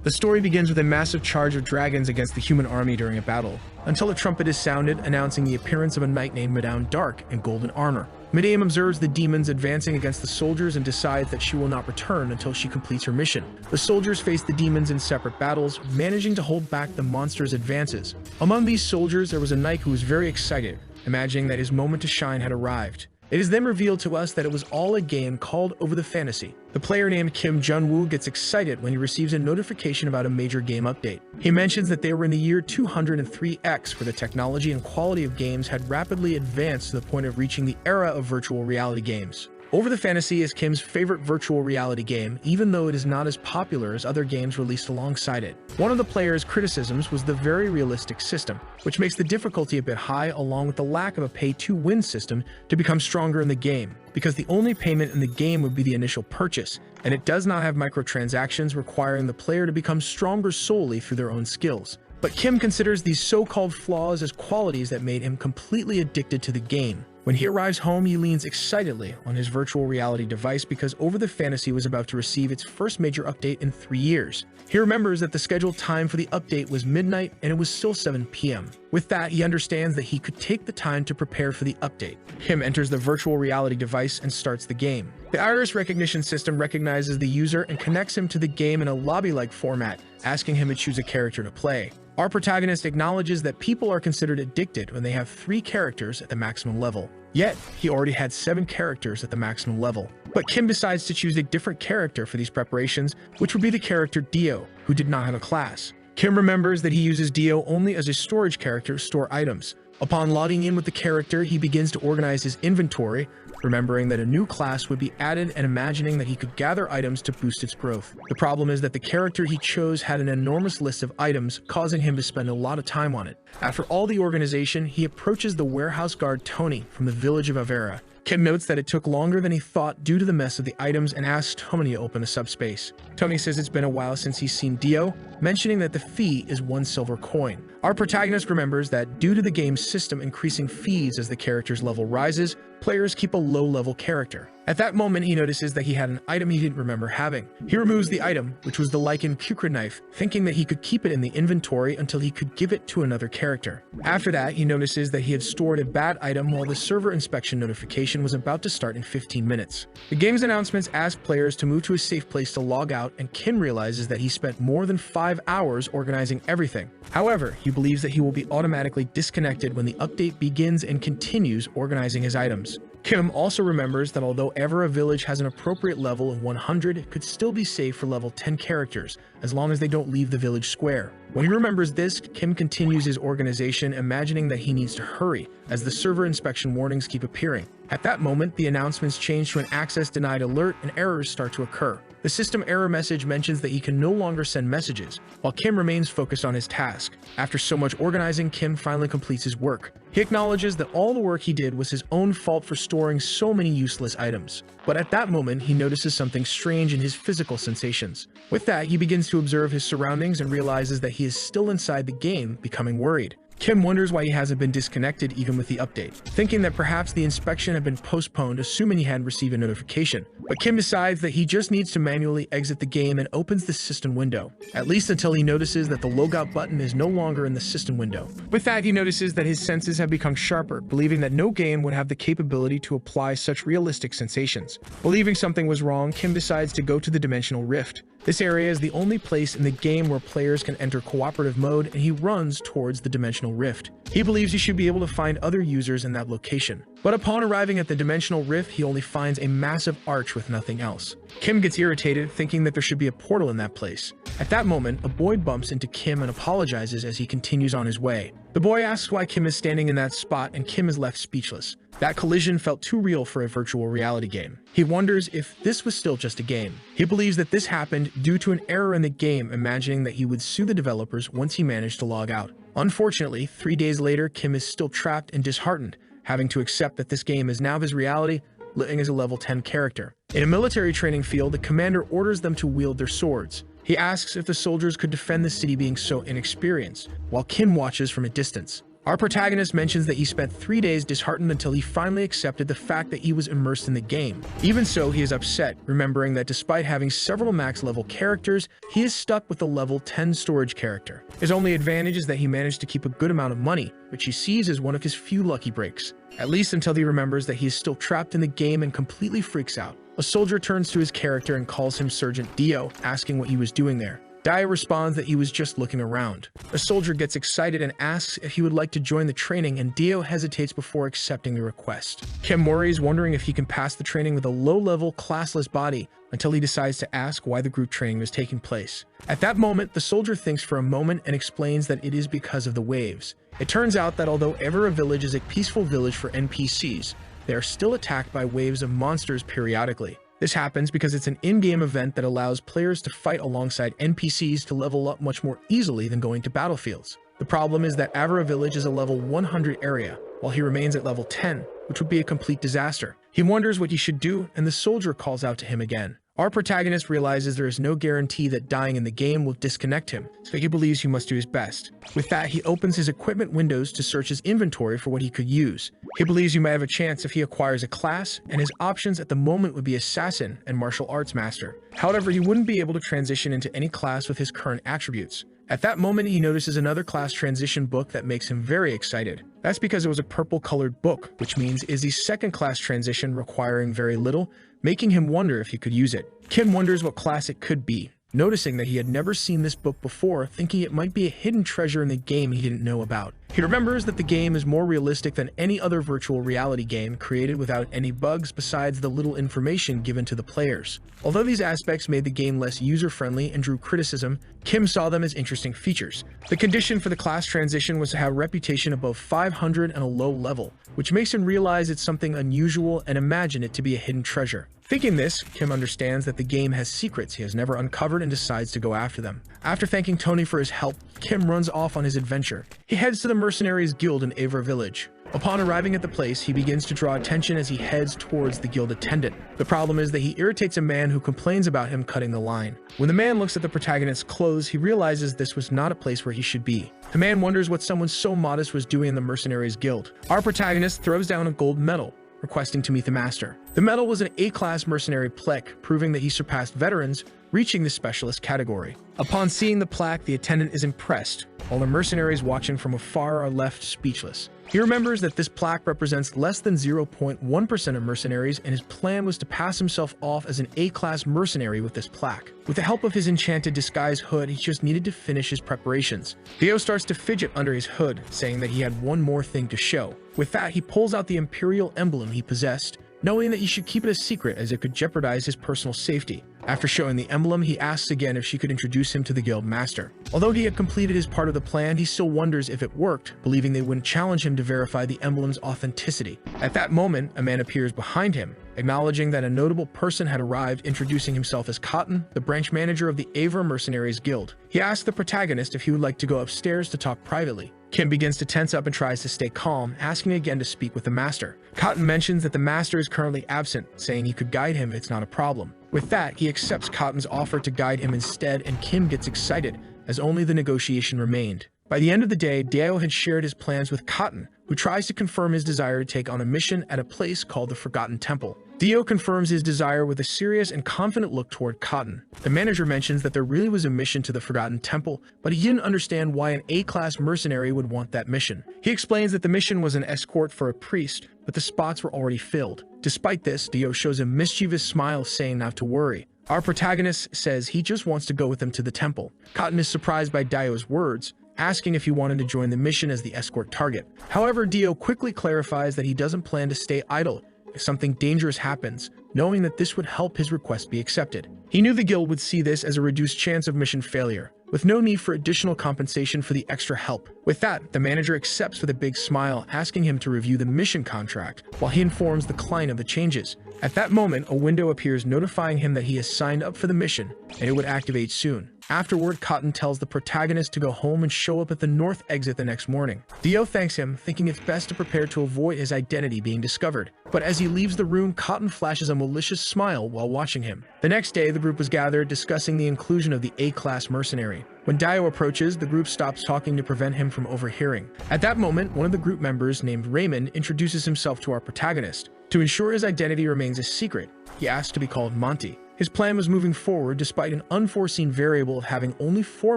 The story begins with a massive charge of dragons against the human army during a battle, until a trumpet is sounded announcing the appearance of a knight named Madame Dark in golden armor. Madame observes the demons advancing against the soldiers and decides that she will not return until she completes her mission. The soldiers face the demons in separate battles, managing to hold back the monsters' advances. Among these soldiers, there was a knight who was very excited, imagining that his moment to shine had arrived. It is then revealed to us that it was all a game called Over the Fantasy. The player named Kim Jun-woo gets excited when he receives a notification about a major game update. He mentions that they were in the year 203X, where the technology and quality of games had rapidly advanced to the point of reaching the era of virtual reality games. Over the Fantasy is Kim's favorite virtual reality game, even though it is not as popular as other games released alongside it. One of the player's criticisms was the very realistic system, which makes the difficulty a bit high, along with the lack of a pay-to-win system to become stronger in the game, because the only payment in the game would be the initial purchase, and it does not have microtransactions requiring the player to become stronger solely through their own skills. But Kim considers these so-called flaws as qualities that made him completely addicted to the game. When he arrives home, he leans excitedly on his virtual reality device because Over the Fantasy was about to receive its first major update in 3 years. He remembers that the scheduled time for the update was midnight and it was still 7 p.m. With that, he understands that he could take the time to prepare for the update. Kim enters the virtual reality device and starts the game. The iris recognition system recognizes the user and connects him to the game in a lobby-like format, asking him to choose a character to play. Our protagonist acknowledges that people are considered addicted when they have 3 characters at the maximum level. Yet, he already had 7 characters at the maximum level. But Kim decides to choose a different character for these preparations, which would be the character Dio, who did not have a class. Kim remembers that he uses Dio only as a storage character to store items. Upon logging in with the character, he begins to organize his inventory, remembering that a new class would be added and imagining that he could gather items to boost its growth. The problem is that the character he chose had an enormous list of items, causing him to spend a lot of time on it. After all the organization, he approaches the warehouse guard Tony from the village of Avera. Kim notes that it took longer than he thought due to the mess of the items and asks Tony to open a subspace. Tony says it's been a while since he's seen Dio, mentioning that the fee is 1 silver coin. Our protagonist remembers that due to the game's system increasing fees as the character's level rises, players keep a low-level character. At that moment, he notices that he had an item he didn't remember having. He removes the item, which was the lichen Kukra knife, thinking that he could keep it in the inventory until he could give it to another character. After that, he notices that he had stored a bad item while the server inspection notification was about to start in 15 minutes. The game's announcements ask players to move to a safe place to log out, and Kim realizes that he spent more than 5 hours organizing everything. However, he believes that he will be automatically disconnected when the update begins and continues organizing his items. Kim also remembers that although Avera Village has an appropriate level of 100, it could still be safe for level 10 characters, as long as they don't leave the village square. When he remembers this, Kim continues his organization, imagining that he needs to hurry, as the server inspection warnings keep appearing. At that moment, the announcements change to an access denied alert and errors start to occur. The system error message mentions that he can no longer send messages, while Kim remains focused on his task. After so much organizing, Kim finally completes his work. He acknowledges that all the work he did was his own fault for storing so many useless items. But at that moment, he notices something strange in his physical sensations. With that, he begins to observe his surroundings and realizes that he is still inside the game, becoming worried. Kim wonders why he hasn't been disconnected even with the update, thinking that perhaps the inspection had been postponed, assuming he hadn't received a notification. But Kim decides that he just needs to manually exit the game and opens the system window, at least until he notices that the logout button is no longer in the system window. With that, he notices that his senses have become sharper, believing that no game would have the capability to apply such realistic sensations. Believing something was wrong, Kim decides to go to the Dimensional Rift. This area is the only place in the game where players can enter cooperative mode, and he runs towards the Dimensional Rift. He believes he should be able to find other users in that location. But upon arriving at the Dimensional Rift, he only finds a massive arch with nothing else. Kim gets irritated, thinking that there should be a portal in that place. At that moment, a boy bumps into Kim and apologizes as he continues on his way. The boy asks why Kim is standing in that spot, and Kim is left speechless. That collision felt too real for a virtual reality game. He wonders if this was still just a game. He believes that this happened due to an error in the game, imagining that he would sue the developers once he managed to log out. Unfortunately, 3 days later, Kim is still trapped and disheartened, having to accept that this game is now his reality, living as a level 10 character. In a military training field, the commander orders them to wield their swords. He asks if the soldiers could defend the city being so inexperienced, while Kim watches from a distance. Our protagonist mentions that he spent 3 days disheartened until he finally accepted the fact that he was immersed in the game. Even so, he is upset, remembering that despite having several max-level characters, he is stuck with the level 10 storage character. His only advantage is that he managed to keep a good amount of money, which he sees as one of his few lucky breaks. At least until he remembers that he is still trapped in the game and completely freaks out. A soldier turns to his character and calls him Sergeant Dio, asking what he was doing there. Dio responds that he was just looking around. The soldier gets excited and asks if he would like to join the training, and Dio hesitates before accepting the request. Kim worries, wondering if he can pass the training with a low-level, classless body, until he decides to ask why the group training was taking place. At that moment, the soldier thinks for a moment and explains that it is because of the waves. It turns out that although Evera Village is a peaceful village for NPCs, they are still attacked by waves of monsters periodically. This happens because it's an in-game event that allows players to fight alongside NPCs to level up much more easily than going to battlefields. The problem is that Evera Village is a level 100 area, while he remains at level 10, which would be a complete disaster. He wonders what he should do, and the soldier calls out to him again. Our protagonist realizes there is no guarantee that dying in the game will disconnect him, so he believes he must do his best. With that, he opens his equipment windows to search his inventory for what he could use. He believes he might have a chance if he acquires a class, and his options at the moment would be Assassin and Martial Arts Master. However, he wouldn't be able to transition into any class with his current attributes. At that moment, he notices another class transition book that makes him very excited. That's because it was a purple-colored book, which means it is the second class transition requiring very little, making him wonder if he could use it. Kim wonders what class it could be, noticing that he had never seen this book before, thinking it might be a hidden treasure in the game he didn't know about. He remembers that the game is more realistic than any other virtual reality game created without any bugs besides the little information given to the players. Although these aspects made the game less user-friendly and drew criticism, Kim saw them as interesting features. The condition for the class transition was to have reputation above 500 and a low level, which makes him realize it's something unusual and imagine it to be a hidden treasure. Thinking this, Kim understands that the game has secrets he has never uncovered and decides to go after them. After thanking Tony for his help, Kim runs off on his adventure. He heads to the Mercenaries Guild in Evera Village. Upon arriving at the place, he begins to draw attention as he heads towards the guild attendant. The problem is that he irritates a man who complains about him cutting the line. When the man looks at the protagonist's clothes, he realizes this was not a place where he should be. The man wonders what someone so modest was doing in the Mercenaries Guild. Our protagonist throws down a gold medal, requesting to meet the master. The medal was an A-class mercenary plaque, proving that he surpassed veterans, reaching the specialist category. Upon seeing the plaque, the attendant is impressed, while the mercenaries watching from afar are left speechless. He remembers that this plaque represents less than 0.1% of mercenaries, and his plan was to pass himself off as an A-class mercenary with this plaque. With the help of his enchanted disguise hood, he just needed to finish his preparations. Theo starts to fidget under his hood, saying that he had one more thing to show. With that, he pulls out the Imperial emblem he possessed, knowing that he should keep it a secret as it could jeopardize his personal safety. After showing the emblem, he asks again if she could introduce him to the guild master. Although he had completed his part of the plan, he still wonders if it worked, believing they wouldn't challenge him to verify the emblem's authenticity. At that moment, a man appears behind him, acknowledging that a notable person had arrived, introducing himself as Cotton, the branch manager of the Evera Mercenaries Guild. He asks the protagonist if he would like to go upstairs to talk privately. Kim begins to tense up and tries to stay calm, asking again to speak with the master. Cotton mentions that the master is currently absent, saying he could guide him if it's not a problem. With that, he accepts Cotton's offer to guide him instead, and Kim gets excited, as only the negotiation remained. By the end of the day, Dio had shared his plans with Cotton, who tries to confirm his desire to take on a mission at a place called the Forgotten Temple. Dio confirms his desire with a serious and confident look toward Cotton. The manager mentions that there really was a mission to the Forgotten Temple, but he didn't understand why an A-class mercenary would want that mission. He explains that the mission was an escort for a priest, but the spots were already filled. Despite this, Dio shows a mischievous smile, saying not to worry. Our protagonist says he just wants to go with him to the temple. Cotton is surprised by Dio's words, asking if he wanted to join the mission as the escort target. However, Dio quickly clarifies that he doesn't plan to stay idle if something dangerous happens, knowing that this would help his request be accepted. He knew the guild would see this as a reduced chance of mission failure, with no need for additional compensation for the extra help. With that, the manager accepts with a big smile, asking him to review the mission contract, while he informs the client of the changes. At that moment, a window appears notifying him that he has signed up for the mission, and it would activate soon. Afterward, Cotton tells the protagonist to go home and show up at the north exit the next morning. Dio thanks him, thinking it's best to prepare to avoid his identity being discovered. But as he leaves the room, Cotton flashes a malicious smile while watching him. The next day, the group was gathered, discussing the inclusion of the A-class mercenary. When Dio approaches, the group stops talking to prevent him from overhearing. At that moment, one of the group members, named Raymond, introduces himself to our protagonist. To ensure his identity remains a secret, he asks to be called Monty. His plan was moving forward despite an unforeseen variable of having only 4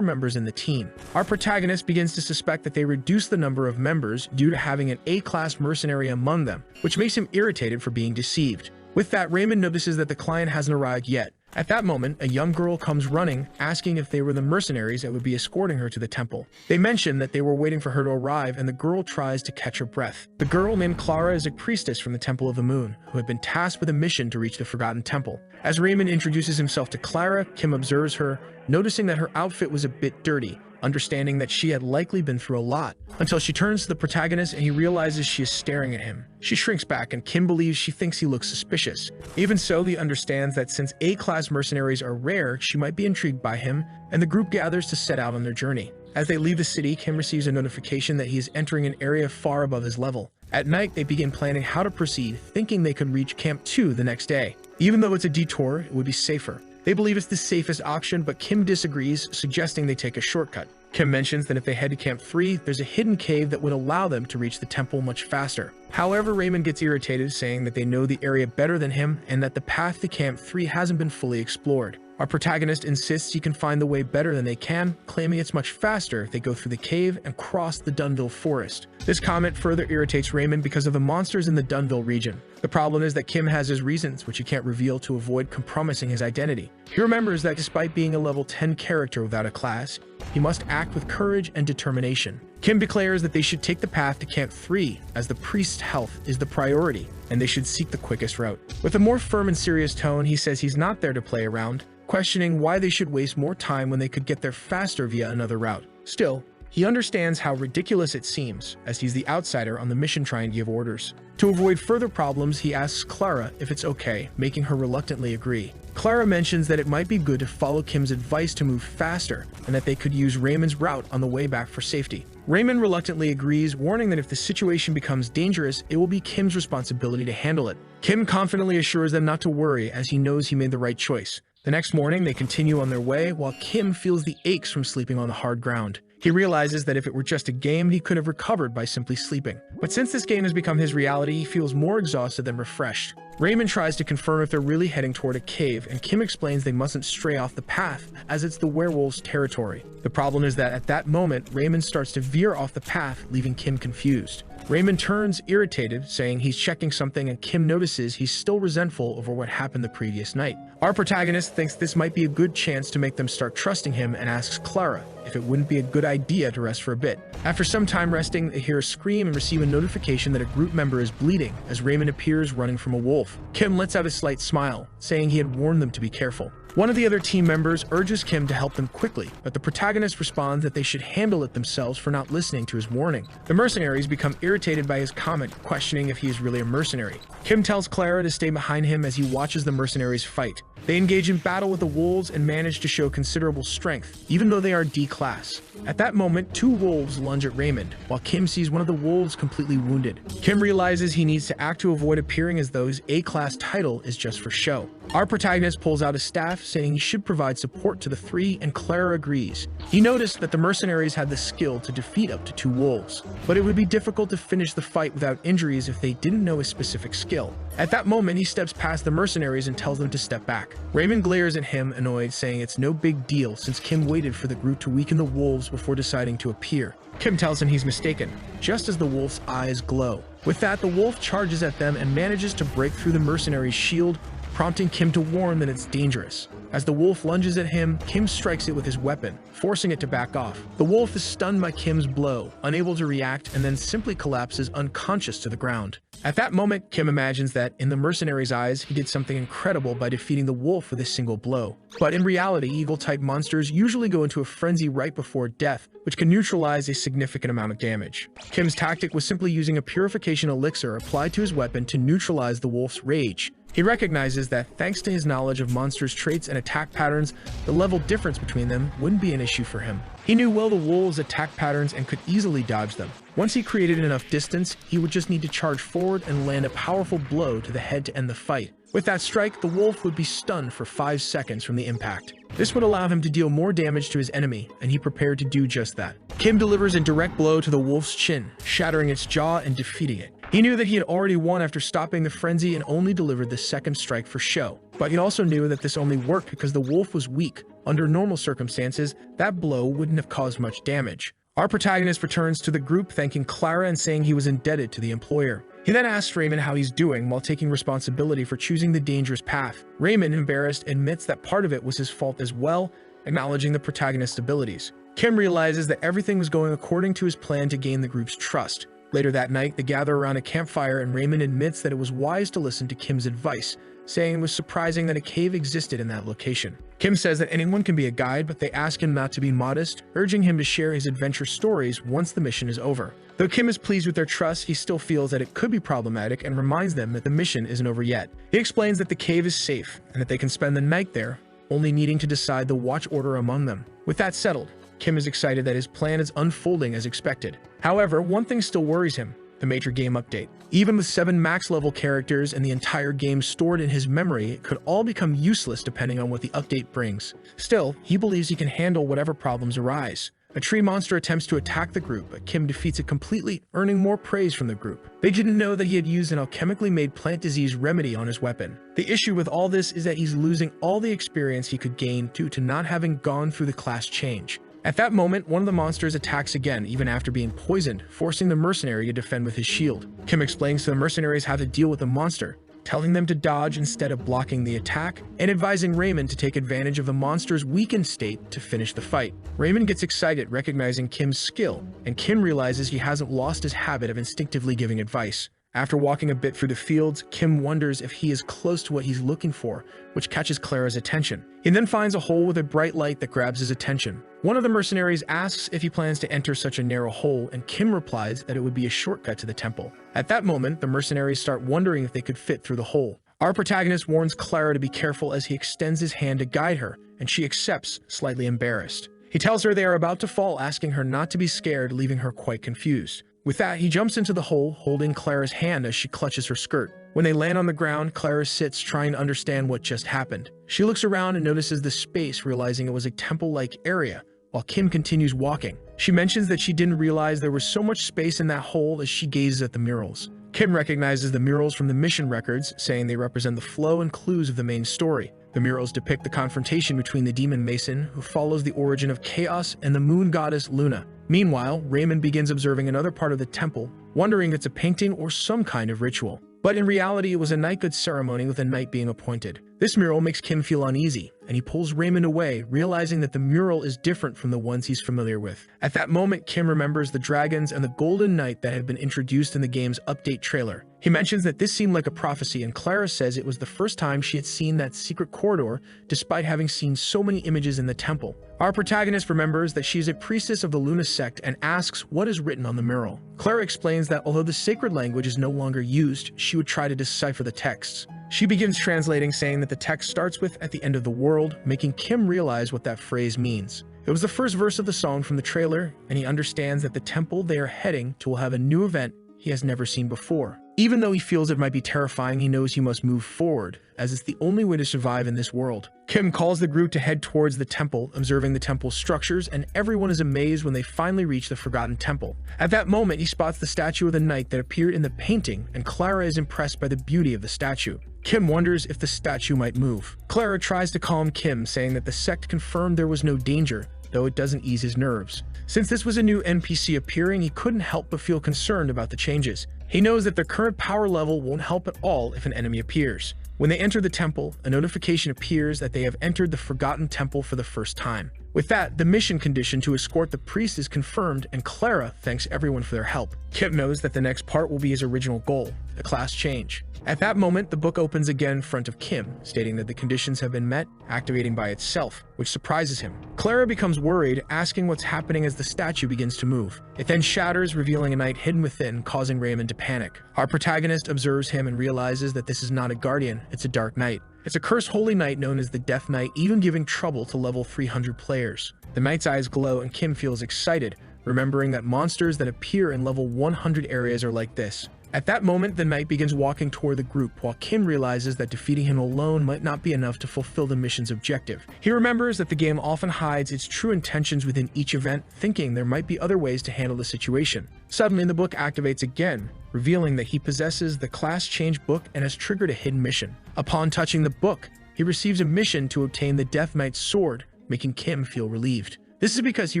members in the team. Our protagonist begins to suspect that they reduced the number of members due to having an A-class mercenary among them, which makes him irritated for being deceived. With that, Raymond notices that the client hasn't arrived yet. At that moment, a young girl comes running, asking if they were the mercenaries that would be escorting her to the temple. They mention that they were waiting for her to arrive, and the girl tries to catch her breath. The girl, named Clara, is a priestess from the Temple of the Moon, who had been tasked with a mission to reach the Forgotten Temple. As Raymond introduces himself to Clara, Kim observes her, noticing that her outfit was a bit dirty, understanding that she had likely been through a lot, until she turns to the protagonist and he realizes she is staring at him. She shrinks back and Kim believes she thinks he looks suspicious. Even so, he understands that since A-class mercenaries are rare, she might be intrigued by him, and the group gathers to set out on their journey. As they leave the city, Kim receives a notification that he is entering an area far above his level. At night, they begin planning how to proceed, thinking they could reach Camp 2 the next day. Even though it's a detour, it would be safer. They believe it's the safest option, but Kim disagrees, suggesting they take a shortcut. Kim mentions that if they head to Camp 3, there's a hidden cave that would allow them to reach the temple much faster. However, Raymond gets irritated, saying that they know the area better than him and that the path to Camp 3 hasn't been fully explored. Our protagonist insists he can find the way better than they can, claiming it's much faster if they go through the cave and cross the Dunville forest. This comment further irritates Raymond because of the monsters in the Dunville region. The problem is that Kim has his reasons, which he can't reveal to avoid compromising his identity. He remembers that despite being a level 10 character without a class, he must act with courage and determination. Kim declares that they should take the path to Camp 3, as the priest's health is the priority, and they should seek the quickest route. With a more firm and serious tone, he says he's not there to play around, questioning why they should waste more time when they could get there faster via another route. Still, he understands how ridiculous it seems, as he's the outsider on the mission trying to give orders. To avoid further problems, he asks Clara if it's okay, making her reluctantly agree. Clara mentions that it might be good to follow Kim's advice to move faster, and that they could use Raymond's route on the way back for safety. Raymond reluctantly agrees, warning that if the situation becomes dangerous, it will be Kim's responsibility to handle it. Kim confidently assures them not to worry, as he knows he made the right choice. The next morning, they continue on their way, while Kim feels the aches from sleeping on the hard ground. He realizes that if it were just a game, he could have recovered by simply sleeping. But since this game has become his reality, he feels more exhausted than refreshed. Raymond tries to confirm if they're really heading toward a cave, and Kim explains they mustn't stray off the path, as it's the werewolves' territory. The problem is that at that moment, Raymond starts to veer off the path, leaving Kim confused. Raymond turns irritated, saying he's checking something, and Kim notices he's still resentful over what happened the previous night. Our protagonist thinks this might be a good chance to make them start trusting him and asks Clara if it wouldn't be a good idea to rest for a bit. After some time resting, they hear a scream and receive a notification that a group member is bleeding as Raymond appears running from a wolf. Kim lets out a slight smile, saying he had warned them to be careful. One of the other team members urges Kim to help them quickly, but the protagonist responds that they should handle it themselves for not listening to his warning. The mercenaries become irritated by his comment, questioning if he is really a mercenary. Kim tells Clara to stay behind him as he watches the mercenaries fight. They engage in battle with the wolves and manage to show considerable strength, even though they are D-class. At that moment, 2 wolves lunge at Raymond, while Kim sees one of the wolves completely wounded. Kim realizes he needs to act to avoid appearing as though his A-class title is just for show. Our protagonist pulls out a staff, saying he should provide support to the 3, and Clara agrees. He noticed that the mercenaries had the skill to defeat up to 2 wolves, but it would be difficult to finish the fight without injuries if they didn't know a specific skill. At that moment, he steps past the mercenaries and tells them to step back. Raymond glares at him, annoyed, saying it's no big deal since Kim waited for the group to weaken the wolves before deciding to appear. Kim tells him he's mistaken, just as the wolf's eyes glow. With that, the wolf charges at them and manages to break through the mercenary's shield, prompting Kim to warn that it's dangerous. As the wolf lunges at him, Kim strikes it with his weapon, forcing it to back off. The wolf is stunned by Kim's blow, unable to react, and then simply collapses unconscious to the ground. At that moment, Kim imagines that, in the mercenary's eyes, he did something incredible by defeating the wolf with a single blow. But in reality, eagle-type monsters usually go into a frenzy right before death, which can neutralize a significant amount of damage. Kim's tactic was simply using a purification elixir applied to his weapon to neutralize the wolf's rage. He recognizes that, thanks to his knowledge of monsters' traits and attack patterns, the level difference between them wouldn't be an issue for him. He knew well the wolves' attack patterns and could easily dodge them. Once he created enough distance, he would just need to charge forward and land a powerful blow to the head to end the fight. With that strike, the wolf would be stunned for 5 seconds from the impact. This would allow him to deal more damage to his enemy, and he prepared to do just that. Kim delivers a direct blow to the wolf's chin, shattering its jaw and defeating it. He knew that he had already won after stopping the frenzy and only delivered the second strike for show. But he also knew that this only worked because the wolf was weak. Under normal circumstances, that blow wouldn't have caused much damage. Our protagonist returns to the group thanking Clara and saying he was indebted to the employer. He then asks Raymond how he's doing while taking responsibility for choosing the dangerous path. Raymond, embarrassed, admits that part of it was his fault as well, acknowledging the protagonist's abilities. Kim realizes that everything was going according to his plan to gain the group's trust. Later that night, they gather around a campfire and Raymond admits that it was wise to listen to Kim's advice, saying it was surprising that a cave existed in that location. Kim says that anyone can be a guide, but they ask him not to be modest, urging him to share his adventure stories once the mission is over. Though Kim is pleased with their trust, he still feels that it could be problematic and reminds them that the mission isn't over yet. He explains that the cave is safe and that they can spend the night there, only needing to decide the watch order among them. With that settled, Kim is excited that his plan is unfolding as expected. However, one thing still worries him: the major game update. Even with 7 max-level characters and the entire game stored in his memory, it could all become useless depending on what the update brings. Still, he believes he can handle whatever problems arise. A tree monster attempts to attack the group, but Kim defeats it completely, earning more praise from the group. They didn't know that he had used an alchemically made plant disease remedy on his weapon. The issue with all this is that he's losing all the experience he could gain due to not having gone through the class change. At that moment, one of the monsters attacks again, even after being poisoned, forcing the mercenary to defend with his shield. Kim explains to the mercenaries how to deal with the monster, telling them to dodge instead of blocking the attack, and advising Raymond to take advantage of the monster's weakened state to finish the fight. Raymond gets excited, recognizing Kim's skill, and Kim realizes he hasn't lost his habit of instinctively giving advice. After walking a bit through the fields, Kim wonders if he is close to what he's looking for, which catches Clara's attention. He then finds a hole with a bright light that grabs his attention. One of the mercenaries asks if he plans to enter such a narrow hole, and Kim replies that it would be a shortcut to the temple. At that moment, the mercenaries start wondering if they could fit through the hole. Our protagonist warns Clara to be careful as he extends his hand to guide her, and she accepts, slightly embarrassed. He tells her they are about to fall, asking her not to be scared, leaving her quite confused. With that, he jumps into the hole, holding Clara's hand as she clutches her skirt. When they land on the ground, Clara sits, trying to understand what just happened. She looks around and notices the space, realizing it was a temple-like area, while Kim continues walking. She mentions that she didn't realize there was so much space in that hole as she gazes at the murals. Kim recognizes the murals from the mission records, saying they represent the flow and clues of the main story. The murals depict the confrontation between the demon mason, who follows the origin of chaos, and the moon goddess Luna. Meanwhile, Raymond begins observing another part of the temple, wondering if it's a painting or some kind of ritual. But in reality, it was a knighthood ceremony with a knight being appointed. This mural makes Kim feel uneasy, and he pulls Raymond away, realizing that the mural is different from the ones he's familiar with. At that moment, Kim remembers the dragons and the golden knight that had been introduced in the game's update trailer. He mentions that this seemed like a prophecy, and Clara says it was the first time she had seen that secret corridor, despite having seen so many images in the temple. Our protagonist remembers that she is a priestess of the Luna sect and asks what is written on the mural. Clara explains that although the sacred language is no longer used, she would try to decipher the texts. She begins translating, saying that the text starts with "at the end of the world," making Kim realize what that phrase means. It was the first verse of the song from the trailer, and he understands that the temple they are heading to will have a new event he has never seen before. Even though he feels it might be terrifying, he knows he must move forward, as it's the only way to survive in this world. Kim calls the group to head towards the temple, observing the temple's structures, and everyone is amazed when they finally reach the Forgotten Temple. At that moment, he spots the statue of the knight that appeared in the painting, and Clara is impressed by the beauty of the statue. Kim wonders if the statue might move. Clara tries to calm Kim, saying that the sect confirmed there was no danger, though it doesn't ease his nerves. Since this was a new NPC appearing, he couldn't help but feel concerned about the changes. He knows that their current power level won't help at all if an enemy appears. When they enter the temple, a notification appears that they have entered the Forgotten Temple for the first time. With that, the mission condition to escort the priest is confirmed, and Clara thanks everyone for their help. Kim knows that the next part will be his original goal, the class change. At that moment, the book opens again in front of Kim, stating that the conditions have been met, activating by itself, which surprises him. Clara becomes worried, asking what's happening as the statue begins to move. It then shatters, revealing a knight hidden within, causing Raymond to panic. Our protagonist observes him and realizes that this is not a guardian, it's a dark knight. It's a cursed holy knight known as the Death Knight, even giving trouble to level 300 players. The knight's eyes glow and Kim feels excited, remembering that monsters that appear in level 100 areas are like this. At that moment, the knight begins walking toward the group, while Kim realizes that defeating him alone might not be enough to fulfill the mission's objective. He remembers that the game often hides its true intentions within each event, thinking there might be other ways to handle the situation. Suddenly, the book activates again, revealing that he possesses the class change book and has triggered a hidden mission. Upon touching the book, he receives a mission to obtain the Death Knight's sword, making Kim feel relieved. This is because he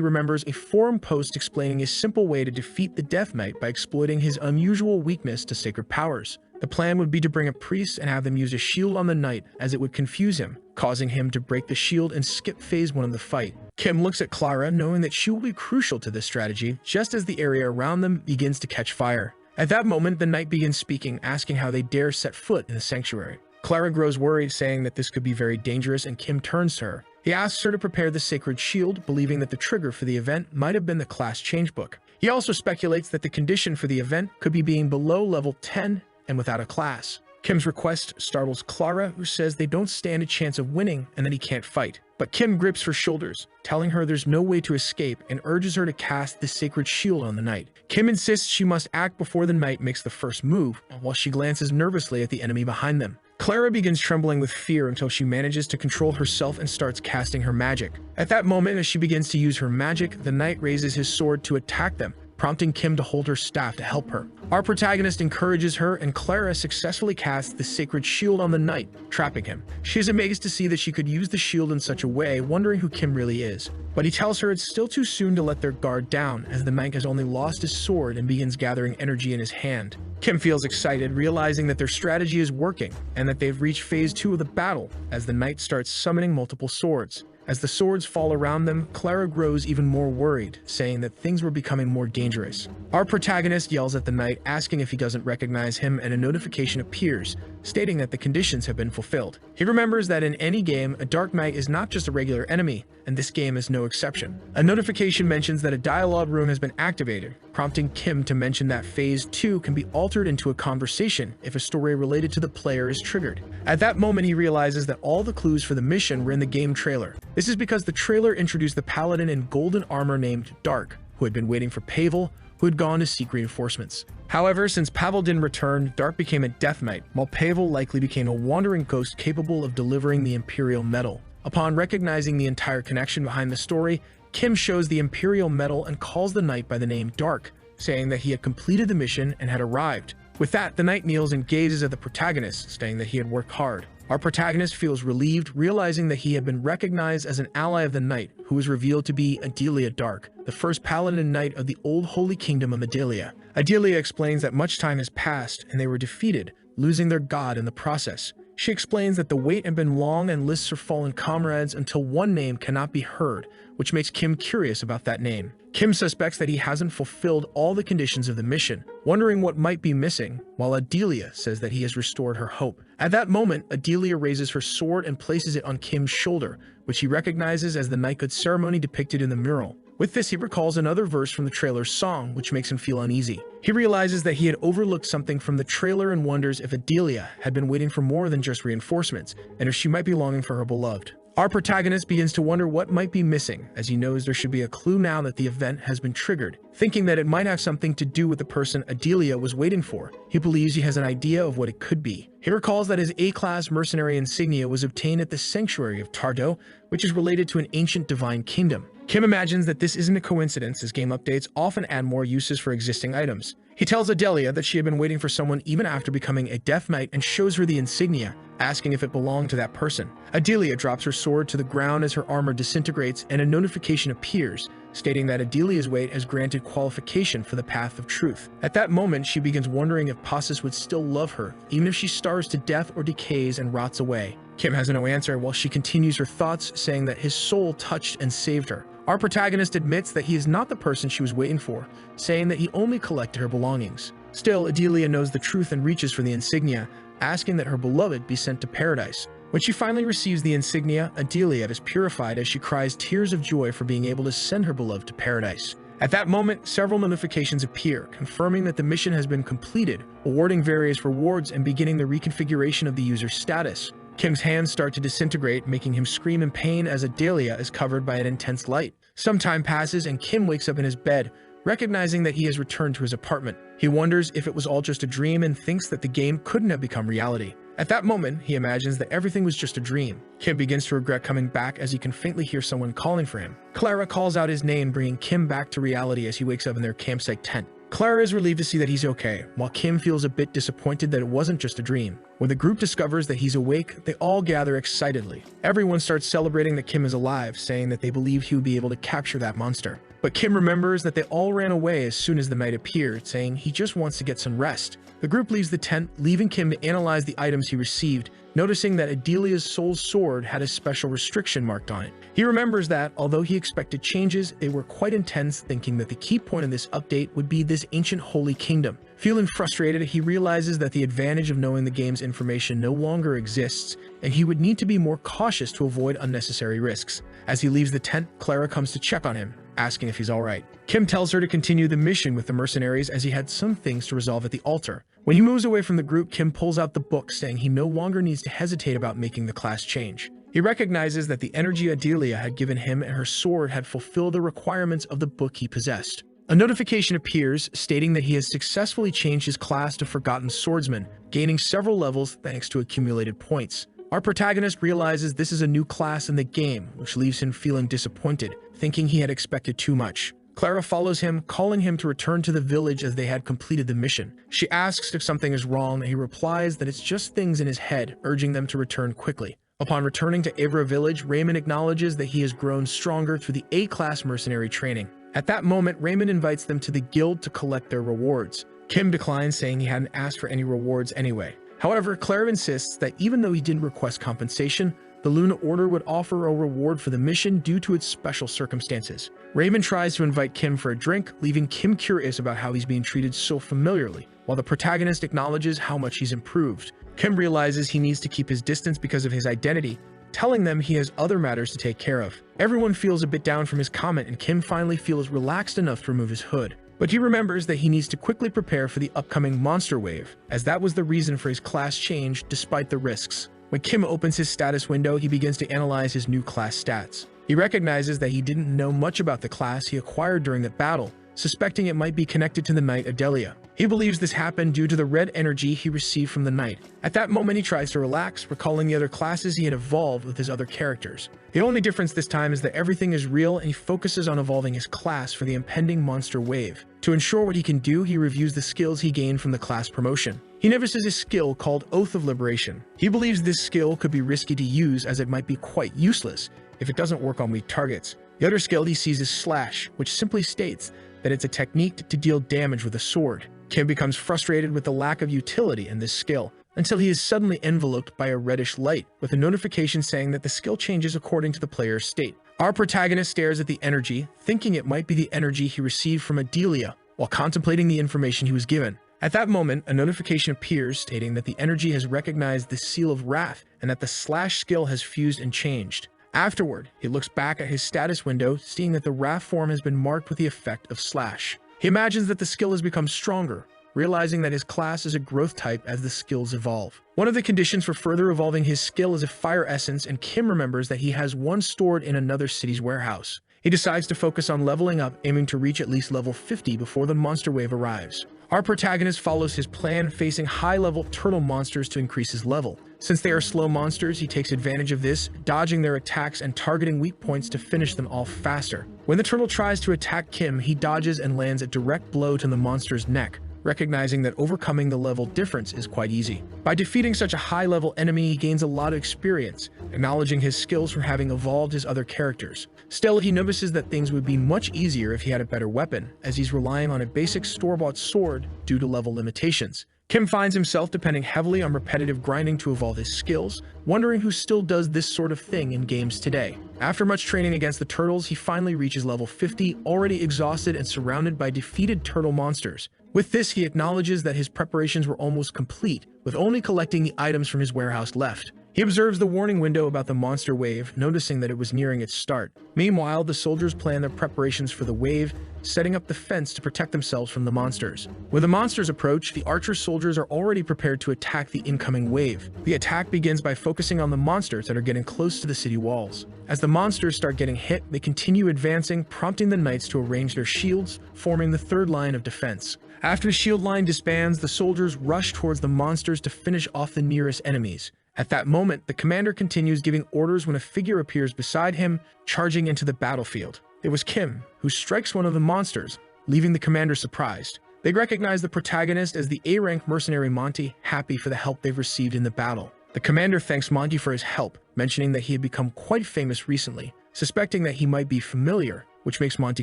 remembers a forum post explaining a simple way to defeat the Death Knight by exploiting his unusual weakness to sacred powers. The plan would be to bring a priest and have them use a shield on the knight, as it would confuse him, causing him to break the shield and skip phase 1 of the fight. Kim looks at Clara, knowing that she will be crucial to this strategy, just as the area around them begins to catch fire. At that moment, the knight begins speaking, asking how they dare set foot in the sanctuary. Clara grows worried, saying that this could be very dangerous, and Kim turns to her. He asks her to prepare the sacred shield, believing that the trigger for the event might have been the class change book. He also speculates that the condition for the event could be being below level 10 and without a class. Kim's request startles Clara, who says they don't stand a chance of winning and that he can't fight. But Kim grips her shoulders, telling her there's no way to escape, and urges her to cast the sacred shield on the knight. Kim insists she must act before the knight makes the first move, while she glances nervously at the enemy behind them. Clara begins trembling with fear until she manages to control herself and starts casting her magic. At that moment, as she begins to use her magic, the knight raises his sword to attack them, prompting Kim to hold her staff to help her. Our protagonist encourages her, and Clara successfully casts the sacred shield on the knight, trapping him. She is amazed to see that she could use the shield in such a way, wondering who Kim really is. But he tells her it's still too soon to let their guard down, as the knight has only lost his sword and begins gathering energy in his hand. Kim feels excited, realizing that their strategy is working, and that they've reached phase 2 of the battle, as the knight starts summoning multiple swords. As the swords fall around them, Clara grows even more worried, saying that things were becoming more dangerous. Our protagonist yells at the knight, asking if he doesn't recognize him, and a notification appears, stating that the conditions have been fulfilled. He remembers that in any game, a Dark Knight is not just a regular enemy, and this game is no exception. A notification mentions that a dialogue room has been activated, prompting Kim to mention that Phase 2 can be altered into a conversation if a story related to the player is triggered. At that moment, he realizes that all the clues for the mission were in the game trailer. This is because the trailer introduced the paladin in golden armor named Dark, who had been waiting for Pavel, who had gone to seek reinforcements. However, since Pavel didn't return, Dark became a Death Knight, while Pavel likely became a wandering ghost capable of delivering the Imperial Medal. Upon recognizing the entire connection behind the story, Kim shows the Imperial Medal and calls the knight by the name Dark, saying that he had completed the mission and had arrived. With that, the knight kneels and gazes at the protagonist, saying that he had worked hard. Our protagonist feels relieved, realizing that he had been recognized as an ally of the knight, who was revealed to be Adelia Dark, the first paladin knight of the old Holy Kingdom of Adelia. Adelia explains that much time has passed and they were defeated, losing their god in the process. She explains that the wait had been long and lists her fallen comrades until one name cannot be heard, which makes Kim curious about that name. Kim suspects that he hasn't fulfilled all the conditions of the mission, wondering what might be missing, while Adelia says that he has restored her hope. At that moment, Adelia raises her sword and places it on Kim's shoulder, which he recognizes as the knighthood ceremony depicted in the mural. With this, he recalls another verse from the trailer's song, which makes him feel uneasy. He realizes that he had overlooked something from the trailer and wonders if Adelia had been waiting for more than just reinforcements, and if she might be longing for her beloved. Our protagonist begins to wonder what might be missing, as he knows there should be a clue now that the event has been triggered. Thinking that it might have something to do with the person Adelia was waiting for, he believes he has an idea of what it could be. He recalls that his A-class mercenary insignia was obtained at the Sanctuary of Tardo, which is related to an ancient divine kingdom. Kim imagines that this isn't a coincidence, as game updates often add more uses for existing items. He tells Adelia that she had been waiting for someone even after becoming a Death Knight and shows her the insignia, asking if it belonged to that person. Adelia drops her sword to the ground as her armor disintegrates, and a notification appears, stating that Adelia's wait has granted qualification for the path of truth. At that moment, she begins wondering if Passus would still love her, even if she starves to death or decays and rots away. Kim has no answer while she continues her thoughts, saying that his soul touched and saved her. Our protagonist admits that he is not the person she was waiting for, saying that he only collected her belongings. Still, Adelia knows the truth and reaches for the insignia, asking that her beloved be sent to paradise. When she finally receives the insignia, Adelia is purified as she cries tears of joy for being able to send her beloved to paradise. At that moment, several notifications appear, confirming that the mission has been completed, awarding various rewards and beginning the reconfiguration of the user's status. Kim's hands start to disintegrate, making him scream in pain as Adelia is covered by an intense light. Some time passes and Kim wakes up in his bed, recognizing that he has returned to his apartment. He wonders if it was all just a dream and thinks that the game couldn't have become reality. At that moment, he imagines that everything was just a dream. Kim begins to regret coming back as he can faintly hear someone calling for him. Clara calls out his name, bringing Kim back to reality as he wakes up in their campsite tent. Clara is relieved to see that he's okay, while Kim feels a bit disappointed that it wasn't just a dream. When the group discovers that he's awake, they all gather excitedly. Everyone starts celebrating that Kim is alive, saying that they believe he would be able to capture that monster. But Kim remembers that they all ran away as soon as the night appeared, saying he just wants to get some rest. The group leaves the tent, leaving Kim to analyze the items he received, noticing that Adelia's soul sword had a special restriction marked on it. He remembers that, although he expected changes, they were quite intense, thinking that the key point in this update would be this ancient holy kingdom. Feeling frustrated, he realizes that the advantage of knowing the game's information no longer exists, and he would need to be more cautious to avoid unnecessary risks. As he leaves the tent, Clara comes to check on him, asking if he's alright. Kim tells her to continue the mission with the mercenaries as he had some things to resolve at the altar. When he moves away from the group, Kim pulls out the book, saying he no longer needs to hesitate about making the class change. He recognizes that the energy Adelia had given him and her sword had fulfilled the requirements of the book he possessed. A notification appears stating that he has successfully changed his class to Forgotten Swordsman, gaining several levels thanks to accumulated points. Our protagonist realizes this is a new class in the game, which leaves him feeling disappointed, thinking he had expected too much. Clara follows him, calling him to return to the village as they had completed the mission. She asks if something is wrong, and he replies that it's just things in his head, urging them to return quickly. Upon returning to Avra village, Raymond acknowledges that he has grown stronger through the A-class mercenary training. At that moment, Raymond invites them to the guild to collect their rewards. Kim declines, saying he hadn't asked for any rewards anyway. However, Clara insists that even though he didn't request compensation, the Luna Order would offer a reward for the mission due to its special circumstances. Raymond tries to invite Kim for a drink, leaving Kim curious about how he's being treated so familiarly, while the protagonist acknowledges how much he's improved. Kim realizes he needs to keep his distance because of his identity, telling them he has other matters to take care of. Everyone feels a bit down from his comment, and Kim finally feels relaxed enough to remove his hood. But he remembers that he needs to quickly prepare for the upcoming monster wave, as that was the reason for his class change despite the risks. When Kim opens his status window, he begins to analyze his new class stats. He recognizes that he didn't know much about the class he acquired during the battle, suspecting it might be connected to the knight Adelia. He believes this happened due to the red energy he received from the knight. At that moment, he tries to relax, recalling the other classes he had evolved with his other characters. The only difference this time is that everything is real, and he focuses on evolving his class for the impending monster wave. To ensure what he can do, he reviews the skills he gained from the class promotion. He notices a skill called Oath of Liberation. He believes this skill could be risky to use as it might be quite useless if it doesn't work on weak targets. The other skill he sees is Slash, which simply states that it's a technique to deal damage with a sword. Kim becomes frustrated with the lack of utility in this skill, until he is suddenly enveloped by a reddish light, with a notification saying that the skill changes according to the player's state. Our protagonist stares at the energy, thinking it might be the energy he received from Adelia, while contemplating the information he was given. At that moment, a notification appears stating that the energy has recognized the Seal of Wrath, and that the Slash skill has fused and changed. Afterward, he looks back at his status window, seeing that the Wrath form has been marked with the effect of Slash. He imagines that the skill has become stronger, realizing that his class is a growth type as the skills evolve. One of the conditions for further evolving his skill is a fire essence, and Kim remembers that he has one stored in another city's warehouse. He decides to focus on leveling up, aiming to reach at least level 50 before the monster wave arrives. Our protagonist follows his plan, facing high-level turtle monsters to increase his level. Since they are slow monsters, he takes advantage of this, dodging their attacks and targeting weak points to finish them off faster. When the turtle tries to attack Kim, he dodges and lands a direct blow to the monster's neck, recognizing that overcoming the level difference is quite easy. By defeating such a high-level enemy, he gains a lot of experience, acknowledging his skills from having evolved his other characters. Still, he notices that things would be much easier if he had a better weapon, as he's relying on a basic store-bought sword due to level limitations. Kim finds himself depending heavily on repetitive grinding to evolve his skills, wondering who still does this sort of thing in games today. After much training against the turtles, he finally reaches level 50, already exhausted and surrounded by defeated turtle monsters. With this, he acknowledges that his preparations were almost complete, with only collecting the items from his warehouse left. He observes the warning window about the monster wave, noticing that it was nearing its start. Meanwhile, the soldiers plan their preparations for the wave, setting up the fence to protect themselves from the monsters. When the monsters approach, the archer soldiers are already prepared to attack the incoming wave. The attack begins by focusing on the monsters that are getting close to the city walls. As the monsters start getting hit, they continue advancing, prompting the knights to arrange their shields, forming the third line of defense. After the shield line disbands, the soldiers rush towards the monsters to finish off the nearest enemies. At that moment, the commander continues giving orders when a figure appears beside him, charging into the battlefield. It was Kim, who strikes one of the monsters, leaving the commander surprised. They recognize the protagonist as the A-rank mercenary Monty, happy for the help they've received in the battle. The commander thanks Monty for his help, mentioning that he had become quite famous recently, suspecting that he might be familiar, which makes Monty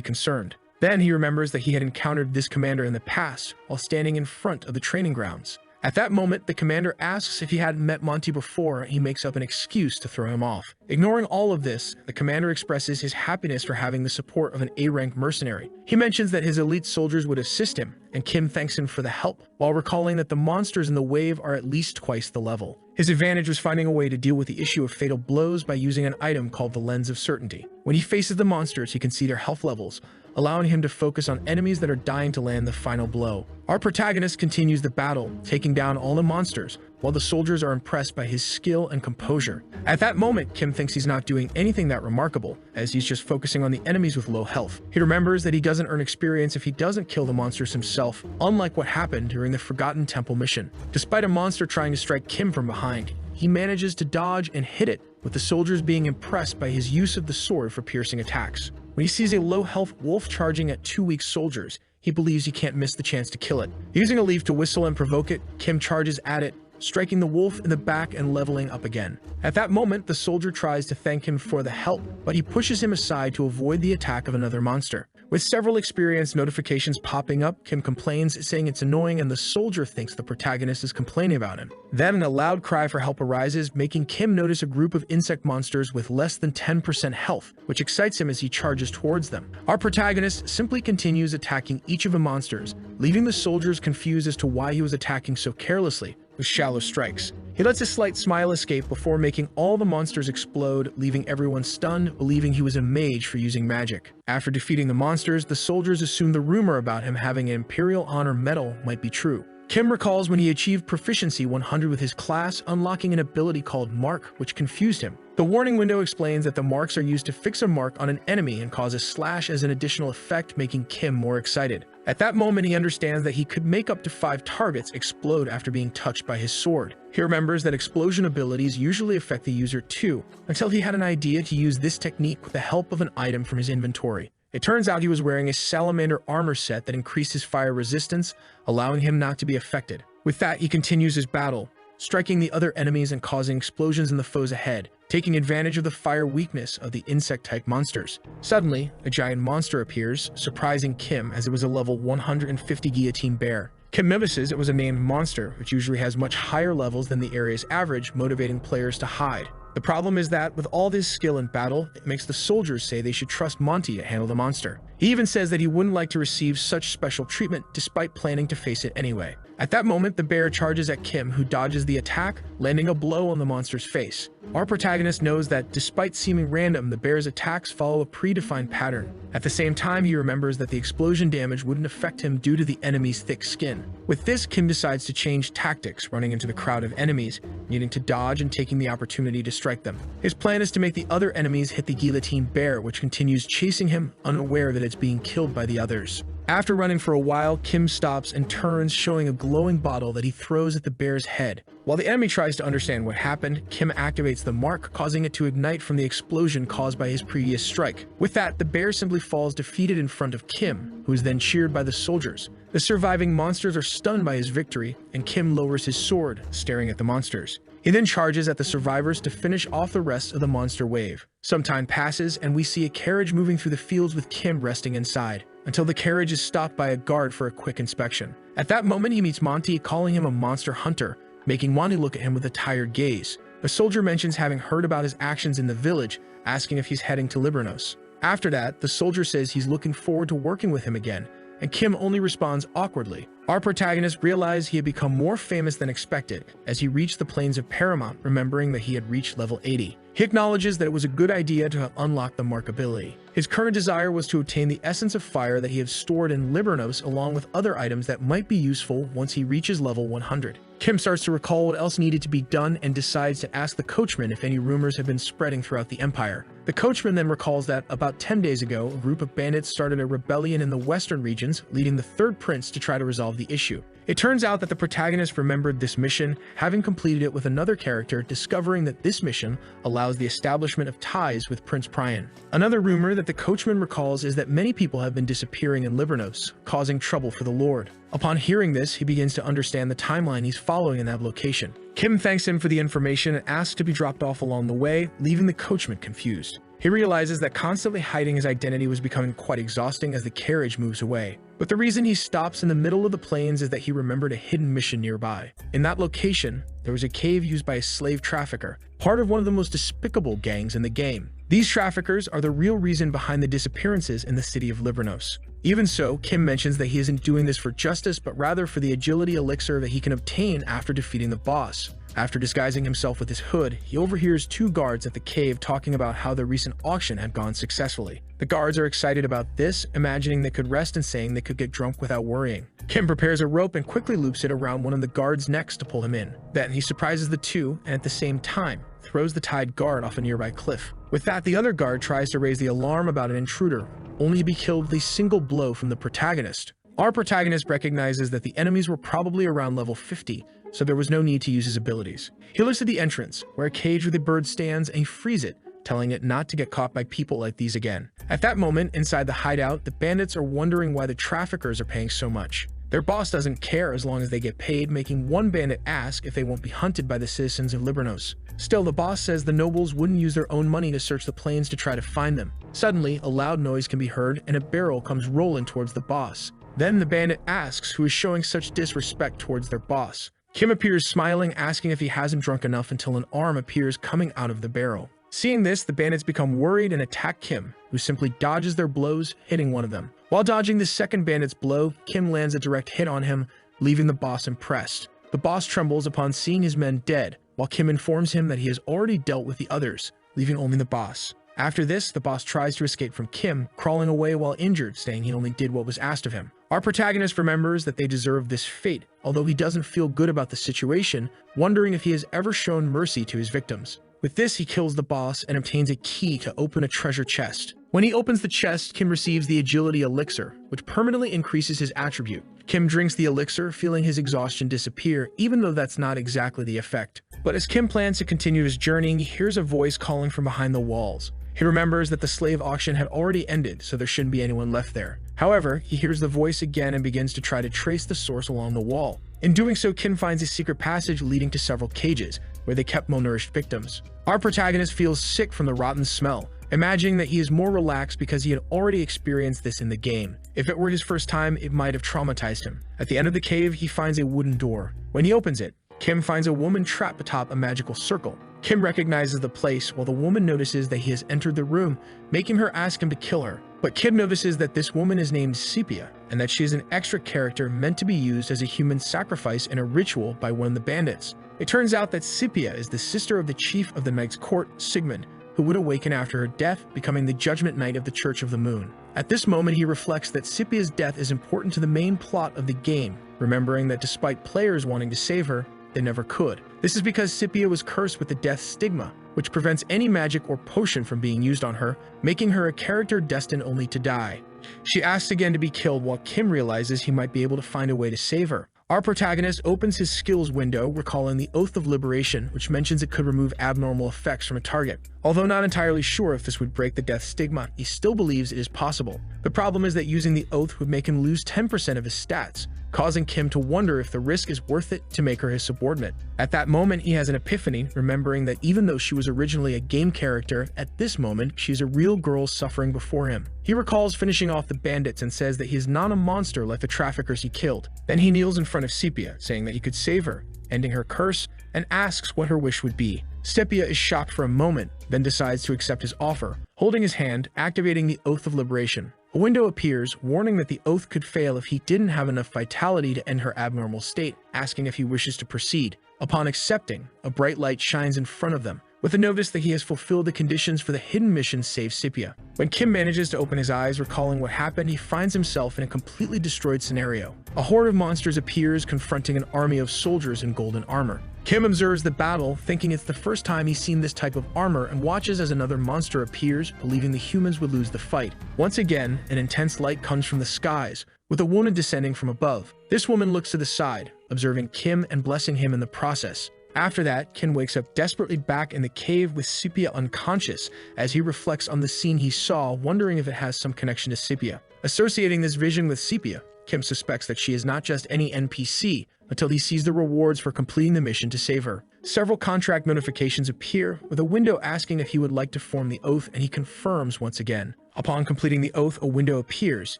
concerned. Then he remembers that he had encountered this commander in the past while standing in front of the training grounds. At that moment, the commander asks if he hadn't met Monty before, and he makes up an excuse to throw him off. Ignoring all of this, the commander expresses his happiness for having the support of an A-rank mercenary. He mentions that his elite soldiers would assist him, and Kim thanks him for the help, while recalling that the monsters in the wave are at least twice the level. His advantage was finding a way to deal with the issue of fatal blows by using an item called the Lens of Certainty. When he faces the monsters, he can see their health levels, allowing him to focus on enemies that are dying to land the final blow. Our protagonist continues the battle, taking down all the monsters, while the soldiers are impressed by his skill and composure. At that moment, Kim thinks he's not doing anything that remarkable, as he's just focusing on the enemies with low health. He remembers that he doesn't earn experience if he doesn't kill the monsters himself, unlike what happened during the Forgotten Temple mission. Despite a monster trying to strike Kim from behind, he manages to dodge and hit it, with the soldiers being impressed by his use of the sword for piercing attacks. When he sees a low-health wolf charging at 2 weak soldiers, he believes he can't miss the chance to kill it. Using a leaf to whistle and provoke it, Kim charges at it, striking the wolf in the back and leveling up again. At that moment, the soldier tries to thank him for the help, but he pushes him aside to avoid the attack of another monster. With several experience notifications popping up, Kim complains, saying it's annoying, and the soldier thinks the protagonist is complaining about him. Then a loud cry for help arises, making Kim notice a group of insect monsters with less than 10% health, which excites him as he charges towards them. Our protagonist simply continues attacking each of the monsters, leaving the soldiers confused as to why he was attacking so carelessly, with shallow strikes. He lets a slight smile escape before making all the monsters explode, leaving everyone stunned, believing he was a mage for using magic. After defeating the monsters, the soldiers assume the rumor about him having an Imperial Honor medal might be true. Kim recalls when he achieved Proficiency 100 with his class, unlocking an ability called Mark, which confused him. The warning window explains that the marks are used to fix a mark on an enemy and cause a slash as an additional effect, making Kim more excited. At that moment, he understands that he could make up to 5 targets explode after being touched by his sword. He remembers that explosion abilities usually affect the user too, until he had an idea to use this technique with the help of an item from his inventory. It turns out he was wearing a salamander armor set that increased his fire resistance, allowing him not to be affected. With that, he continues his battle, striking the other enemies and causing explosions in the foes ahead, taking advantage of the fire weakness of the insect-type monsters. Suddenly, a giant monster appears, surprising Kim as it was a level 150 guillotine bear. Kim notices it was a named monster, which usually has much higher levels than the area's average, motivating players to hide. The problem is that, with all this skill in battle, it makes the soldiers say they should trust Monty to handle the monster. He even says that he wouldn't like to receive such special treatment, despite planning to face it anyway. At that moment, the bear charges at Kim, who dodges the attack, landing a blow on the monster's face. Our protagonist knows that, despite seeming random, the bear's attacks follow a predefined pattern. At the same time, he remembers that the explosion damage wouldn't affect him due to the enemy's thick skin. With this, Kim decides to change tactics, running into the crowd of enemies, needing to dodge and taking the opportunity to strike them. His plan is to make the other enemies hit the guillotine bear, which continues chasing him, unaware that it's being killed by the others. After running for a while, Kim stops and turns, showing a glowing bottle that he throws at the bear's head. While the enemy tries to understand what happened, Kim activates the mark, causing it to ignite from the explosion caused by his previous strike. With that, the bear simply falls defeated in front of Kim, who is then cheered by the soldiers. The surviving monsters are stunned by his victory, and Kim lowers his sword, staring at the monsters. He then charges at the survivors to finish off the rest of the monster wave. Some time passes, and we see a carriage moving through the fields with Kim resting inside, until the carriage is stopped by a guard for a quick inspection. At that moment, he meets Monty, calling him a monster hunter, making Monty look at him with a tired gaze. The soldier mentions having heard about his actions in the village, asking if he's heading to Libranos. After that, the soldier says he's looking forward to working with him again, and Kim only responds awkwardly. Our protagonist realized he had become more famous than expected as he reached the plains of Paramount, remembering that he had reached level 80. He acknowledges that it was a good idea to have unlocked the mark ability. His current desire was to obtain the essence of fire that he had stored in Libranos, along with other items that might be useful once he reaches level 100. Kim starts to recall what else needed to be done and decides to ask the coachman if any rumors have been spreading throughout the empire. The coachman then recalls that about 10 days ago, a group of bandits started a rebellion in the western regions, leading the third prince to try to resolve the issue. It turns out that the protagonist remembered this mission, having completed it with another character, discovering that this mission allows the establishment of ties with Prince Prion. Another rumor that the coachman recalls is that many people have been disappearing in Livernos, causing trouble for the Lord. Upon hearing this, he begins to understand the timeline he's following in that location. Kim thanks him for the information and asks to be dropped off along the way, leaving the coachman confused. He realizes that constantly hiding his identity was becoming quite exhausting as the carriage moves away. But the reason he stops in the middle of the plains is that he remembered a hidden mission nearby. In that location, there was a cave used by a slave trafficker, part of one of the most despicable gangs in the game. These traffickers are the real reason behind the disappearances in the city of Livernos. Even so, Kim mentions that he isn't doing this for justice, but rather for the agility elixir that he can obtain after defeating the boss. After disguising himself with his hood, he overhears two guards at the cave talking about how the recent auction had gone successfully. The guards are excited about this, imagining they could rest and saying they could get drunk without worrying. Kim prepares a rope and quickly loops it around one of the guards' necks to pull him in. Then he surprises the two and at the same time throws the tied guard off a nearby cliff. With that, the other guard tries to raise the alarm about an intruder, only to be killed with a single blow from the protagonist. Our protagonist recognizes that the enemies were probably around level 50, so there was no need to use his abilities. He looks at the entrance, where a cage with a bird stands, and he frees it, telling it not to get caught by people like these again. At that moment, inside the hideout, the bandits are wondering why the traffickers are paying so much. Their boss doesn't care as long as they get paid, making one bandit ask if they won't be hunted by the citizens of Livernos. Still, the boss says the nobles wouldn't use their own money to search the plains to try to find them. Suddenly, a loud noise can be heard, and a barrel comes rolling towards the boss. Then the bandit asks who is showing such disrespect towards their boss. Kim appears smiling, asking if he hasn't drunk enough until an arm appears coming out of the barrel. Seeing this, the bandits become worried and attack Kim, who simply dodges their blows, hitting one of them. While dodging the second bandit's blow, Kim lands a direct hit on him, leaving the boss impressed. The boss trembles upon seeing his men dead, while Kim informs him that he has already dealt with the others, leaving only the boss. After this, the boss tries to escape from Kim, crawling away while injured, saying he only did what was asked of him. Our protagonist remembers that they deserve this fate, although he doesn't feel good about the situation, wondering if he has ever shown mercy to his victims. With this, he kills the boss and obtains a key to open a treasure chest. When he opens the chest, Kim receives the agility elixir, which permanently increases his attribute. Kim drinks the elixir, feeling his exhaustion disappear, even though that's not exactly the effect. But as Kim plans to continue his journey, he hears a voice calling from behind the walls. He remembers that the slave auction had already ended, so there shouldn't be anyone left there. However, he hears the voice again and begins to try to trace the source along the wall. In doing so, Kim finds a secret passage leading to several cages, where they kept malnourished victims. Our protagonist feels sick from the rotten smell, imagining that he is more relaxed because he had already experienced this in the game. If it were his first time, it might have traumatized him. At the end of the cave, he finds a wooden door. When he opens it, Kim finds a woman trapped atop a magical circle. Kim recognizes the place, while the woman notices that he has entered the room, making her ask him to kill her. But Kim notices that this woman is named Sepia, and that she is an extra character meant to be used as a human sacrifice in a ritual by one of the bandits. It turns out that Sepia is the sister of the chief of the Knight's Court, Sigmund, who would awaken after her death, becoming the Judgment Knight of the Church of the Moon. At this moment, he reflects that Sepia's death is important to the main plot of the game, remembering that despite players wanting to save her, they never could. This is because Sepia was cursed with the death stigma, which prevents any magic or potion from being used on her, making her a character destined only to die. She asks again to be killed, while Kim realizes he might be able to find a way to save her. Our protagonist opens his skills window, recalling the Oath of Liberation, which mentions it could remove abnormal effects from a target. Although not entirely sure if this would break the death stigma, he still believes it is possible. The problem is that using the oath would make him lose 10% of his stats, causing Kim to wonder if the risk is worth it to make her his subordinate. At that moment, he has an epiphany, remembering that even though she was originally a game character, at this moment, she's a real girl suffering before him. He recalls finishing off the bandits and says that he is not a monster like the traffickers he killed. Then he kneels in front of Sepia, saying that he could save her, ending her curse, and asks what her wish would be. Sepia is shocked for a moment, then decides to accept his offer, holding his hand, activating the Oath of Liberation. A window appears, warning that the oath could fail if he didn't have enough vitality to end her abnormal state, asking if he wishes to proceed. Upon accepting, a bright light shines in front of them, with a notice that he has fulfilled the conditions for the hidden mission Save Sepia. When Kim manages to open his eyes, recalling what happened, he finds himself in a completely destroyed scenario. A horde of monsters appears, confronting an army of soldiers in golden armor. Kim observes the battle, thinking it's the first time he's seen this type of armor, and watches as another monster appears, believing the humans would lose the fight. Once again, an intense light comes from the skies, with a woman descending from above. This woman looks to the side, observing Kim and blessing him in the process. After that, Kim wakes up desperately back in the cave with Sepia unconscious as he reflects on the scene he saw, wondering if it has some connection to Sepia. Associating this vision with Sepia, Kim suspects that she is not just any NPC until he sees the rewards for completing the mission to save her. Several contract notifications appear, with a window asking if he would like to form the oath, and he confirms once again. Upon completing the oath, a window appears,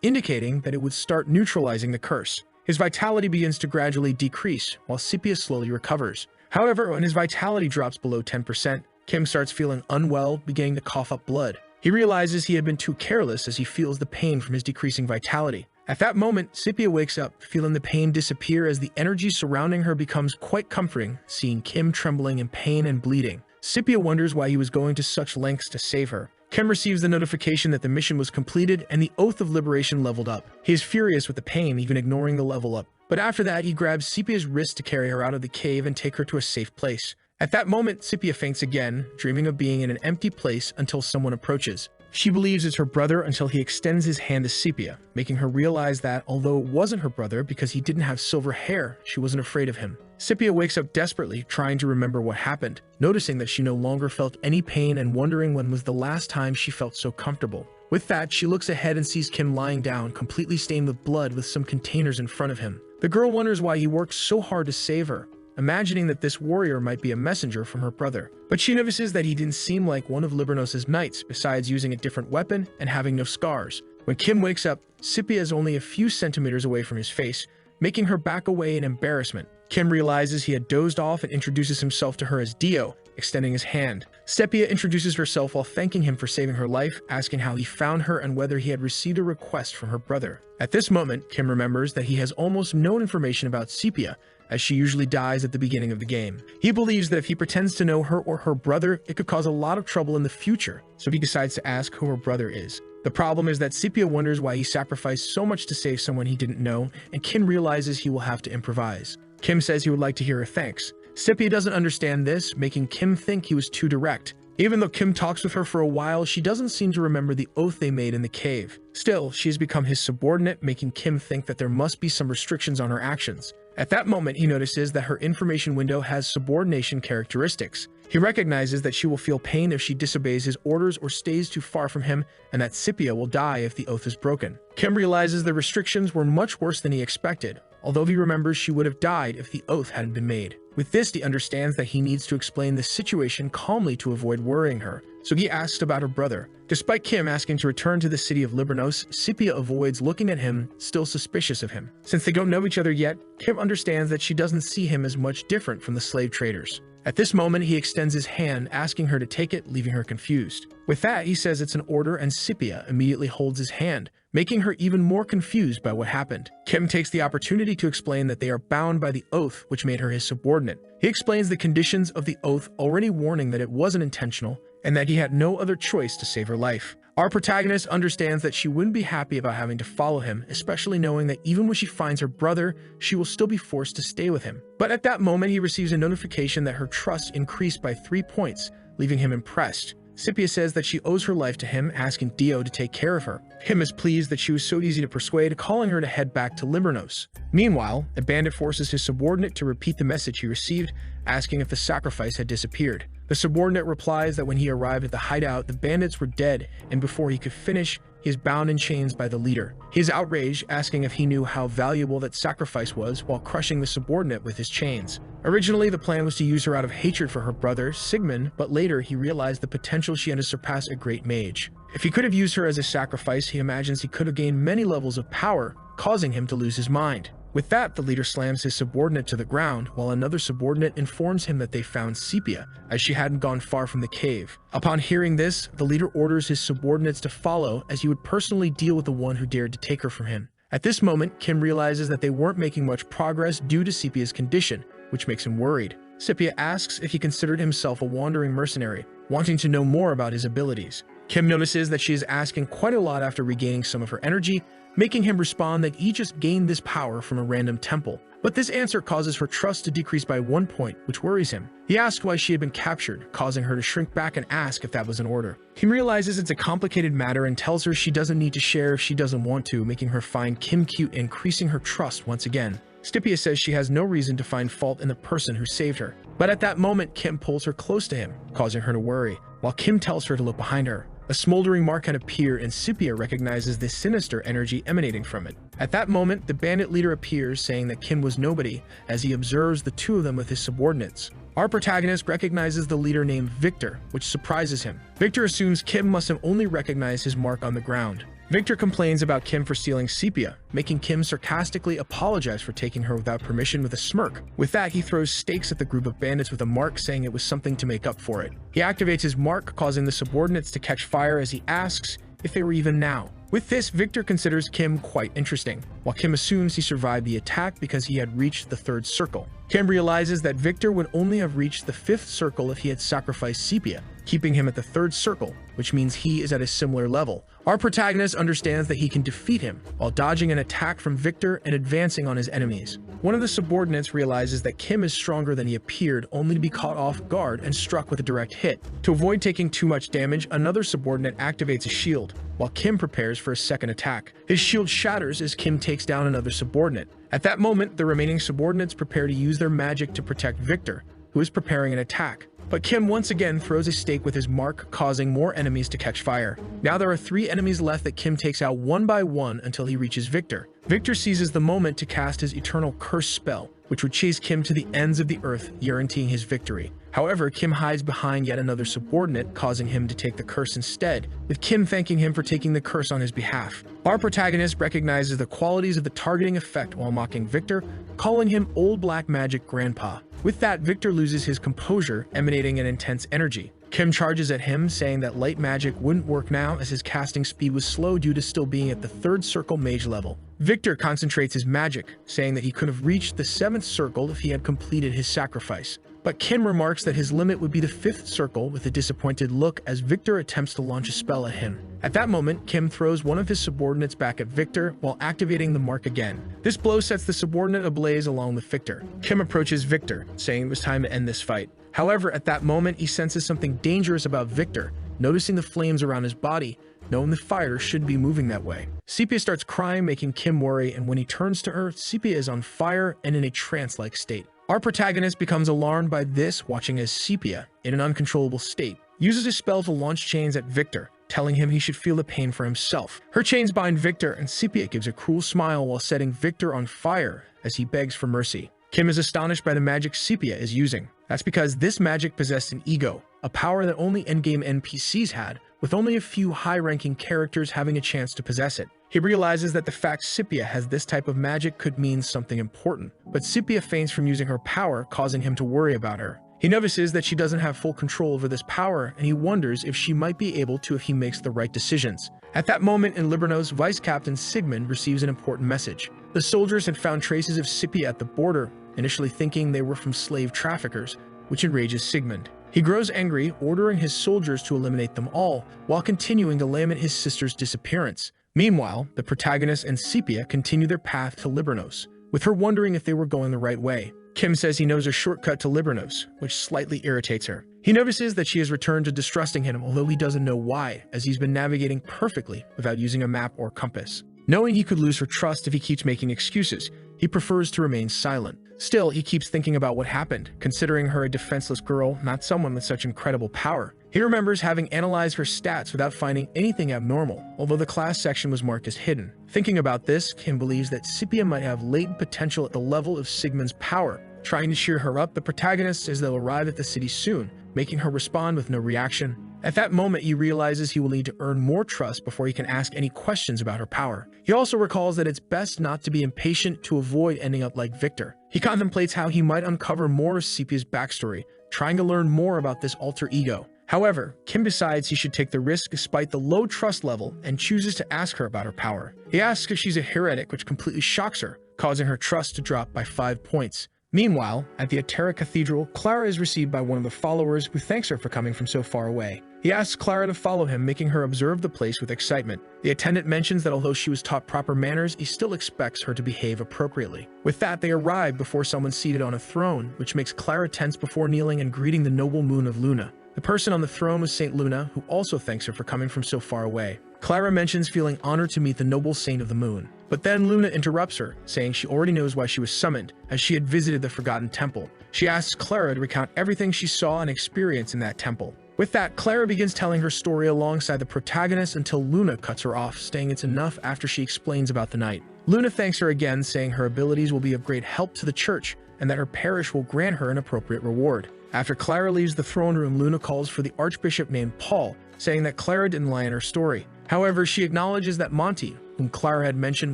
indicating that it would start neutralizing the curse. His vitality begins to gradually decrease, while Sepia slowly recovers. However, when his vitality drops below 10%, Kim starts feeling unwell, beginning to cough up blood. He realizes he had been too careless as he feels the pain from his decreasing vitality. At that moment, Sepia wakes up, feeling the pain disappear as the energy surrounding her becomes quite comforting, seeing Kim trembling in pain and bleeding. Sepia wonders why he was going to such lengths to save her. Kim receives the notification that the mission was completed and the Oath of Liberation leveled up. He is furious with the pain, even ignoring the level up. But after that, he grabs Sepia's wrist to carry her out of the cave and take her to a safe place. At that moment, Sepia faints again, dreaming of being in an empty place until someone approaches. She believes it's her brother until he extends his hand to Sepia, making her realize that, although it wasn't her brother because he didn't have silver hair, she wasn't afraid of him. Sepia wakes up desperately, trying to remember what happened, noticing that she no longer felt any pain and wondering when was the last time she felt so comfortable. With that, she looks ahead and sees Kim lying down, completely stained with blood with some containers in front of him. The girl wonders why he worked so hard to save her, imagining that this warrior might be a messenger from her brother. But she notices that he didn't seem like one of Libernos' knights, besides using a different weapon and having no scars. When Kim wakes up, Sepia is only a few centimeters away from his face, making her back away in embarrassment. Kim realizes he had dozed off and introduces himself to her as Dio, extending his hand. Sepia introduces herself while thanking him for saving her life, asking how he found her and whether he had received a request from her brother. At this moment, Kim remembers that he has almost no information about Sepia, as she usually dies at the beginning of the game. He believes that if he pretends to know her or her brother, it could cause a lot of trouble in the future, so he decides to ask who her brother is. The problem is that Sepia wonders why he sacrificed so much to save someone he didn't know, and Kim realizes he will have to improvise. Kim says he would like to hear her thanks. Sepia doesn't understand this, making Kim think he was too direct. Even though Kim talks with her for a while, she doesn't seem to remember the oath they made in the cave. Still, she has become his subordinate, making Kim think that there must be some restrictions on her actions. At that moment, he notices that her information window has subordination characteristics. He recognizes that she will feel pain if she disobeys his orders or stays too far from him, and that Sepia will die if the oath is broken. Kim realizes the restrictions were much worse than he expected, although he remembers she would have died if the oath hadn't been made. With this, he understands that he needs to explain the situation calmly to avoid worrying her, so he asks about her brother. Despite Kim asking to return to the city of Libernos, Sepia avoids looking at him, still suspicious of him. Since they don't know each other yet, Kim understands that she doesn't see him as much different from the slave traders. At this moment, he extends his hand, asking her to take it, leaving her confused. With that, he says it's an order, and Sepia immediately holds his hand, making her even more confused by what happened. Kim takes the opportunity to explain that they are bound by the oath which made her his subordinate. He explains the conditions of the oath, already warning that it wasn't intentional and that he had no other choice to save her life. Our protagonist understands that she wouldn't be happy about having to follow him, especially knowing that even when she finds her brother, she will still be forced to stay with him. But at that moment, he receives a notification that her trust increased by 3 points, leaving him impressed. Sepia says that she owes her life to him, asking Dio to take care of her. Kim is pleased that she was so easy to persuade, calling her to head back to Libernos. Meanwhile, a bandit forces his subordinate to repeat the message he received, asking if the sacrifice had disappeared. The subordinate replies that when he arrived at the hideout, the bandits were dead, and before he could finish, he is bound in chains by the leader. He is outraged, asking if he knew how valuable that sacrifice was while crushing the subordinate with his chains. Originally, the plan was to use her out of hatred for her brother, Sigmund, but later he realized the potential she had to surpass a great mage. If he could have used her as a sacrifice, he imagines he could have gained many levels of power, causing him to lose his mind. With that, the leader slams his subordinate to the ground, while another subordinate informs him that they found Sepia, as she hadn't gone far from the cave. Upon hearing this, the leader orders his subordinates to follow, as he would personally deal with the one who dared to take her from him. At this moment, Kim realizes that they weren't making much progress due to Sepia's condition, which makes him worried. Sepia asks if he considered himself a wandering mercenary, wanting to know more about his abilities. Kim notices that she is asking quite a lot after regaining some of her energy, making him respond that he just gained this power from a random temple. But this answer causes her trust to decrease by 1 point, which worries him. He asks why she had been captured, causing her to shrink back and ask if that was in order. Kim realizes it's a complicated matter and tells her she doesn't need to share if she doesn't want to, making her find Kim cute and increasing her trust once again. Sepia says she has no reason to find fault in the person who saved her. But at that moment, Kim pulls her close to him, causing her to worry, while Kim tells her to look behind her. A smoldering mark can appear and Sepia recognizes the sinister energy emanating from it. At that moment, the bandit leader appears, saying that Kim was nobody, as he observes the two of them with his subordinates. Our protagonist recognizes the leader named Victor, which surprises him. Victor assumes Kim must have only recognized his mark on the ground. Victor complains about Kim for stealing Sepia, making Kim sarcastically apologize for taking her without permission with a smirk. With that, he throws stakes at the group of bandits with a mark, saying it was something to make up for it. He activates his mark, causing the subordinates to catch fire as he asks if they were even now. With this, Victor considers Kim quite interesting, while Kim assumes he survived the attack because he had reached the 3rd circle. Kim realizes that Victor would only have reached the 5th circle if he had sacrificed Sepia, keeping him at the 3rd circle, which means he is at a similar level. Our protagonist understands that he can defeat him while dodging an attack from Victor and advancing on his enemies. One of the subordinates realizes that Kim is stronger than he appeared, only to be caught off guard and struck with a direct hit. To avoid taking too much damage, another subordinate activates a shield, while Kim prepares for a second attack. His shield shatters as Kim takes down another subordinate. At that moment, the remaining subordinates prepare to use their magic to protect Victor, who is preparing an attack. But Kim once again throws a stake with his mark, causing more enemies to catch fire. Now there are 3 enemies left that Kim takes out one by one until he reaches Victor. Victor seizes the moment to cast his Eternal Curse spell, which would chase Kim to the ends of the earth, guaranteeing his victory. However, Kim hides behind yet another subordinate, causing him to take the curse instead, with Kim thanking him for taking the curse on his behalf. Our protagonist recognizes the qualities of the targeting effect while mocking Victor, calling him Old Black Magic Grandpa. With that, Victor loses his composure, emanating an intense energy. Kim charges at him, saying that light magic wouldn't work now as his casting speed was slow due to still being at the 3rd circle mage level. Victor concentrates his magic, saying that he could have reached the 7th circle if he had completed his sacrifice. But Kim remarks that his limit would be the 5th circle with a disappointed look as Victor attempts to launch a spell at him. At that moment, Kim throws one of his subordinates back at Victor while activating the mark again. This blow sets the subordinate ablaze along with Victor. Kim approaches Victor, saying it was time to end this fight. However, at that moment, he senses something dangerous about Victor, noticing the flames around his body, knowing the fire shouldn't be moving that way. Sepia starts crying, making Kim worry, and when he turns to her, Sepia is on fire and in a trance-like state. Our protagonist becomes alarmed by this, watching as Sepia, in an uncontrollable state, uses a spell to launch chains at Victor, telling him he should feel the pain for himself. Her chains bind Victor, and Sepia gives a cruel smile while setting Victor on fire as he begs for mercy. Kim is astonished by the magic Sepia is using. That's because this magic possessed an ego, a power that only endgame NPCs had, with only a few high-ranking characters having a chance to possess it. He realizes that the fact Sepia has this type of magic could mean something important, but Sepia feigns from using her power, causing him to worry about her. He notices that she doesn't have full control over this power, and he wonders if she might be able to if he makes the right decisions. At that moment in Libranos, Vice Captain Sigmund receives an important message. The soldiers had found traces of Sepia at the border, initially thinking they were from slave traffickers, which enrages Sigmund. He grows angry, ordering his soldiers to eliminate them all, while continuing to lament his sister's disappearance. Meanwhile, the protagonist and Sepia continue their path to Libranos, with her wondering if they were going the right way. Kim says he knows a shortcut to Libranos, which slightly irritates her. He notices that she has returned to distrusting him, although he doesn't know why, as he's been navigating perfectly without using a map or compass. Knowing he could lose her trust if he keeps making excuses, he prefers to remain silent. Still, he keeps thinking about what happened, considering her a defenseless girl, not someone with such incredible power. He remembers having analyzed her stats without finding anything abnormal, although the class section was marked as hidden. Thinking about this, Kim believes that Sepia might have latent potential at the level of Sigmund's power. Trying to cheer her up, the protagonist says they'll arrive at the city soon, making her respond with no reaction. At that moment, he realizes he will need to earn more trust before he can ask any questions about her power. He also recalls that it's best not to be impatient to avoid ending up like Victor. He contemplates how he might uncover more of Sepia's backstory, trying to learn more about this alter ego. However, Kim decides he should take the risk despite the low trust level and chooses to ask her about her power. He asks if she's a heretic, which completely shocks her, causing her trust to drop by 5 points. Meanwhile, at the Atera Cathedral, Clara is received by one of the followers who thanks her for coming from so far away. He asks Clara to follow him, making her observe the place with excitement. The attendant mentions that although she was taught proper manners, he still expects her to behave appropriately. With that, they arrive before someone seated on a throne, which makes Clara tense before kneeling and greeting the noble moon of Luna. The person on the throne was Saint Luna, who also thanks her for coming from so far away. Clara mentions feeling honored to meet the noble saint of the moon. But then Luna interrupts her, saying she already knows why she was summoned, as she had visited the Forgotten Temple. She asks Clara to recount everything she saw and experienced in that temple. With that, Clara begins telling her story alongside the protagonist until Luna cuts her off, saying it's enough after she explains about the night. Luna thanks her again, saying her abilities will be of great help to the church, and that her parish will grant her an appropriate reward. After Clara leaves the throne room, Luna calls for the archbishop named Paul, saying that Clara didn't lie in her story. However, she acknowledges that Monty, whom Clara had mentioned,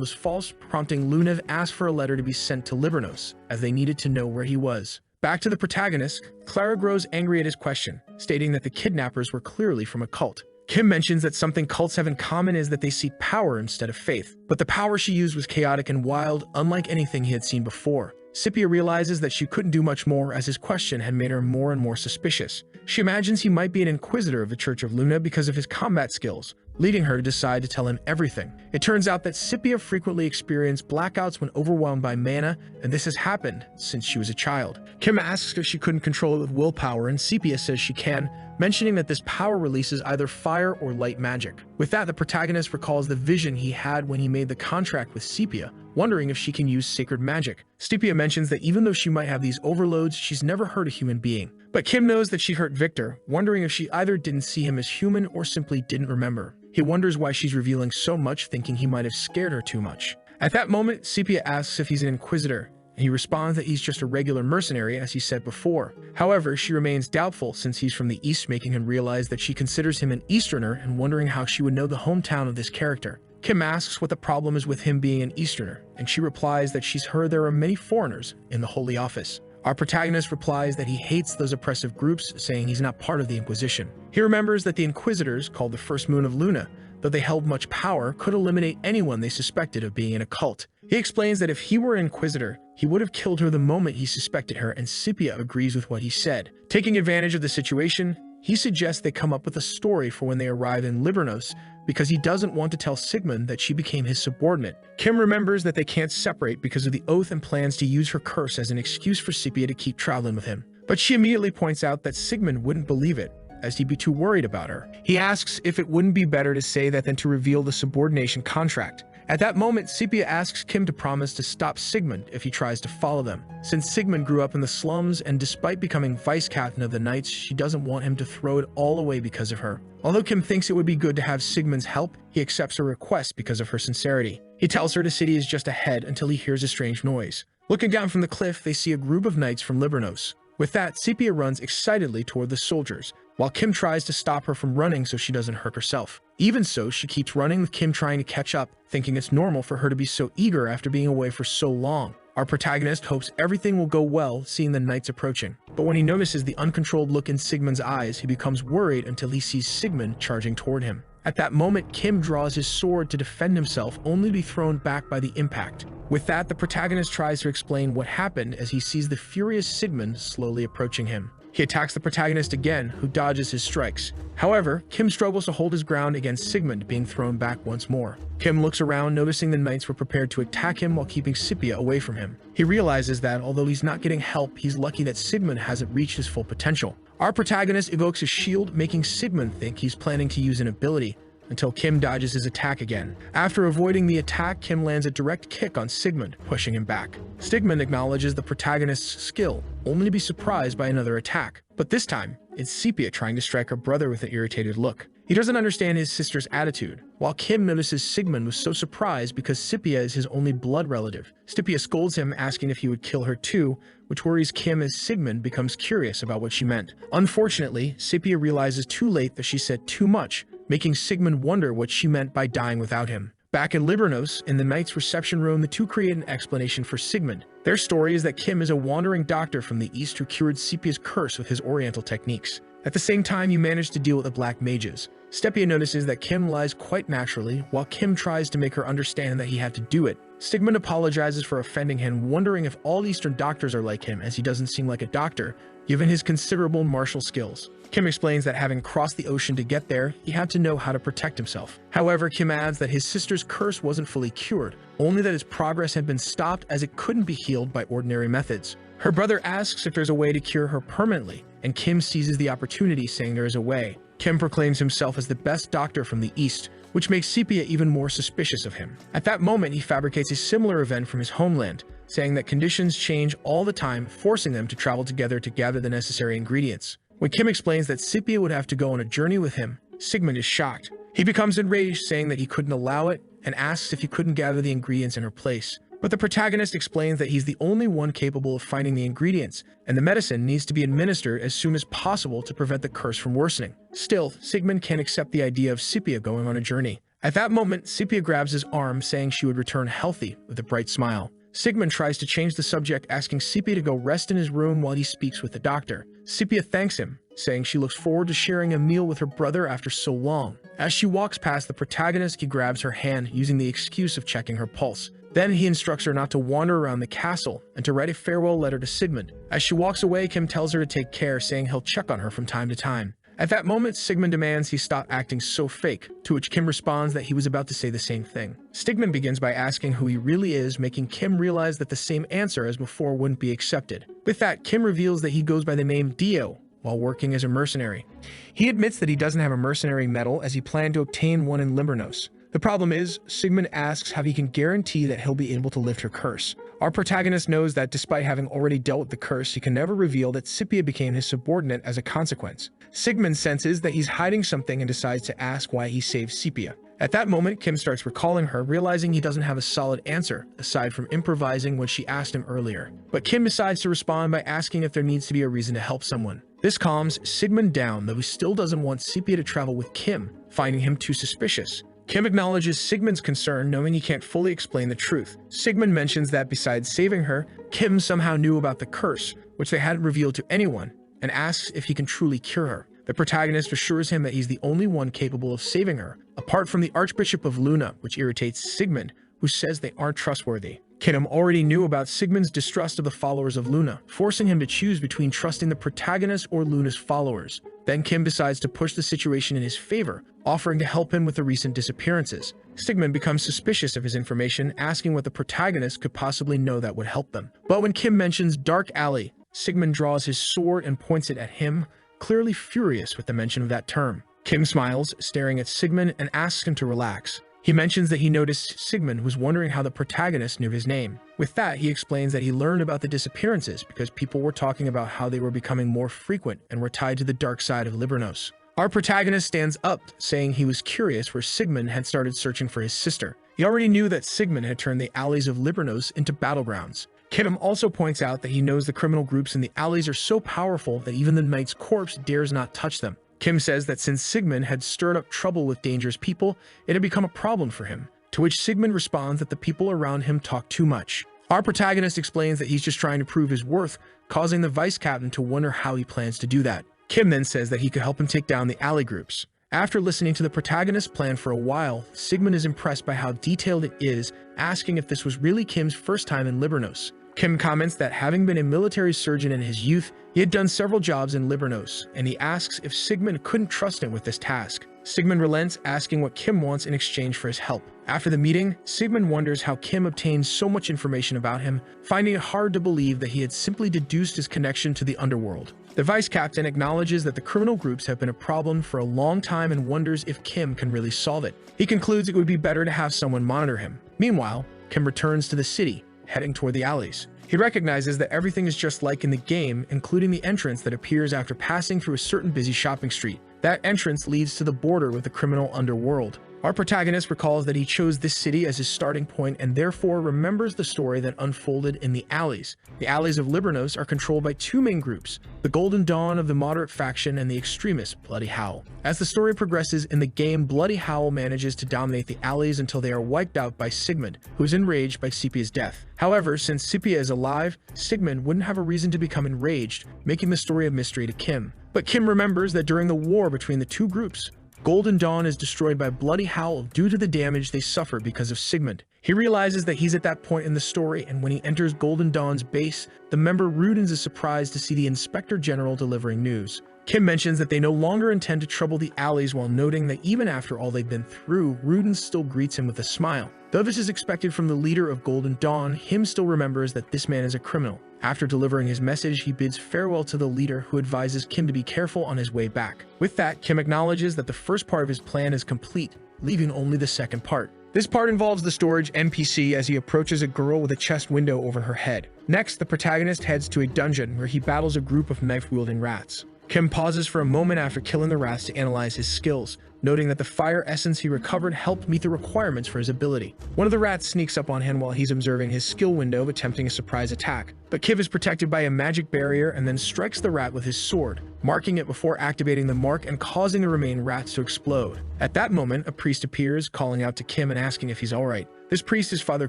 was false, prompting Luna to ask for a letter to be sent to Livernos, as they needed to know where he was. Back to the protagonist, Clara grows angry at his question, stating that the kidnappers were clearly from a cult. Kim mentions that something cults have in common is that they seek power instead of faith, but the power she used was chaotic and wild, unlike anything he had seen before. Scipia realizes that she couldn't do much more, as his question had made her more and more suspicious. She imagines he might be an inquisitor of the Church of Luna because of his combat skills, leading her to decide to tell him everything. It turns out that Scipia frequently experienced blackouts when overwhelmed by mana, and this has happened since she was a child. Kim asks if she couldn't control it with willpower, and Scipia says she can, mentioning that this power releases either fire or light magic. With that, the protagonist recalls the vision he had when he made the contract with Scipia, wondering if she can use sacred magic. Scipia mentions that even though she might have these overloads, she's never hurt a human being. But Kim knows that she hurt Victor, wondering if she either didn't see him as human or simply didn't remember. He wonders why she's revealing so much, thinking he might have scared her too much. At that moment, Scipia asks if he's an inquisitor, and he responds that he's just a regular mercenary, as he said before. However, she remains doubtful since he's from the East, making him realize that she considers him an Easterner and wondering how she would know the hometown of this character. Kim asks what the problem is with him being an Easterner, and she replies that she's heard there are many foreigners in the Holy Office. Our protagonist replies that he hates those oppressive groups, saying he's not part of the Inquisition. He remembers that the Inquisitors, called the First Moon of Luna, though they held much power, could eliminate anyone they suspected of being in a cult. He explains that if he were an Inquisitor, he would have killed her the moment he suspected her, and Scipia agrees with what he said. Taking advantage of the situation, he suggests they come up with a story for when they arrive in Livernos, because he doesn't want to tell Sigmund that she became his subordinate. Kim remembers that they can't separate because of the oath and plans to use her curse as an excuse for Scipia to keep traveling with him. But she immediately points out that Sigmund wouldn't believe it, as he'd be too worried about her. He asks if it wouldn't be better to say that than to reveal the subordination contract. At that moment, Scipia asks Kim to promise to stop Sigmund if he tries to follow them. Since Sigmund grew up in the slums, and despite becoming vice captain of the Knights, she doesn't want him to throw it all away because of her. Although Kim thinks it would be good to have Sigmund's help, he accepts her request because of her sincerity. He tells her the city is just ahead until he hears a strange noise. Looking down from the cliff, they see a group of knights from Livernos. With that, Scipia runs excitedly toward the soldiers, while Kim tries to stop her from running so she doesn't hurt herself. Even so, she keeps running, with Kim trying to catch up, thinking it's normal for her to be so eager after being away for so long. Our protagonist hopes everything will go well, seeing the knights approaching. But when he notices the uncontrolled look in Sigmund's eyes, he becomes worried until he sees Sigmund charging toward him. At that moment, Kim draws his sword to defend himself, only to be thrown back by the impact. With that, the protagonist tries to explain what happened as he sees the furious Sigmund slowly approaching him. He attacks the protagonist again, who dodges his strikes. However, Kim struggles to hold his ground against Sigmund being thrown back once more. Kim looks around, noticing the knights were prepared to attack him while keeping Scipia away from him. He realizes that, although he's not getting help, he's lucky that Sigmund hasn't reached his full potential. Our protagonist evokes a shield, making Sigmund think he's planning to use an ability, until Kim dodges his attack again. After avoiding the attack, Kim lands a direct kick on Sigmund, pushing him back. Sigmund acknowledges the protagonist's skill, only to be surprised by another attack. But this time, it's Scipia trying to strike her brother with an irritated look. He doesn't understand his sister's attitude, while Kim notices Sigmund was so surprised because Scipia is his only blood relative. Scipia scolds him, asking if he would kill her too, which worries Kim as Sigmund becomes curious about what she meant. Unfortunately, Scipia realizes too late that she said too much, making Sigmund wonder what she meant by dying without him. Back in Livernos, in the Knight's reception room, the two create an explanation for Sigmund. Their story is that Kim is a wandering doctor from the East who cured Scipia's curse with his oriental techniques. At the same time, he managed to deal with the Black Mages. Scipia notices that Kim lies quite naturally, while Kim tries to make her understand that he had to do it, Sigmund apologizes for offending him, wondering if all Eastern doctors are like him, as he doesn't seem like a doctor, given his considerable martial skills. Kim explains that having crossed the ocean to get there, he had to know how to protect himself. However, Kim adds that his sister's curse wasn't fully cured, only that his progress had been stopped as it couldn't be healed by ordinary methods. Her brother asks if there's a way to cure her permanently, and Kim seizes the opportunity, saying there is a way. Kim proclaims himself as the best doctor from the East, which makes Sepia even more suspicious of him. At that moment, he fabricates a similar event from his homeland, saying that conditions change all the time, forcing them to travel together to gather the necessary ingredients. When Kim explains that Sepia would have to go on a journey with him, Sigmund is shocked. He becomes enraged, saying that he couldn't allow it, and asks if he couldn't gather the ingredients in her place. But the protagonist explains that he's the only one capable of finding the ingredients, and the medicine needs to be administered as soon as possible to prevent the curse from worsening. Still, Sigmund can't accept the idea of Sepia going on a journey. At that moment, Sepia grabs his arm, saying she would return healthy with a bright smile. Sigmund tries to change the subject, asking Sepia to go rest in his room while he speaks with the doctor. Sepia thanks him, saying she looks forward to sharing a meal with her brother after so long. As she walks past the protagonist, he grabs her hand, using the excuse of checking her pulse. Then he instructs her not to wander around the castle and to write a farewell letter to Sigmund. As she walks away, Kim tells her to take care, saying he'll check on her from time to time. At that moment, Sigmund demands he stop acting so fake, to which Kim responds that he was about to say the same thing. Sigmund begins by asking who he really is, making Kim realize that the same answer as before wouldn't be accepted. With that, Kim reveals that he goes by the name Dio while working as a mercenary. He admits that he doesn't have a mercenary medal, as he planned to obtain one in Limbernos. The problem is, Sigmund asks how he can guarantee that he'll be able to lift her curse. Our protagonist knows that despite having already dealt with the curse, he can never reveal that Sepia became his subordinate as a consequence. Sigmund senses that he's hiding something and decides to ask why he saved Sepia. At that moment, Kim starts recalling her, realizing he doesn't have a solid answer, aside from improvising when she asked him earlier. But Kim decides to respond by asking if there needs to be a reason to help someone. This calms Sigmund down, though he still doesn't want Sepia to travel with Kim, finding him too suspicious. Kim acknowledges Sigmund's concern, knowing he can't fully explain the truth. Sigmund mentions that besides saving her, Kim somehow knew about the curse, which they hadn't revealed to anyone, and asks if he can truly cure her. The protagonist assures him that he's the only one capable of saving her, apart from the Archbishop of Luna, which irritates Sigmund, who says they aren't trustworthy. Kim already knew about Sigmund's distrust of the followers of Luna, forcing him to choose between trusting the protagonist or Luna's followers. Then Kim decides to push the situation in his favor, offering to help him with the recent disappearances. Sigmund becomes suspicious of his information, asking what the protagonist could possibly know that would help them. But when Kim mentions Dark Alley, Sigmund draws his sword and points it at him, clearly furious with the mention of that term. Kim smiles, staring at Sigmund, and asks him to relax. He mentions that he noticed Sigmund was wondering how the protagonist knew his name. With that, he explains that he learned about the disappearances because people were talking about how they were becoming more frequent and were tied to the dark side of Limbernos. Our protagonist stands up, saying he was curious where Sigmund had started searching for his sister. He already knew that Sigmund had turned the alleys of Limbernos into battlegrounds. Kim also points out that he knows the criminal groups in the alleys are so powerful that even the knight's corpse dares not touch them. Kim says that since Sigmund had stirred up trouble with dangerous people, it had become a problem for him, to which Sigmund responds that the people around him talk too much. Our protagonist explains that he's just trying to prove his worth, causing the vice captain to wonder how he plans to do that. Kim then says that he could help him take down the alley groups. After listening to the protagonist's plan for a while, Sigmund is impressed by how detailed it is, asking if this was really Kim's first time in Limbernos. Kim comments that having been a military surgeon in his youth, he had done several jobs in Limbernos, and he asks if Sigmund couldn't trust him with this task. Sigmund relents, asking what Kim wants in exchange for his help. After the meeting, Sigmund wonders how Kim obtained so much information about him, finding it hard to believe that he had simply deduced his connection to the underworld. The vice captain acknowledges that the criminal groups have been a problem for a long time and wonders if Kim can really solve it. He concludes it would be better to have someone monitor him. Meanwhile, Kim returns to the city, heading toward the alleys. He recognizes that everything is just like in the game, including the entrance that appears after passing through a certain busy shopping street. That entrance leads to the border with the criminal underworld. Our protagonist recalls that he chose this city as his starting point and therefore remembers the story that unfolded in the alleys. The alleys of Limbernos are controlled by two main groups, the Golden Dawn of the moderate faction and the extremist Bloody Howl. As the story progresses in the game, Bloody Howl manages to dominate the alleys until they are wiped out by Sigmund, who is enraged by Sepia's death. However, since Sepia is alive, Sigmund wouldn't have a reason to become enraged, making the story a mystery to Kim. But Kim remembers that during the war between the two groups, Golden Dawn is destroyed by Bloody Howl due to the damage they suffer because of Sigmund. He realizes that he's at that point in the story, and when he enters Golden Dawn's base, the member Rudens is surprised to see the Inspector General delivering news. Kim mentions that they no longer intend to trouble the alleys, while noting that even after all they've been through, Rudens still greets him with a smile. Though this is expected from the leader of Golden Dawn, Him still remembers that this man is a criminal. After delivering his message, he bids farewell to the leader, who advises Kim to be careful on his way back. With that, Kim acknowledges that the first part of his plan is complete, leaving only the second part. This part involves the storage NPC as he approaches a girl with a chest window over her head. Next, the protagonist heads to a dungeon where he battles a group of knife-wielding rats. Kim pauses for a moment after killing the rats to analyze his skills, noting that the fire essence he recovered helped meet the requirements for his ability. One of the rats sneaks up on him while he's observing his skill window, attempting a surprise attack. But Kim is protected by a magic barrier and then strikes the rat with his sword, marking it before activating the mark and causing the remaining rats to explode. At that moment, a priest appears, calling out to Kim and asking if he's alright. This priest is Father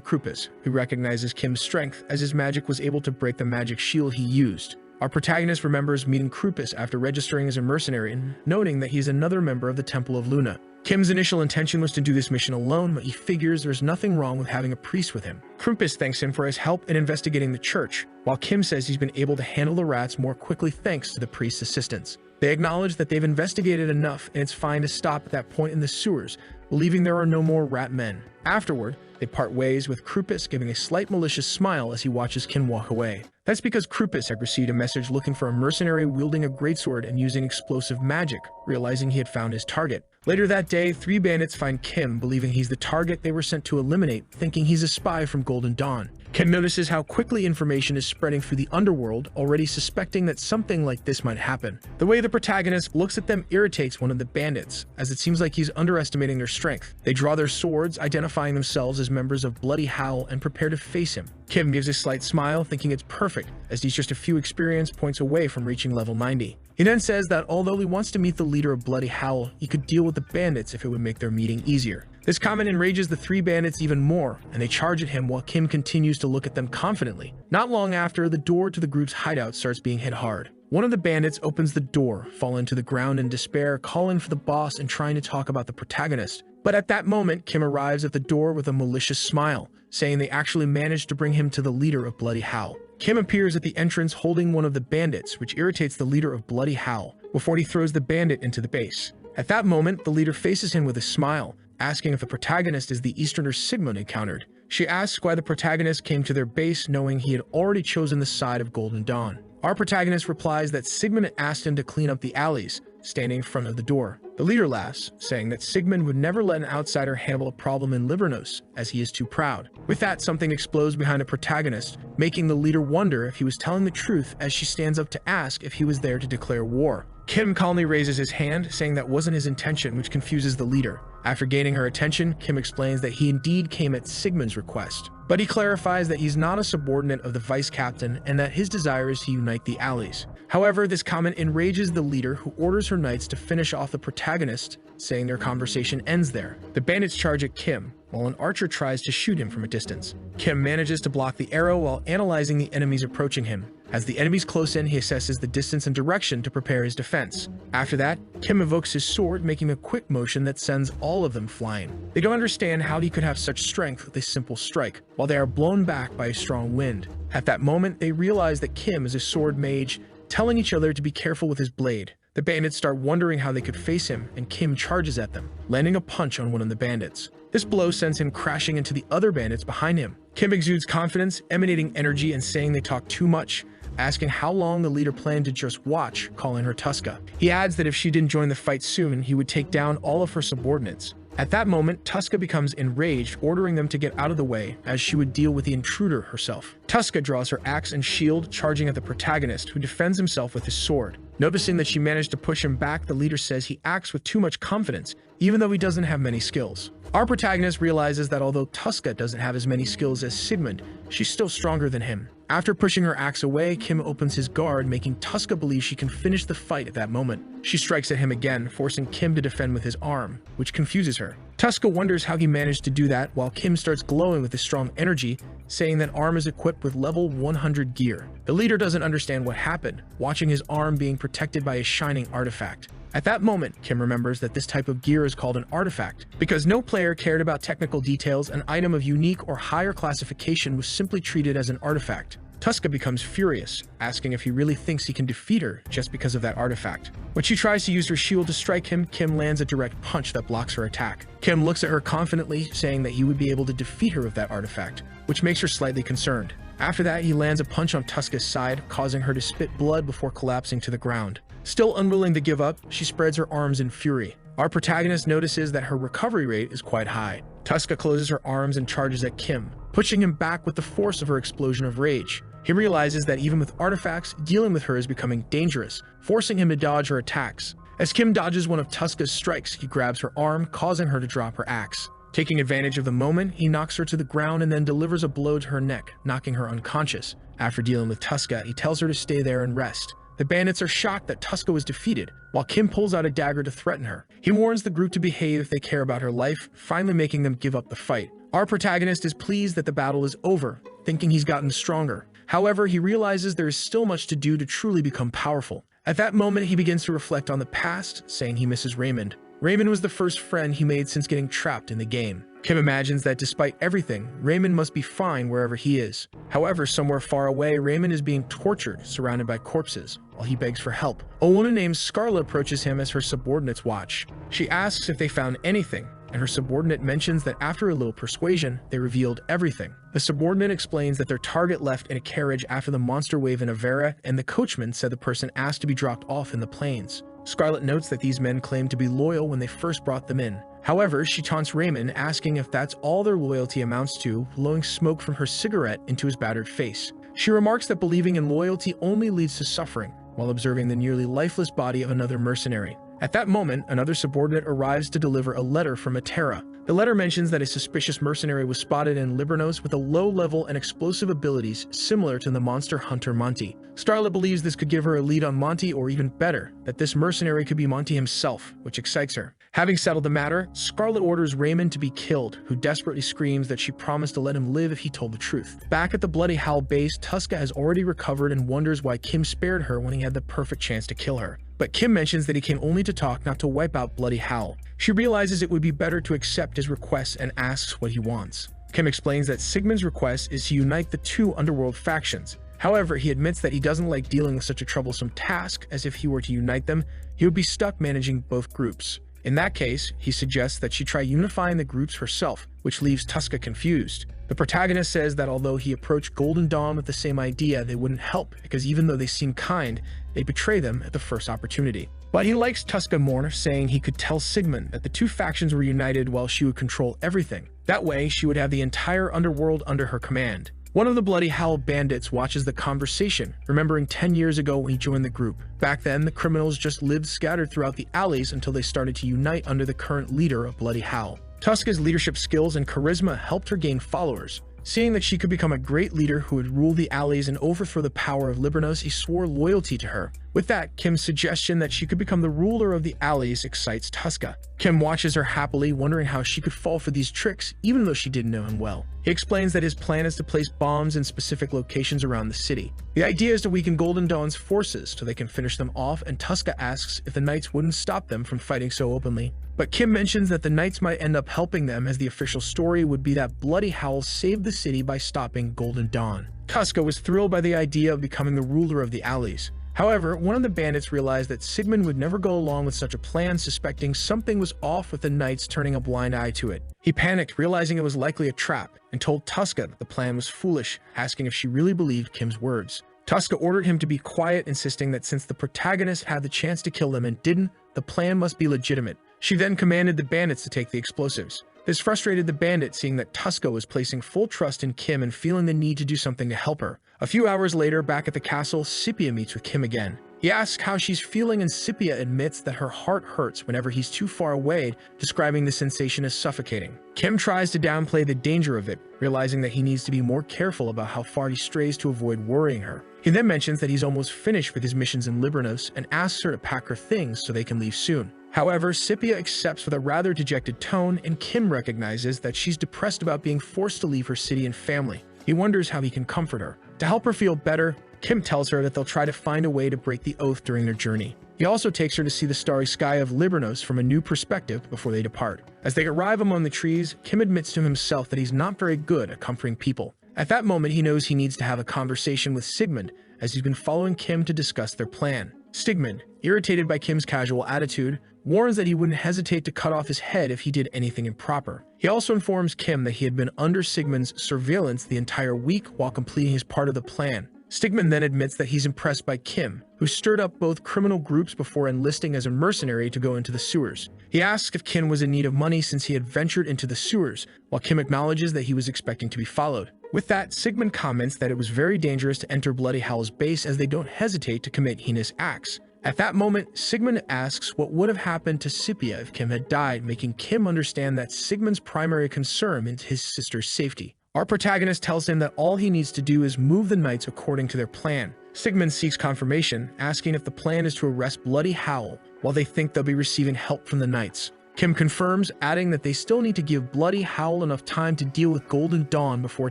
Krupus, who recognizes Kim's strength as his magic was able to break the magic shield he used. Our protagonist remembers meeting Krupus after registering as a mercenary and noting that he's another member of the Temple of Luna. Kim's initial intention was to do this mission alone, but he figures there's nothing wrong with having a priest with him. Krupus thanks him for his help in investigating the church, while Kim says he's been able to handle the rats more quickly thanks to the priest's assistance. They acknowledge that they've investigated enough and it's fine to stop at that point in the sewers, believing there are no more rat men. Afterward, they part ways, with Krupus giving a slight malicious smile as he watches Kim walk away. That's because Krupus had received a message looking for a mercenary wielding a greatsword and using explosive magic, realizing he had found his target. Later that day, 3 bandits find Kim, believing he's the target they were sent to eliminate, thinking he's a spy from Golden Dawn. Kim notices how quickly information is spreading through the underworld, already suspecting that something like this might happen. The way the protagonist looks at them irritates one of the bandits, as it seems like he's underestimating their strength. They draw their swords, identifying themselves as members of Bloody Howl, and prepare to face him. Kim gives a slight smile, thinking it's perfect, as he's just a few experience points away from reaching level 90. He then says that although he wants to meet the leader of Bloody Howl, he could deal with the bandits if it would make their meeting easier. This comment enrages the 3 bandits even more, and they charge at him while Kim continues to look at them confidently. Not long after, the door to the group's hideout starts being hit hard. One of the bandits opens the door, falling to the ground in despair, calling for the boss and trying to talk about the protagonist. But at that moment, Kim arrives at the door with a malicious smile, saying they actually managed to bring him to the leader of Bloody Howl. Kim appears at the entrance holding one of the bandits, which irritates the leader of Bloody Howl, before he throws the bandit into the base. At that moment, the leader faces him with a smile, asking if the protagonist is the Easterner Sigmund encountered. She asks why the protagonist came to their base, knowing he had already chosen the side of Golden Dawn. Our protagonist replies that Sigmund asked him to clean up the alleys, standing in front of the door. The leader laughs, saying that Sigmund would never let an outsider handle a problem in Livernos, as he is too proud. With that, something explodes behind the protagonist, making the leader wonder if he was telling the truth, as she stands up to ask if he was there to declare war. Kim calmly raises his hand, saying that wasn't his intention, which confuses the leader. After gaining her attention, Kim explains that he indeed came at Sigmund's request. But he clarifies that he's not a subordinate of the vice captain and that his desire is to unite the alleys. However, this comment enrages the leader, who orders her knights to finish off the protagonist, saying their conversation ends there. The bandits charge at Kim, while an archer tries to shoot him from a distance. Kim manages to block the arrow while analyzing the enemies approaching him. As the enemies close in, he assesses the distance and direction to prepare his defense. After that, Kim evokes his sword, making a quick motion that sends all of them flying. They don't understand how he could have such strength with a simple strike, while they are blown back by a strong wind. At that moment, they realize that Kim is a sword mage, telling each other to be careful with his blade. The bandits start wondering how they could face him, and Kim charges at them, landing a punch on one of the bandits. This blow sends him crashing into the other bandits behind him. Kim exudes confidence, emanating energy and saying they talk too much, asking how long the leader planned to just watch, calling her Tuska. He adds that if she didn't join the fight soon, he would take down all of her subordinates. At that moment, Tuska becomes enraged, ordering them to get out of the way, as she would deal with the intruder herself. Tuska draws her axe and shield, charging at the protagonist, who defends himself with his sword. Noticing that she managed to push him back, the leader says he acts with too much confidence, even though he doesn't have many skills. Our protagonist realizes that although Tuska doesn't have as many skills as Sigmund, she's still stronger than him. After pushing her axe away, Kim opens his guard, making Tuska believe she can finish the fight at that moment. She strikes at him again, forcing Kim to defend with his arm, which confuses her. Tuska wonders how he managed to do that, while Kim starts glowing with his strong energy, saying that arm is equipped with level 100 gear. The leader doesn't understand what happened, watching his arm being protected by a shining artifact. At that moment, Kim remembers that this type of gear is called an artifact. Because no player cared about technical details, an item of unique or higher classification was simply treated as an artifact. Tuska becomes furious, asking if he really thinks he can defeat her just because of that artifact. When she tries to use her shield to strike him, Kim lands a direct punch that blocks her attack. Kim looks at her confidently, saying that he would be able to defeat her with that artifact, which makes her slightly concerned. After that, he lands a punch on Tuska's side, causing her to spit blood before collapsing to the ground. Still unwilling to give up, she spreads her arms in fury. Our protagonist notices that her recovery rate is quite high. Tuska closes her arms and charges at Kim, pushing him back with the force of her explosion of rage. He realizes that even with artifacts, dealing with her is becoming dangerous, forcing him to dodge her attacks. As Kim dodges one of Tuska's strikes, he grabs her arm, causing her to drop her axe. Taking advantage of the moment, he knocks her to the ground and then delivers a blow to her neck, knocking her unconscious. After dealing with Tuska, he tells her to stay there and rest. The bandits are shocked that Tuska was defeated, while Kim pulls out a dagger to threaten her. He warns the group to behave if they care about her life, finally making them give up the fight. Our protagonist is pleased that the battle is over, thinking he's gotten stronger. However, he realizes there is still much to do to truly become powerful. At that moment, he begins to reflect on the past, saying he misses Raymond. Raymond was the first friend he made since getting trapped in the game. Kim imagines that despite everything, Raymond must be fine wherever he is. However, somewhere far away, Raymond is being tortured, surrounded by corpses, while he begs for help. A woman named Scarlet approaches him as her subordinates watch. She asks if they found anything, and her subordinate mentions that after a little persuasion, they revealed everything. The subordinate explains that their target left in a carriage after the monster wave in Avera, and the coachman said the person asked to be dropped off in the plains. Scarlet notes that these men claimed to be loyal when they first brought them in. However, she taunts Raymond, asking if that's all their loyalty amounts to, blowing smoke from her cigarette into his battered face. She remarks that believing in loyalty only leads to suffering, while observing the nearly lifeless body of another mercenary. At that moment, another subordinate arrives to deliver a letter from Atera. The letter mentions that a suspicious mercenary was spotted in Libranos with a low level and explosive abilities similar to the monster hunter Monty. Scarlet believes this could give her a lead on Monty, or even better, that this mercenary could be Monty himself, which excites her. Having settled the matter, Scarlet orders Raymond to be killed, who desperately screams that she promised to let him live if he told the truth. Back at the Bloody Howl base, Tuska has already recovered and wonders why Kim spared her when he had the perfect chance to kill her. But Kim mentions that he came only to talk, not to wipe out Bloody Howl. She realizes it would be better to accept his request and asks what he wants. Kim explains that Sigmund's request is to unite the two underworld factions. However, he admits that he doesn't like dealing with such a troublesome task, as if he were to unite them, he would be stuck managing both groups. In that case, he suggests that she try unifying the groups herself, which leaves Tuska confused. The protagonist says that although he approached Golden Dawn with the same idea, they wouldn't help, because even though they seem kind, they betray them at the first opportunity. But he likes Tuska more, saying he could tell Sigmund that the two factions were united while she would control everything. That way, she would have the entire underworld under her command. One of the Bloody Howl bandits watches the conversation, remembering 10 years ago when he joined the group. Back then, the criminals just lived scattered throughout the alleys until they started to unite under the current leader of Bloody Howl. Tuska's leadership skills and charisma helped her gain followers. Seeing that she could become a great leader who would rule the alleys and overthrow the power of Libranos, he swore loyalty to her. With that, Kim's suggestion that she could become the ruler of the alleys excites Tuska. Kim watches her happily, wondering how she could fall for these tricks, even though she didn't know him well. He explains that his plan is to place bombs in specific locations around the city. The idea is to weaken Golden Dawn's forces so they can finish them off, and Tuska asks if the Knights wouldn't stop them from fighting so openly. But Kim mentions that the Knights might end up helping them, as the official story would be that Bloody Howl saved the city by stopping Golden Dawn. Tuska was thrilled by the idea of becoming the ruler of the alleys. However, one of the bandits realized that Sigmund would never go along with such a plan, suspecting something was off with the Knights turning a blind eye to it. He panicked, realizing it was likely a trap, and told Tuska that the plan was foolish, asking if she really believed Kim's words. Tuska ordered him to be quiet, insisting that since the protagonist had the chance to kill them and didn't, the plan must be legitimate. She then commanded the bandits to take the explosives. This frustrated the bandit, seeing that Tuska was placing full trust in Kim and feeling the need to do something to help her. A few hours later, back at the castle, Scipia meets with Kim again. He asks how she's feeling, and Scipia admits that her heart hurts whenever he's too far away, describing the sensation as suffocating. Kim tries to downplay the danger of it, realizing that he needs to be more careful about how far he strays to avoid worrying her. He then mentions that he's almost finished with his missions in Libranos and asks her to pack her things so they can leave soon. However, Scipia accepts with a rather dejected tone, and Kim recognizes that she's depressed about being forced to leave her city and family. He wonders how he can comfort her. To help her feel better, Kim tells her that they'll try to find a way to break the oath during their journey. He also takes her to see the starry sky of Libranos from a new perspective before they depart. As they arrive among the trees, Kim admits to himself that he's not very good at comforting people. At that moment, he knows he needs to have a conversation with Sigmund, as he's been following Kim to discuss their plan. Sigmund, irritated by Kim's casual attitude, warns that he wouldn't hesitate to cut off his head if he did anything improper. He also informs Kim that he had been under Sigmund's surveillance the entire week while completing his part of the plan. Sigmund then admits that he's impressed by Kim, who stirred up both criminal groups before enlisting as a mercenary to go into the sewers. He asks if Kim was in need of money since he had ventured into the sewers, while Kim acknowledges that he was expecting to be followed. With that, Sigmund comments that it was very dangerous to enter Bloody Howl's base as they don't hesitate to commit heinous acts. At that moment, Sigmund asks what would have happened to Scipia if Kim had died, making Kim understand that Sigmund's primary concern is his sister's safety. Our protagonist tells him that all he needs to do is move the knights according to their plan. Sigmund seeks confirmation, asking if the plan is to arrest Bloody Howl, while they think they'll be receiving help from the knights. Kim confirms, adding that they still need to give Bloody Howl enough time to deal with Golden Dawn before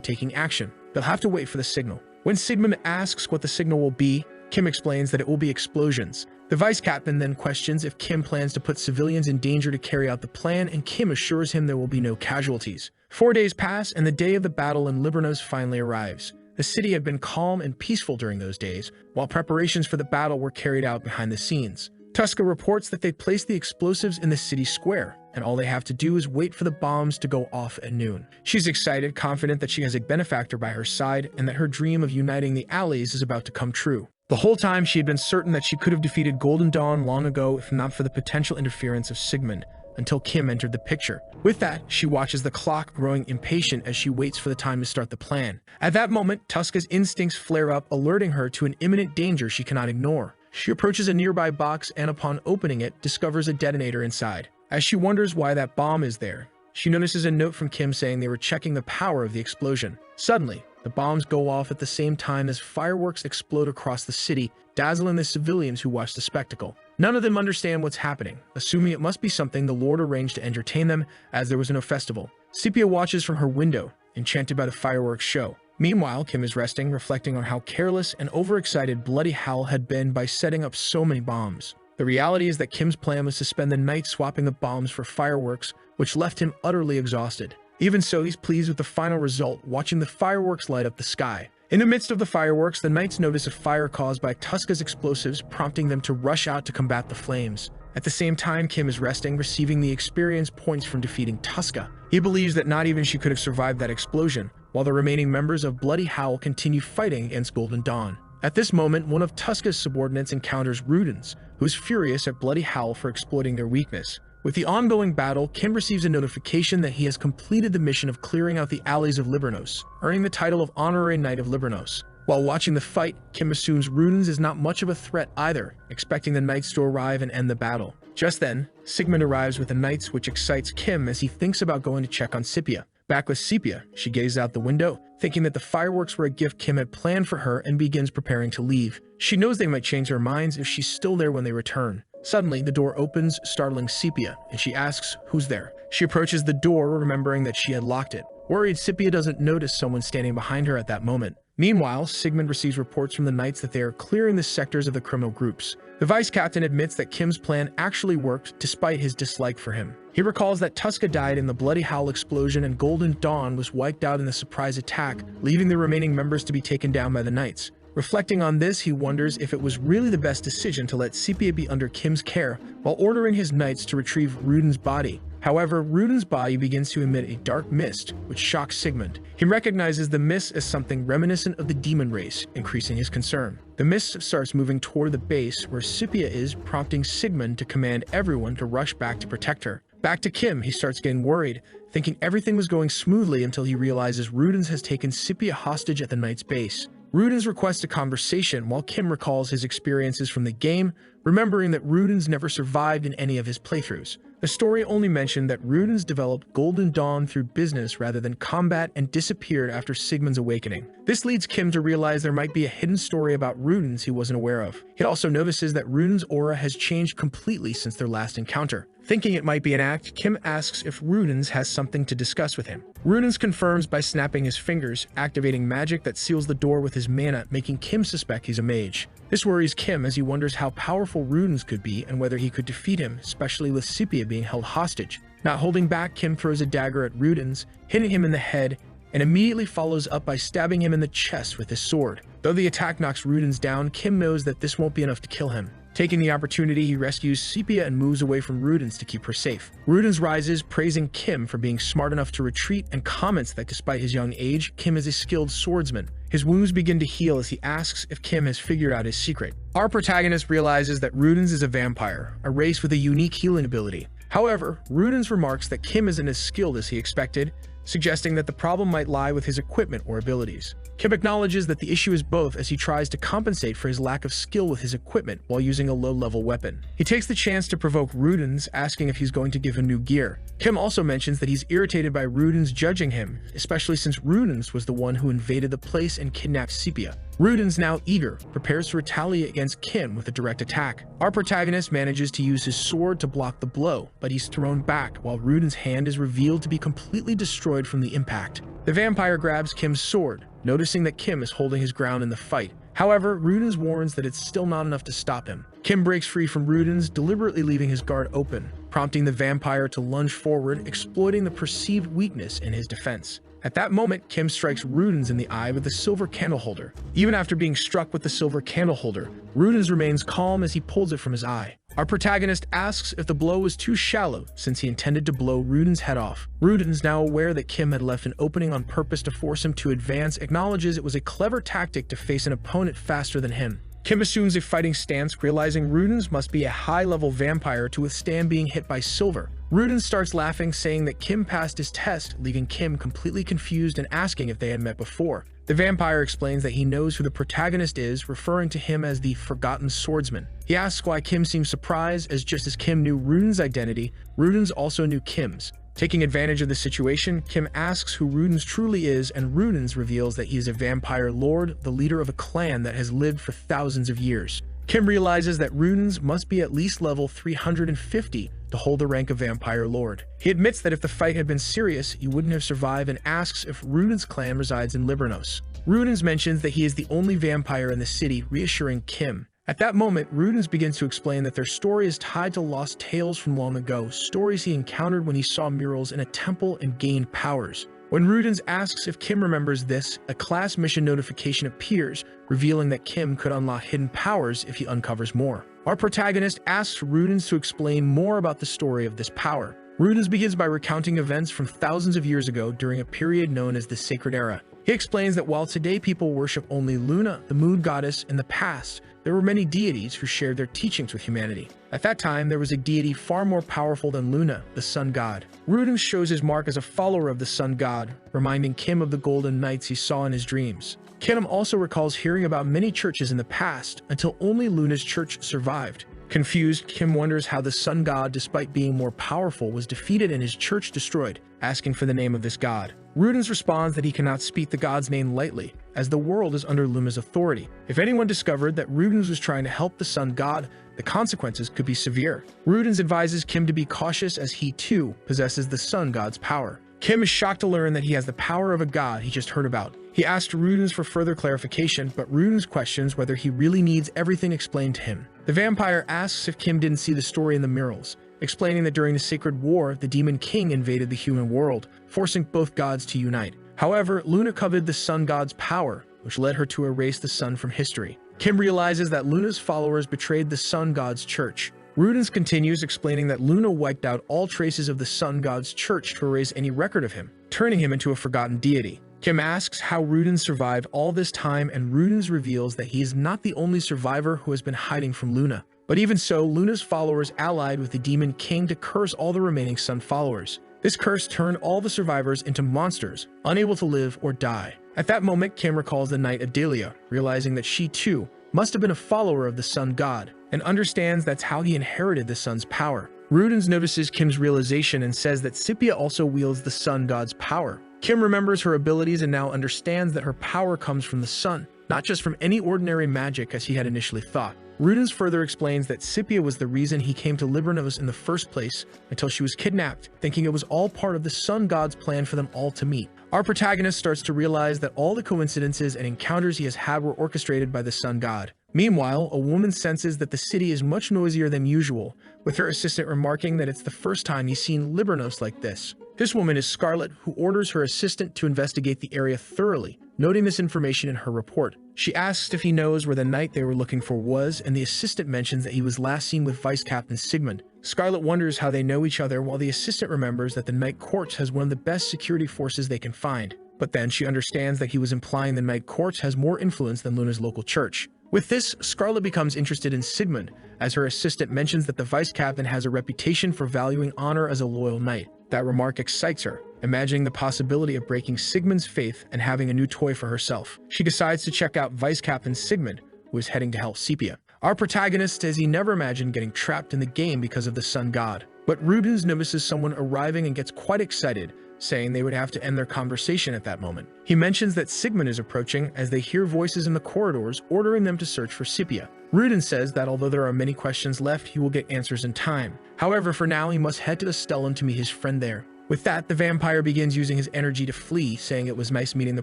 taking action. They'll have to wait for the signal. When Sigmund asks what the signal will be, Kim explains that it will be explosions. The vice captain then questions if Kim plans to put civilians in danger to carry out the plan, and Kim assures him there will be no casualties. 4 days pass, and the day of the battle in Libranos finally arrives. The city had been calm and peaceful during those days, while preparations for the battle were carried out behind the scenes. Tuska reports that they've placed the explosives in the city square, and all they have to do is wait for the bombs to go off at noon. She's excited, confident that she has a benefactor by her side, and that her dream of uniting the allies is about to come true. The whole time, she had been certain that she could have defeated Golden Dawn long ago if not for the potential interference of Sigmund, until Kim entered the picture. With that, she watches the clock, growing impatient as she waits for the time to start the plan. At that moment, Tuska's instincts flare up, alerting her to an imminent danger she cannot ignore. She approaches a nearby box and, upon opening it, discovers a detonator inside. As she wonders why that bomb is there, she notices a note from Kim saying they were checking the power of the explosion. Suddenly, the bombs go off at the same time as fireworks explode across the city, dazzling the civilians who watch the spectacle. None of them understand what's happening, assuming it must be something the Lord arranged to entertain them, as there was no festival. Scipia watches from her window, enchanted by the fireworks show. Meanwhile, Kim is resting, reflecting on how careless and overexcited Bloody Howl had been by setting up so many bombs. The reality is that Kim's plan was to spend the night swapping the bombs for fireworks, which left him utterly exhausted. Even so, he's pleased with the final result, watching the fireworks light up the sky. In the midst of the fireworks, the knights notice a fire caused by Tuska's explosives, prompting them to rush out to combat the flames. At the same time, Kim is resting, receiving the experience points from defeating Tuska. He believes that not even she could have survived that explosion, while the remaining members of Bloody Howl continue fighting against Golden Dawn. At this moment, one of Tuska's subordinates encounters Rudens, who is furious at Bloody Howl for exploiting their weakness. With the ongoing battle, Kim receives a notification that he has completed the mission of clearing out the alleys of Libranos, earning the title of Honorary Knight of Libranos. While watching the fight, Kim assumes Rudens is not much of a threat either, expecting the knights to arrive and end the battle. Just then, Sigmund arrives with the knights, which excites Kim as he thinks about going to check on Scipia. Back with Scipia, she gazes out the window, thinking that the fireworks were a gift Kim had planned for her, and begins preparing to leave. She knows they might change their minds if she's still there when they return. Suddenly, the door opens, startling Scipia, and she asks who's there. She approaches the door, remembering that she had locked it. Worried, Scipia doesn't notice someone standing behind her at that moment. Meanwhile, Sigmund receives reports from the knights that they are clearing the sectors of the criminal groups. The vice captain admits that Kim's plan actually worked despite his dislike for him. He recalls that Tuska died in the Bloody Howl explosion and Golden Dawn was wiped out in the surprise attack, leaving the remaining members to be taken down by the knights. Reflecting on this, he wonders if it was really the best decision to let Scipia be under Kim's care while ordering his knights to retrieve Rudens' body. However, Rudens' body begins to emit a dark mist, which shocks Sigmund. He recognizes the mist as something reminiscent of the demon race, increasing his concern. The mist starts moving toward the base where Scipia is, prompting Sigmund to command everyone to rush back to protect her. Back to Kim, he starts getting worried, thinking everything was going smoothly until he realizes Rudens has taken Scipia hostage at the knight's base. Rudens requests a conversation while Kim recalls his experiences from the game, remembering that Rudens never survived in any of his playthroughs. The story only mentioned that Rudens developed Golden Dawn through business rather than combat and disappeared after Sigmund's awakening. This leads Kim to realize there might be a hidden story about Rudens he wasn't aware of. He also notices that Rudens' aura has changed completely since their last encounter. Thinking it might be an act, Kim asks if Rudens has something to discuss with him. Rudens confirms by snapping his fingers, activating magic that seals the door with his mana, making Kim suspect he's a mage. This worries Kim as he wonders how powerful Rudens could be and whether he could defeat him, especially with Sepia being held hostage. Not holding back, Kim throws a dagger at Rudens, hitting him in the head, and immediately follows up by stabbing him in the chest with his sword. Though the attack knocks Rudens down, Kim knows that this won't be enough to kill him. Taking the opportunity, he rescues Sepia and moves away from Rudens to keep her safe. Rudens rises, praising Kim for being smart enough to retreat, and comments that despite his young age, Kim is a skilled swordsman. His wounds begin to heal as he asks if Kim has figured out his secret. Our protagonist realizes that Rudens is a vampire, a race with a unique healing ability. However, Rudens remarks that Kim isn't as skilled as he expected, suggesting that the problem might lie with his equipment or abilities. Kim acknowledges that the issue is both as he tries to compensate for his lack of skill with his equipment while using a low-level weapon. He takes the chance to provoke Rudens, asking if he's going to give him new gear. Kim also mentions that he's irritated by Rudens judging him, especially since Rudens was the one who invaded the place and kidnapped Sepia. Rudens, now eager, prepares to retaliate against Kim with a direct attack. Our protagonist manages to use his sword to block the blow, but he's thrown back while Rudens' hand is revealed to be completely destroyed from the impact. The vampire grabs Kim's sword, noticing that Kim is holding his ground in the fight. However, Rudens warns that it's still not enough to stop him. Kim breaks free from Rudens, deliberately leaving his guard open, prompting the vampire to lunge forward, exploiting the perceived weakness in his defense. At that moment, Kim strikes Rudens in the eye with the silver candle holder. Even after being struck with the silver candle holder, Rudens remains calm as he pulls it from his eye. Our protagonist asks if the blow was too shallow since he intended to blow Rudens' head off. Rudens, now aware that Kim had left an opening on purpose to force him to advance, acknowledges it was a clever tactic to face an opponent faster than him. Kim assumes a fighting stance, realizing Rudens must be a high-level vampire to withstand being hit by silver. Rudens starts laughing, saying that Kim passed his test, leaving Kim completely confused and asking if they had met before. The vampire explains that he knows who the protagonist is, referring to him as the Forgotten Swordsman. He asks why Kim seems surprised, as just as Kim knew Rudens' identity, Rudens also knew Kim's. Taking advantage of the situation, Kim asks who Rudens truly is, and Rudens reveals that he is a vampire lord, the leader of a clan that has lived for thousands of years. Kim realizes that Rudens must be at least level 350 to hold the rank of vampire lord. He admits that if the fight had been serious, he wouldn't have survived and asks if Rudens' clan resides in Libranos. Rudens mentions that he is the only vampire in the city, reassuring Kim. At that moment, Rudens begins to explain that their story is tied to lost tales from long ago, stories he encountered when he saw murals in a temple and gained powers. When Rudens asks if Kim remembers this, a class mission notification appears, revealing that Kim could unlock hidden powers if he uncovers more. Our protagonist asks Rudens to explain more about the story of this power. Rudens begins by recounting events from thousands of years ago during a period known as the Sacred Era. He explains that while today people worship only Luna, the moon goddess, in the past, there were many deities who shared their teachings with humanity. At that time, there was a deity far more powerful than Luna, the sun god. Rudens shows his mark as a follower of the sun god, reminding Kim of the golden nights he saw in his dreams. Kim also recalls hearing about many churches in the past, until only Luna's church survived. Confused, Kim wonders how the sun god, despite being more powerful, was defeated and his church destroyed, asking for the name of this god. Rudens responds that he cannot speak the god's name lightly, as the world is under Luna's authority. If anyone discovered that Rudens was trying to help the sun god, the consequences could be severe. Rudens advises Kim to be cautious as he, too, possesses the sun god's power. Kim is shocked to learn that he has the power of a god he just heard about. He asks Rudens for further clarification, but Rudens questions whether he really needs everything explained to him. The vampire asks if Kim didn't see the story in the murals, explaining that during the Sacred War, the Demon King invaded the human world, forcing both gods to unite. However, Luna coveted the sun god's power, which led her to erase the sun from history. Kim realizes that Luna's followers betrayed the sun god's church. Rudens continues, explaining that Luna wiped out all traces of the sun god's church to erase any record of him, turning him into a forgotten deity. Kim asks how Rudens survived all this time, and Rudens reveals that he is not the only survivor who has been hiding from Luna. But even so, Luna's followers allied with the Demon King to curse all the remaining sun followers. This curse turned all the survivors into monsters, unable to live or die. At that moment, Kim recalls the night Adelia, realizing that she too must have been a follower of the sun god, and understands that's how he inherited the sun's power. Rudens notices Kim's realization and says that Sepia also wields the sun god's power. Kim remembers her abilities and now understands that her power comes from the sun, not just from any ordinary magic as he had initially thought. Rudens further explains that Scipia was the reason he came to Libranos in the first place until she was kidnapped, thinking it was all part of the sun god's plan for them all to meet. Our protagonist starts to realize that all the coincidences and encounters he has had were orchestrated by the sun god. Meanwhile, a woman senses that the city is much noisier than usual, with her assistant remarking that it's the first time he's seen Libranos like this. This woman is Scarlet, who orders her assistant to investigate the area thoroughly, noting this information in her report. She asks if he knows where the knight they were looking for was, and the assistant mentions that he was last seen with Vice Captain Sigmund. Scarlet wonders how they know each other, while the assistant remembers that the Night Court has one of the best security forces they can find. But then she understands that he was implying the Night Court has more influence than Luna's local church. With this, Scarlet becomes interested in Sigmund, as her assistant mentions that the Vice Captain has a reputation for valuing honor as a loyal knight. That remark excites her, imagining the possibility of breaking Sigmund's faith and having a new toy for herself. She decides to check out Vice Captain Sigmund, who is heading to help Sepia. Our protagonist says he never imagined getting trapped in the game because of the sun god. But Rudens notices someone arriving and gets quite excited, saying they would have to end their conversation at that moment. He mentions that Sigmund is approaching as they hear voices in the corridors ordering them to search for Sepia. Rudens says that although there are many questions left, he will get answers in time. However, for now, he must head to the Stellan to meet his friend there. With that, the vampire begins using his energy to flee, saying it was nice meeting the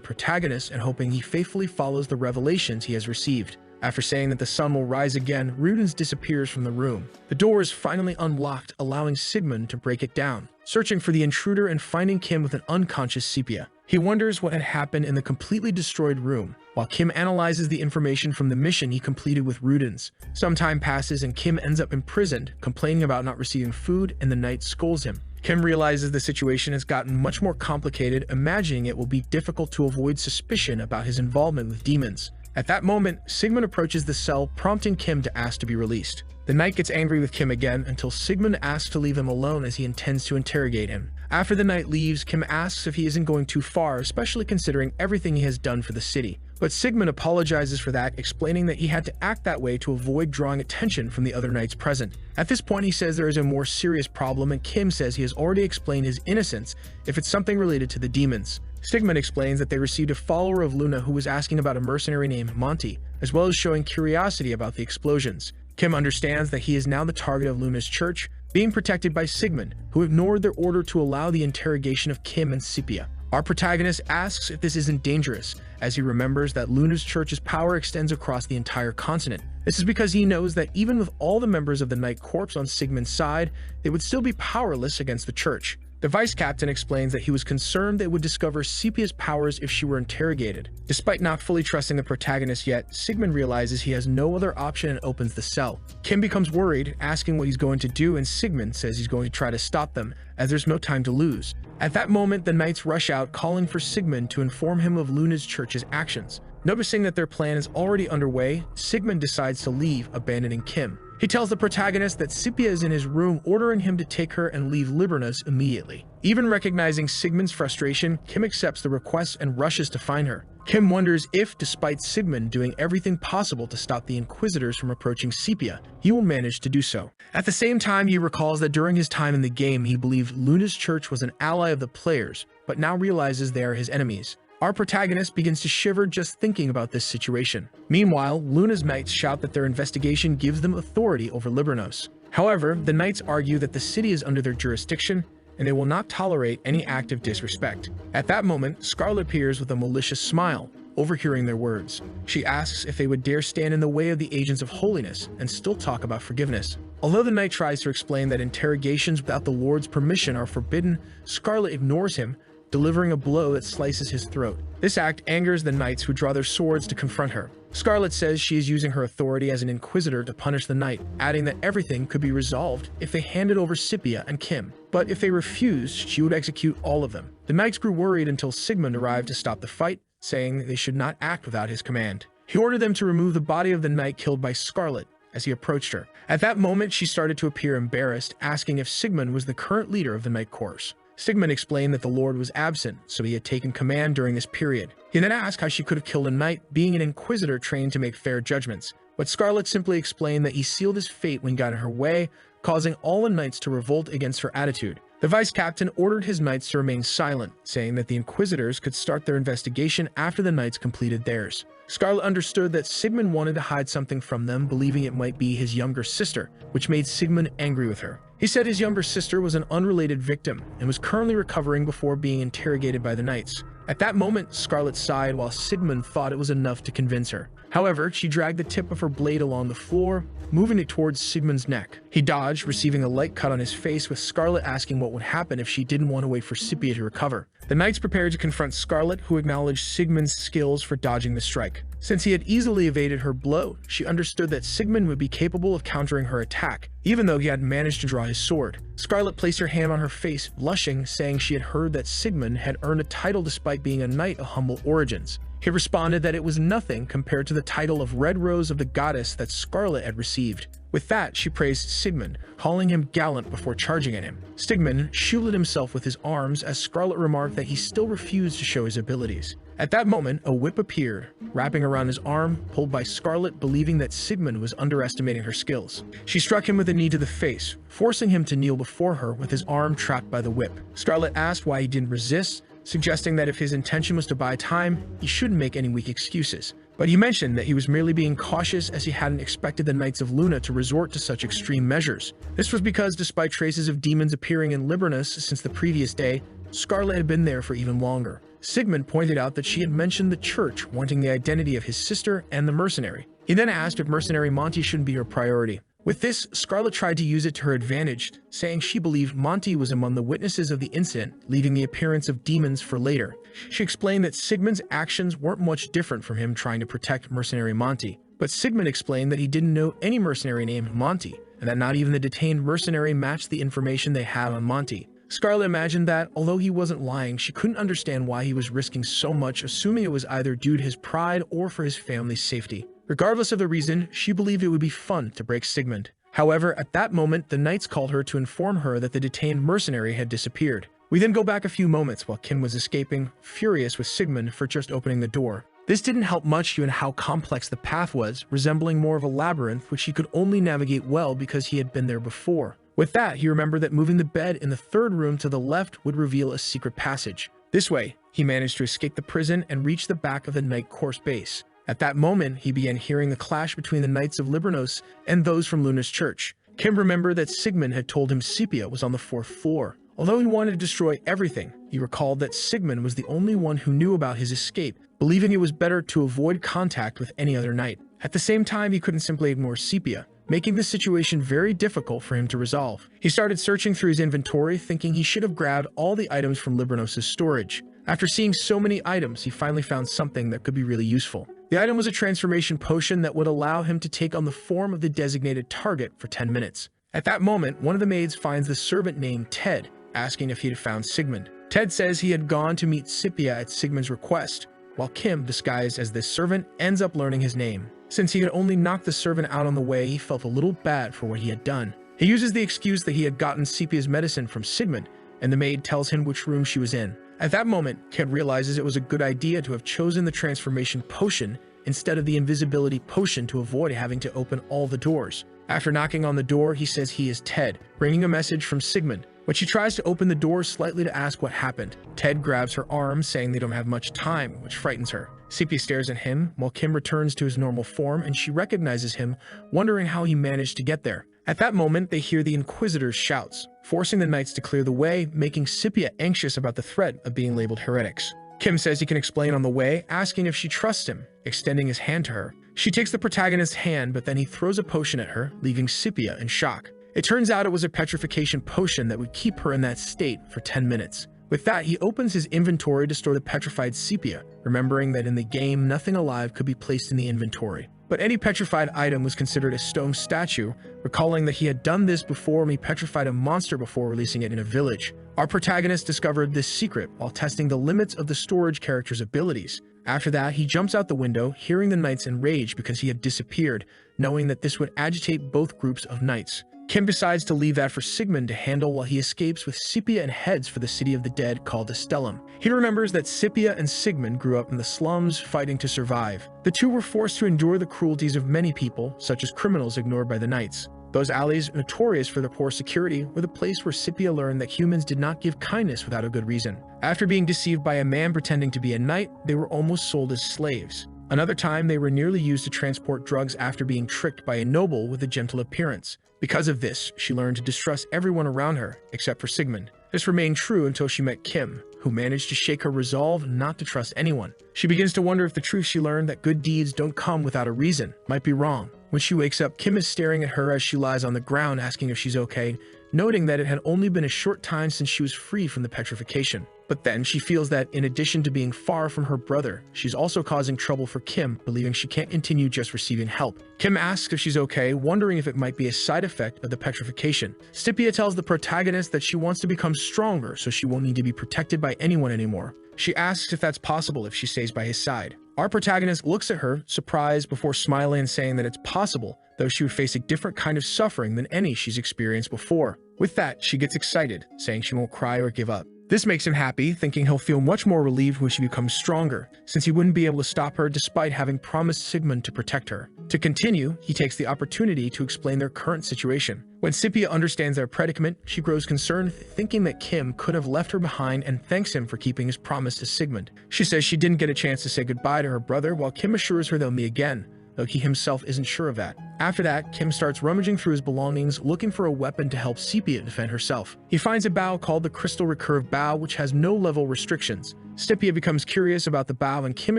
protagonist and hoping he faithfully follows the revelations he has received. After saying that the sun will rise again, Rudens disappears from the room. The door is finally unlocked, allowing Sigmund to break it down, searching for the intruder and finding Kim with an unconscious Sepia. He wonders what had happened in the completely destroyed room, while Kim analyzes the information from the mission he completed with Rudens. Some time passes and Kim ends up imprisoned, complaining about not receiving food, and the knight scolds him. Kim realizes the situation has gotten much more complicated, imagining it will be difficult to avoid suspicion about his involvement with demons. At that moment, Sigmund approaches the cell, prompting Kim to ask to be released. The knight gets angry with Kim again until Sigmund asks to leave him alone as he intends to interrogate him. After the knight leaves, Kim asks if he isn't going too far, especially considering everything he has done for the city. But Sigmund apologizes for that, explaining that he had to act that way to avoid drawing attention from the other knights present. At this point, he says there is a more serious problem, and Kim says he has already explained his innocence if it's something related to the demons. Sigmund explains that they received a follower of Luna who was asking about a mercenary named Monty, as well as showing curiosity about the explosions. Kim understands that he is now the target of Luna's church, being protected by Sigmund, who ignored their order to allow the interrogation of Kim and Sepia. Our protagonist asks if this isn't dangerous, as he remembers that Luna's church's power extends across the entire continent. This is because he knows that even with all the members of the Night Corps on Sigmund's side, they would still be powerless against the church. The vice captain explains that he was concerned they would discover Sepia's powers if she were interrogated. Despite not fully trusting the protagonist yet, Sigmund realizes he has no other option and opens the cell. Kim becomes worried, asking what he's going to do, and Sigmund says he's going to try to stop them, as there's no time to lose. At that moment, the knights rush out, calling for Sigmund to inform him of Luna's church's actions. Noticing that their plan is already underway, Sigmund decides to leave, abandoning Kim. He tells the protagonist that Sepia is in his room, ordering him to take her and leave Libranos immediately. Even recognizing Sigmund's frustration, Kim accepts the request and rushes to find her. Kim wonders if, despite Sigmund doing everything possible to stop the Inquisitors from approaching Sepia, he will manage to do so. At the same time, he recalls that during his time in the game, he believed Luna's church was an ally of the players, but now realizes they are his enemies. Our protagonist begins to shiver just thinking about this situation. Meanwhile, Luna's knights shout that their investigation gives them authority over Libranos. However, the knights argue that the city is under their jurisdiction, and they will not tolerate any act of disrespect. At that moment, Scarlet appears with a malicious smile, overhearing their words. She asks if they would dare stand in the way of the agents of holiness and still talk about forgiveness. Although the knight tries to explain that interrogations without the Lord's permission are forbidden, Scarlet ignores him, delivering a blow that slices his throat. This act angers the knights, who draw their swords to confront her. Scarlet says she is using her authority as an inquisitor to punish the knight, adding that everything could be resolved if they handed over Sepia and Kim. But if they refused, she would execute all of them. The knights grew worried until Sigmund arrived to stop the fight, saying they should not act without his command. He ordered them to remove the body of the knight killed by Scarlet as he approached her. At that moment, she started to appear embarrassed, asking if Sigmund was the current leader of the Night Corps. Sigmund explained that the Lord was absent, so he had taken command during this period. He then asked how she could have killed a knight, being an inquisitor trained to make fair judgments. But Scarlet simply explained that he sealed his fate when he got in her way, causing all the knights to revolt against her attitude. The vice captain ordered his knights to remain silent, saying that the inquisitors could start their investigation after the knights completed theirs. Scarlet understood that Sigmund wanted to hide something from them, believing it might be his younger sister, which made Sigmund angry with her. He said his younger sister was an unrelated victim and was currently recovering before being interrogated by the knights. At that moment, Scarlet sighed while Sigmund thought it was enough to convince her. However, she dragged the tip of her blade along the floor, moving it towards Sigmund's neck. He dodged, receiving a light cut on his face, with Scarlet asking what would happen if she didn't want to wait for Scipia to recover. The knights prepared to confront Scarlet, who acknowledged Sigmund's skills for dodging the strike. Since he had easily evaded her blow, she understood that Sigmund would be capable of countering her attack, even though he had managed to draw his sword. Scarlet placed her hand on her face, blushing, saying she had heard that Sigmund had earned a title despite being a knight of humble origins. He responded that it was nothing compared to the title of Red Rose of the Goddess that Scarlet had received. With that, she praised Sigmund, calling him gallant before charging at him. Sigmund shielded himself with his arms as Scarlet remarked that he still refused to show his abilities. At that moment, a whip appeared, wrapping around his arm, pulled by Scarlet, believing that Sigmund was underestimating her skills. She struck him with a knee to the face, forcing him to kneel before her with his arm trapped by the whip. Scarlet asked why he didn't resist, suggesting that if his intention was to buy time, he shouldn't make any weak excuses. But he mentioned that he was merely being cautious as he hadn't expected the Knights of Luna to resort to such extreme measures. This was because despite traces of demons appearing in Libernus since the previous day, Scarlet had been there for even longer. Sigmund pointed out that she had mentioned the church wanting the identity of his sister and the mercenary. He then asked if mercenary Monty shouldn't be her priority. With this, Scarlet tried to use it to her advantage, saying she believed Monty was among the witnesses of the incident, leaving the appearance of demons for later. She explained that Sigmund's actions weren't much different from him trying to protect mercenary Monty, but Sigmund explained that he didn't know any mercenary named Monty, and that not even the detained mercenary matched the information they had on Monty. Scarlet imagined that, although he wasn't lying, she couldn't understand why he was risking so much, assuming it was either due to his pride or for his family's safety. Regardless of the reason, she believed it would be fun to break Sigmund. However, at that moment, the knights called her to inform her that the detained mercenary had disappeared. We then go back a few moments while Kim was escaping, furious with Sigmund for just opening the door. This didn't help much given how complex the path was, resembling more of a labyrinth which he could only navigate well because he had been there before. With that, he remembered that moving the bed in the third room to the left would reveal a secret passage. This way, he managed to escape the prison and reach the back of the Night Course base. At that moment, he began hearing the clash between the Knights of Libernus and those from Luna's church. Kim remembered that Sigmund had told him Scipia was on the 4th floor. Although he wanted to destroy everything, he recalled that Sigmund was the only one who knew about his escape, believing it was better to avoid contact with any other knight. At the same time, he couldn't simply ignore Scipia, making the situation very difficult for him to resolve. He started searching through his inventory, thinking he should have grabbed all the items from Libernus' storage. After seeing so many items, he finally found something that could be really useful. The item was a transformation potion that would allow him to take on the form of the designated target for 10 minutes. At that moment, one of the maids finds the servant named Ted, asking if he had found Sigmund. Ted says he had gone to meet Scipia at Sigmund's request, while Kim, disguised as this servant, ends up learning his name. Since he had only knocked the servant out on the way, he felt a little bad for what he had done. He uses the excuse that he had gotten Scipia's medicine from Sigmund, and the maid tells him which room she was in. At that moment, Ken realizes it was a good idea to have chosen the transformation potion instead of the invisibility potion to avoid having to open all the doors. After knocking on the door, he says he is Ted, bringing a message from Sigmund. When she tries to open the door slightly to ask what happened, Ted grabs her arm, saying they don't have much time, which frightens her. Scipia stares at him, while Kim returns to his normal form, and she recognizes him, wondering how he managed to get there. At that moment, they hear the Inquisitor's shouts, forcing the knights to clear the way, making Scipia anxious about the threat of being labeled heretics. Kim says he can explain on the way, asking if she trusts him, extending his hand to her. She takes the protagonist's hand, but then he throws a potion at her, leaving Scipia in shock. It turns out it was a petrification potion that would keep her in that state for 10 minutes. With that, he opens his inventory to store the petrified Scipia, remembering that in the game, nothing alive could be placed in the inventory. But any petrified item was considered a stone statue, recalling that he had done this before when he petrified a monster before releasing it in a village. Our protagonist discovered this secret while testing the limits of the storage character's abilities. After that, he jumps out the window, hearing the knights enraged because he had disappeared, knowing that this would agitate both groups of knights. Kim decides to leave that for Sigmund to handle while he escapes with Scipia and heads for the city of the dead called Astellum. He remembers that Scipia and Sigmund grew up in the slums fighting to survive. The two were forced to endure the cruelties of many people, such as criminals ignored by the knights. Those alleys, notorious for their poor security, were the place where Scipia learned that humans did not give kindness without a good reason. After being deceived by a man pretending to be a knight, they were almost sold as slaves. Another time, they were nearly used to transport drugs after being tricked by a noble with a gentle appearance. Because of this, she learned to distrust everyone around her, except for Sigmund. This remained true until she met Kim, who managed to shake her resolve not to trust anyone. She begins to wonder if the truth she learned that good deeds don't come without a reason might be wrong. When she wakes up, Kim is staring at her as she lies on the ground asking if she's okay, noting that it had only been a short time since she was freed from the petrification. But then she feels that in addition to being far from her brother, she's also causing trouble for Kim, believing she can't continue just receiving help. Kim asks if she's okay, wondering if it might be a side effect of the petrification. Scipia tells the protagonist that she wants to become stronger so she won't need to be protected by anyone anymore. She asks if that's possible if she stays by his side. Our protagonist looks at her, surprised, before smiling and saying that it's possible, though she would face a different kind of suffering than any she's experienced before. With that, she gets excited, saying she won't cry or give up. This makes him happy, thinking he'll feel much more relieved when she becomes stronger, since he wouldn't be able to stop her despite having promised Sigmund to protect her. To continue, he takes the opportunity to explain their current situation. When Scipia understands their predicament, she grows concerned, thinking that Kim could have left her behind, and thanks him for keeping his promise to Sigmund. She says she didn't get a chance to say goodbye to her brother, while Kim assures her they'll meet again, though he himself isn't sure of that. After that, Kim starts rummaging through his belongings, looking for a weapon to help Scipia defend herself. He finds a bow called the Crystal Recurve Bow, which has no level restrictions. Scipia becomes curious about the bow, and Kim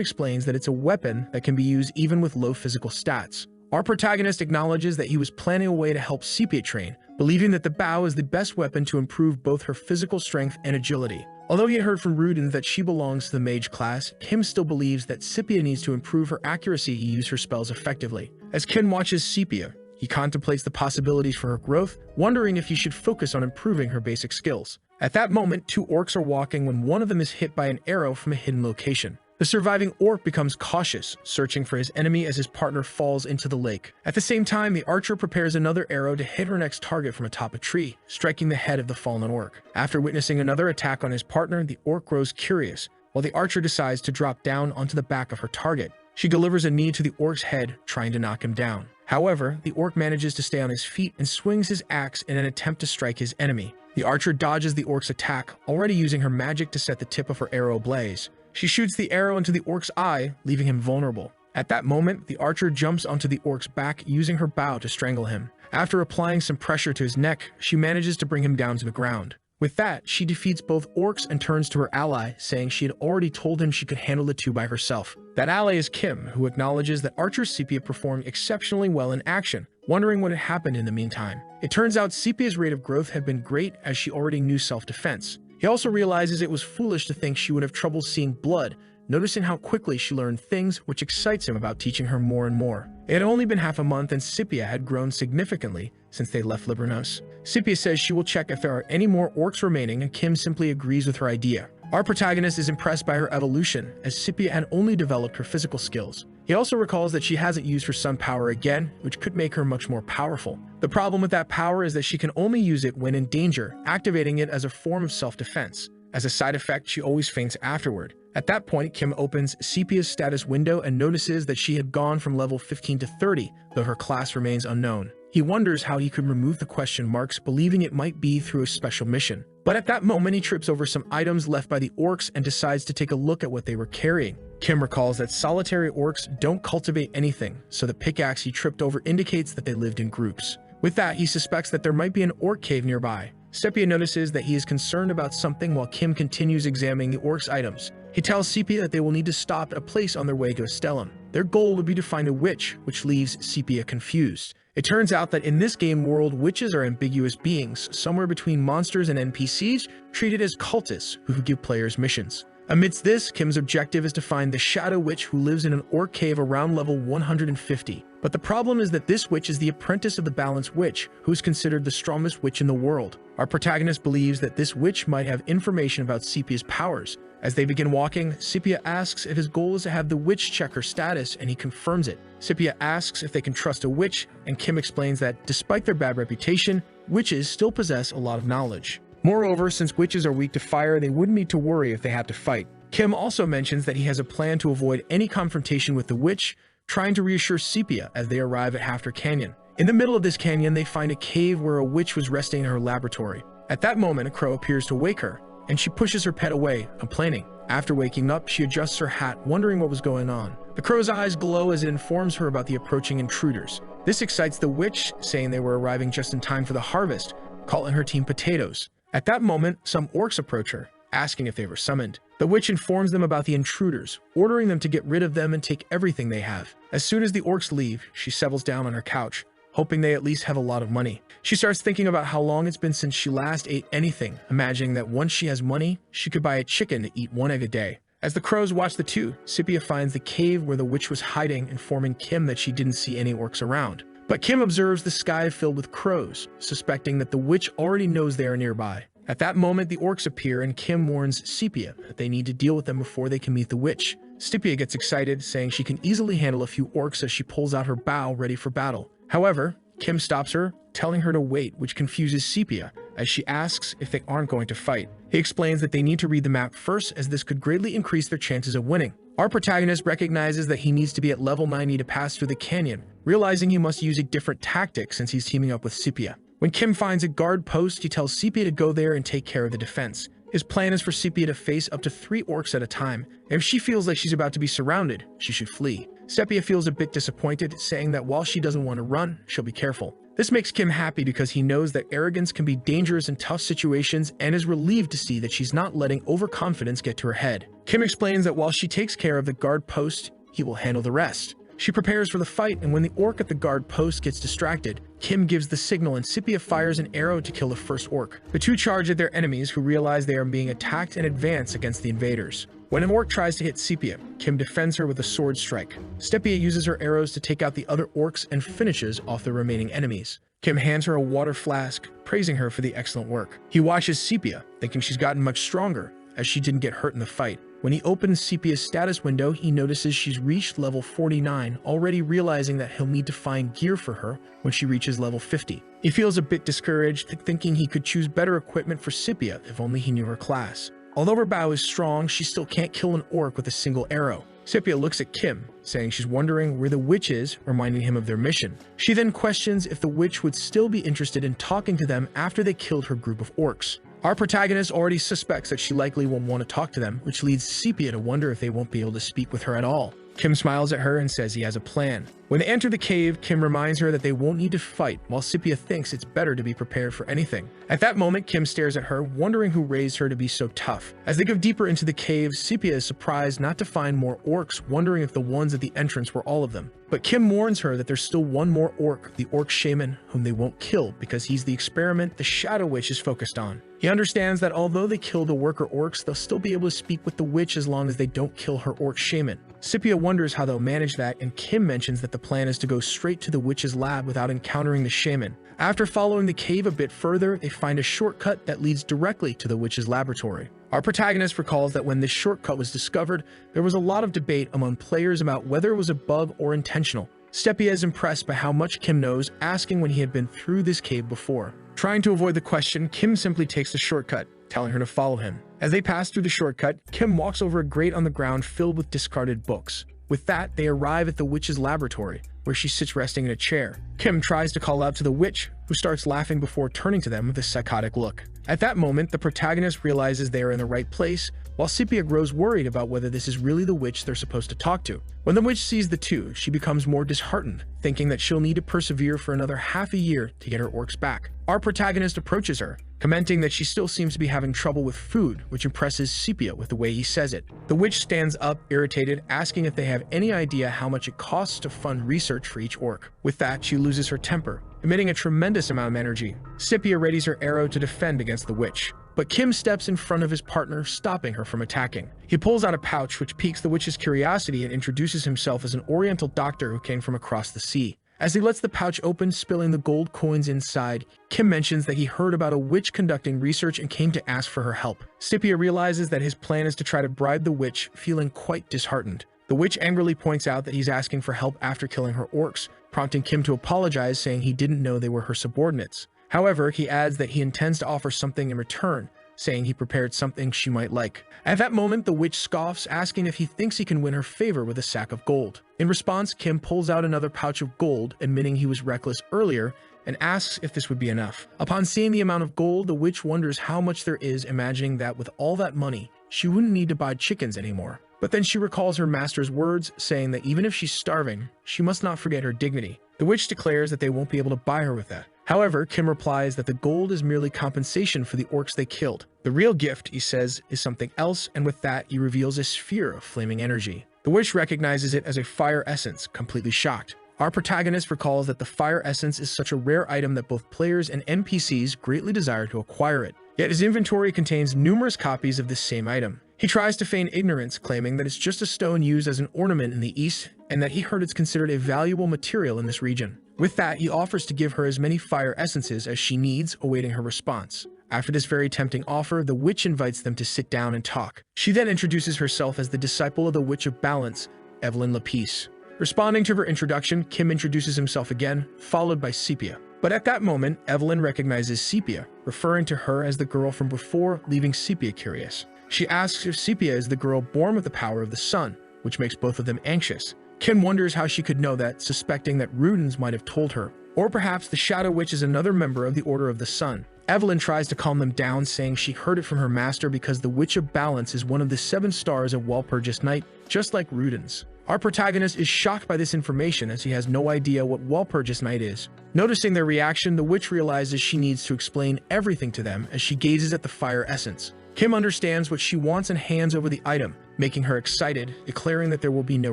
explains that it's a weapon that can be used even with low physical stats. Our protagonist acknowledges that he was planning a way to help Scipia train, believing that the bow is the best weapon to improve both her physical strength and agility. Although he had heard from Rudin that she belongs to the mage class, Kim still believes that Scipia needs to improve her accuracy to use her spells effectively. As Kim watches Scipia, he contemplates the possibilities for her growth, wondering if he should focus on improving her basic skills. At that moment, two orcs are walking when one of them is hit by an arrow from a hidden location. The surviving orc becomes cautious, searching for his enemy as his partner falls into the lake. At the same time, the archer prepares another arrow to hit her next target from atop a tree, striking the head of the fallen orc. After witnessing another attack on his partner, the orc grows curious, while the archer decides to drop down onto the back of her target. She delivers a knee to the orc's head, trying to knock him down. However, the orc manages to stay on his feet and swings his axe in an attempt to strike his enemy. The archer dodges the orc's attack, already using her magic to set the tip of her arrow ablaze. She shoots the arrow into the orc's eye, leaving him vulnerable. At that moment, the archer jumps onto the orc's back, using her bow to strangle him. After applying some pressure to his neck, she manages to bring him down to the ground. With that, she defeats both orcs and turns to her ally, saying she had already told him she could handle the two by herself. That ally is Kim, who acknowledges that Archer Scipia performed exceptionally well in action, wondering what had happened in the meantime. It turns out Scipia's rate of growth had been great, as she already knew self-defense. He also realizes it was foolish to think she would have trouble seeing blood, noticing how quickly she learned things, which excites him about teaching her more and more. It had only been half a month, and Scipia had grown significantly since they left Libranos. Scipia says she will check if there are any more orcs remaining, and Kim simply agrees with her idea. Our protagonist is impressed by her evolution, as Scipia had only developed her physical skills. He also recalls that she hasn't used her sun power again, which could make her much more powerful. The problem with that power is that she can only use it when in danger, activating it as a form of self-defense. As a side effect, she always faints afterward. At that point, Kim opens Scipia's status window and notices that she had gone from level 15 to 30, though her class remains unknown. He wonders how he could remove the question marks, believing it might be through a special mission. But at that moment, he trips over some items left by the orcs and decides to take a look at what they were carrying. Kim recalls that solitary orcs don't cultivate anything, so the pickaxe he tripped over indicates that they lived in groups. With that, he suspects that there might be an orc cave nearby. Scipia notices that he is concerned about something while Kim continues examining the orcs' items. He tells Scipia that they will need to stop at a place on their way to Astellum. Their goal would be to find a witch, which leaves Scipia confused. It turns out that in this game world, witches are ambiguous beings, somewhere between monsters and NPCs, treated as cultists who give players missions. Amidst this, Kim's objective is to find the Shadow Witch, who lives in an orc cave around level 150. But the problem is that this witch is the apprentice of the Balanced Witch, who is considered the strongest witch in the world. Our protagonist believes that this witch might have information about Scipia's powers. As they begin walking, Scipia asks if his goal is to have the witch check her status, and he confirms it. Scipia asks if they can trust a witch, and Kim explains that, despite their bad reputation, witches still possess a lot of knowledge. Moreover, since witches are weak to fire, they wouldn't need to worry if they had to fight. Kim also mentions that he has a plan to avoid any confrontation with the witch, trying to reassure Scipia as they arrive at Hafter Canyon. In the middle of this canyon, they find a cave where a witch was resting in her laboratory. At that moment, a crow appears to wake her, and she pushes her pet away, complaining. After waking up, she adjusts her hat, wondering what was going on. The crow's eyes glow as it informs her about the approaching intruders. This excites the witch, saying they were arriving just in time for the harvest, calling her team potatoes. At that moment, some orcs approach her, asking if they were summoned. The witch informs them about the intruders, ordering them to get rid of them and take everything they have. As soon as the orcs leave, she settles down on her couch, hoping they at least have a lot of money. She starts thinking about how long it's been since she last ate anything, imagining that once she has money, she could buy a chicken to eat 1 egg a day. As the crows watch the two, Scipia finds the cave where the witch was hiding, informing Kim that she didn't see any orcs around. But Kim observes the sky filled with crows, suspecting that the witch already knows they are nearby. At that moment, the orcs appear and Kim warns Scipia that they need to deal with them before they can meet the witch. Scipia gets excited, saying she can easily handle a few orcs as she pulls out her bow ready for battle. However, Kim stops her, telling her to wait, which confuses Scipia, as she asks if they aren't going to fight. He explains that they need to read the map first, as this could greatly increase their chances of winning. Our protagonist recognizes that he needs to be at level 90 to pass through the canyon, realizing he must use a different tactic since he's teaming up with Scipia. When Kim finds a guard post, he tells Scipia to go there and take care of the defense. His plan is for Scipia to face up to 3 orcs at a time, and if she feels like she's about to be surrounded, she should flee. Scipia feels a bit disappointed, saying that while she doesn't want to run, she'll be careful. This makes Kim happy because he knows that arrogance can be dangerous in tough situations and is relieved to see that she's not letting overconfidence get to her head. Kim explains that while she takes care of the guard post, he will handle the rest. She prepares for the fight, and when the orc at the guard post gets distracted, Kim gives the signal and Scipia fires an arrow to kill the first orc. The two charge at their enemies, who realize they are being attacked and advance against the invaders. When an orc tries to hit Scipia, Kim defends her with a sword strike. Scipia uses her arrows to take out the other orcs and finishes off the remaining enemies. Kim hands her a water flask, praising her for the excellent work. He watches Scipia, thinking she's gotten much stronger, as she didn't get hurt in the fight. When he opens Scipia's status window, he notices she's reached level 49, already realizing that he'll need to find gear for her when she reaches level 50. He feels a bit discouraged, thinking he could choose better equipment for Scipia if only he knew her class. Although her bow is strong, she still can't kill an orc with a single arrow. Scipia looks at Kim, saying she's wondering where the witch is, reminding him of their mission. She then questions if the witch would still be interested in talking to them after they killed her group of orcs. Our protagonist already suspects that she likely won't want to talk to them, which leads Scipia to wonder if they won't be able to speak with her at all. Kim smiles at her and says he has a plan. When they enter the cave, Kim reminds her that they won't need to fight, while Scipia thinks it's better to be prepared for anything. At that moment, Kim stares at her, wondering who raised her to be so tough. As they go deeper into the cave, Scipia is surprised not to find more orcs, wondering if the ones at the entrance were all of them. But Kim warns her that there's still one more orc, the orc shaman, whom they won't kill because he's the experiment the Shadow Witch is focused on. He understands that although they kill the worker orcs, they'll still be able to speak with the witch as long as they don't kill her orc shaman. Scipia wonders how they'll manage that, and Kim mentions that the plan is to go straight to the witch's lab without encountering the shaman. After following the cave a bit further, they find a shortcut that leads directly to the witch's laboratory. Our protagonist recalls that when this shortcut was discovered, there was a lot of debate among players about whether it was a bug or intentional. Scipia is impressed by how much Kim knows, asking when he had been through this cave before. Trying to avoid the question, Kim simply takes the shortcut, telling her to follow him. As they pass through the shortcut, Kim walks over a grate on the ground filled with discarded books. With that, they arrive at the witch's laboratory, where she sits resting in a chair. Kim tries to call out to the witch, who starts laughing before turning to them with a psychotic look. At that moment, the protagonist realizes they are in the right place, while Scipia grows worried about whether this is really the witch they're supposed to talk to. When the witch sees the two, she becomes more disheartened, thinking that she'll need to persevere for another half a year to get her orcs back. Our protagonist approaches her, commenting that she still seems to be having trouble with food, which impresses Scipia with the way he says it. The witch stands up, irritated, asking if they have any idea how much it costs to fund research for each orc. With that, she loses her temper, emitting a tremendous amount of energy. Scipia readies her arrow to defend against the witch, but Kim steps in front of his partner, stopping her from attacking. He pulls out a pouch which piques the witch's curiosity and introduces himself as an oriental doctor who came from across the sea. As he lets the pouch open, spilling the gold coins inside, Kim mentions that he heard about a witch conducting research and came to ask for her help. Scipia realizes that his plan is to try to bribe the witch, feeling quite disheartened. The witch angrily points out that he's asking for help after killing her orcs, prompting Kim to apologize, saying he didn't know they were her subordinates. However, he adds that he intends to offer something in return, saying he prepared something she might like. At that moment, the witch scoffs, asking if he thinks he can win her favor with a sack of gold. In response, Kim pulls out another pouch of gold, admitting he was reckless earlier, and asks if this would be enough. Upon seeing the amount of gold, the witch wonders how much there is, imagining that with all that money, she wouldn't need to buy chickens anymore. But then she recalls her master's words, saying that even if she's starving, she must not forget her dignity. The witch declares that they won't be able to buy her with that. However, Kim replies that the gold is merely compensation for the orcs they killed. The real gift, he says, is something else, and with that, he reveals a sphere of flaming energy. The witch recognizes it as a fire essence, completely shocked. Our protagonist recalls that the fire essence is such a rare item that both players and NPCs greatly desire to acquire it. Yet his inventory contains numerous copies of this same item. He tries to feign ignorance, claiming that it's just a stone used as an ornament in the East, and that he heard it's considered a valuable material in this region. With that, he offers to give her as many fire essences as she needs, awaiting her response. After this very tempting offer, the witch invites them to sit down and talk. She then introduces herself as the disciple of the Witch of Balance, Evelyn Lapice. Responding to her introduction, Kim introduces himself again, followed by Sepia. But at that moment, Evelyn recognizes Sepia, referring to her as the girl from before, leaving Sepia curious. She asks if Sepia is the girl born with the power of the sun, which makes both of them anxious. Kim wonders how she could know that, suspecting that Rudens might have told her. Or perhaps the Shadow Witch is another member of the Order of the Sun. Evelyn tries to calm them down, saying she heard it from her master because the Witch of Balance is one of the 7 stars of Walpurgis Night, just like Rudens. Our protagonist is shocked by this information as he has no idea what Walpurgis Night is. Noticing their reaction, the witch realizes she needs to explain everything to them as she gazes at the fire essence. Kim understands what she wants and hands over the item, making her excited, declaring that there will be no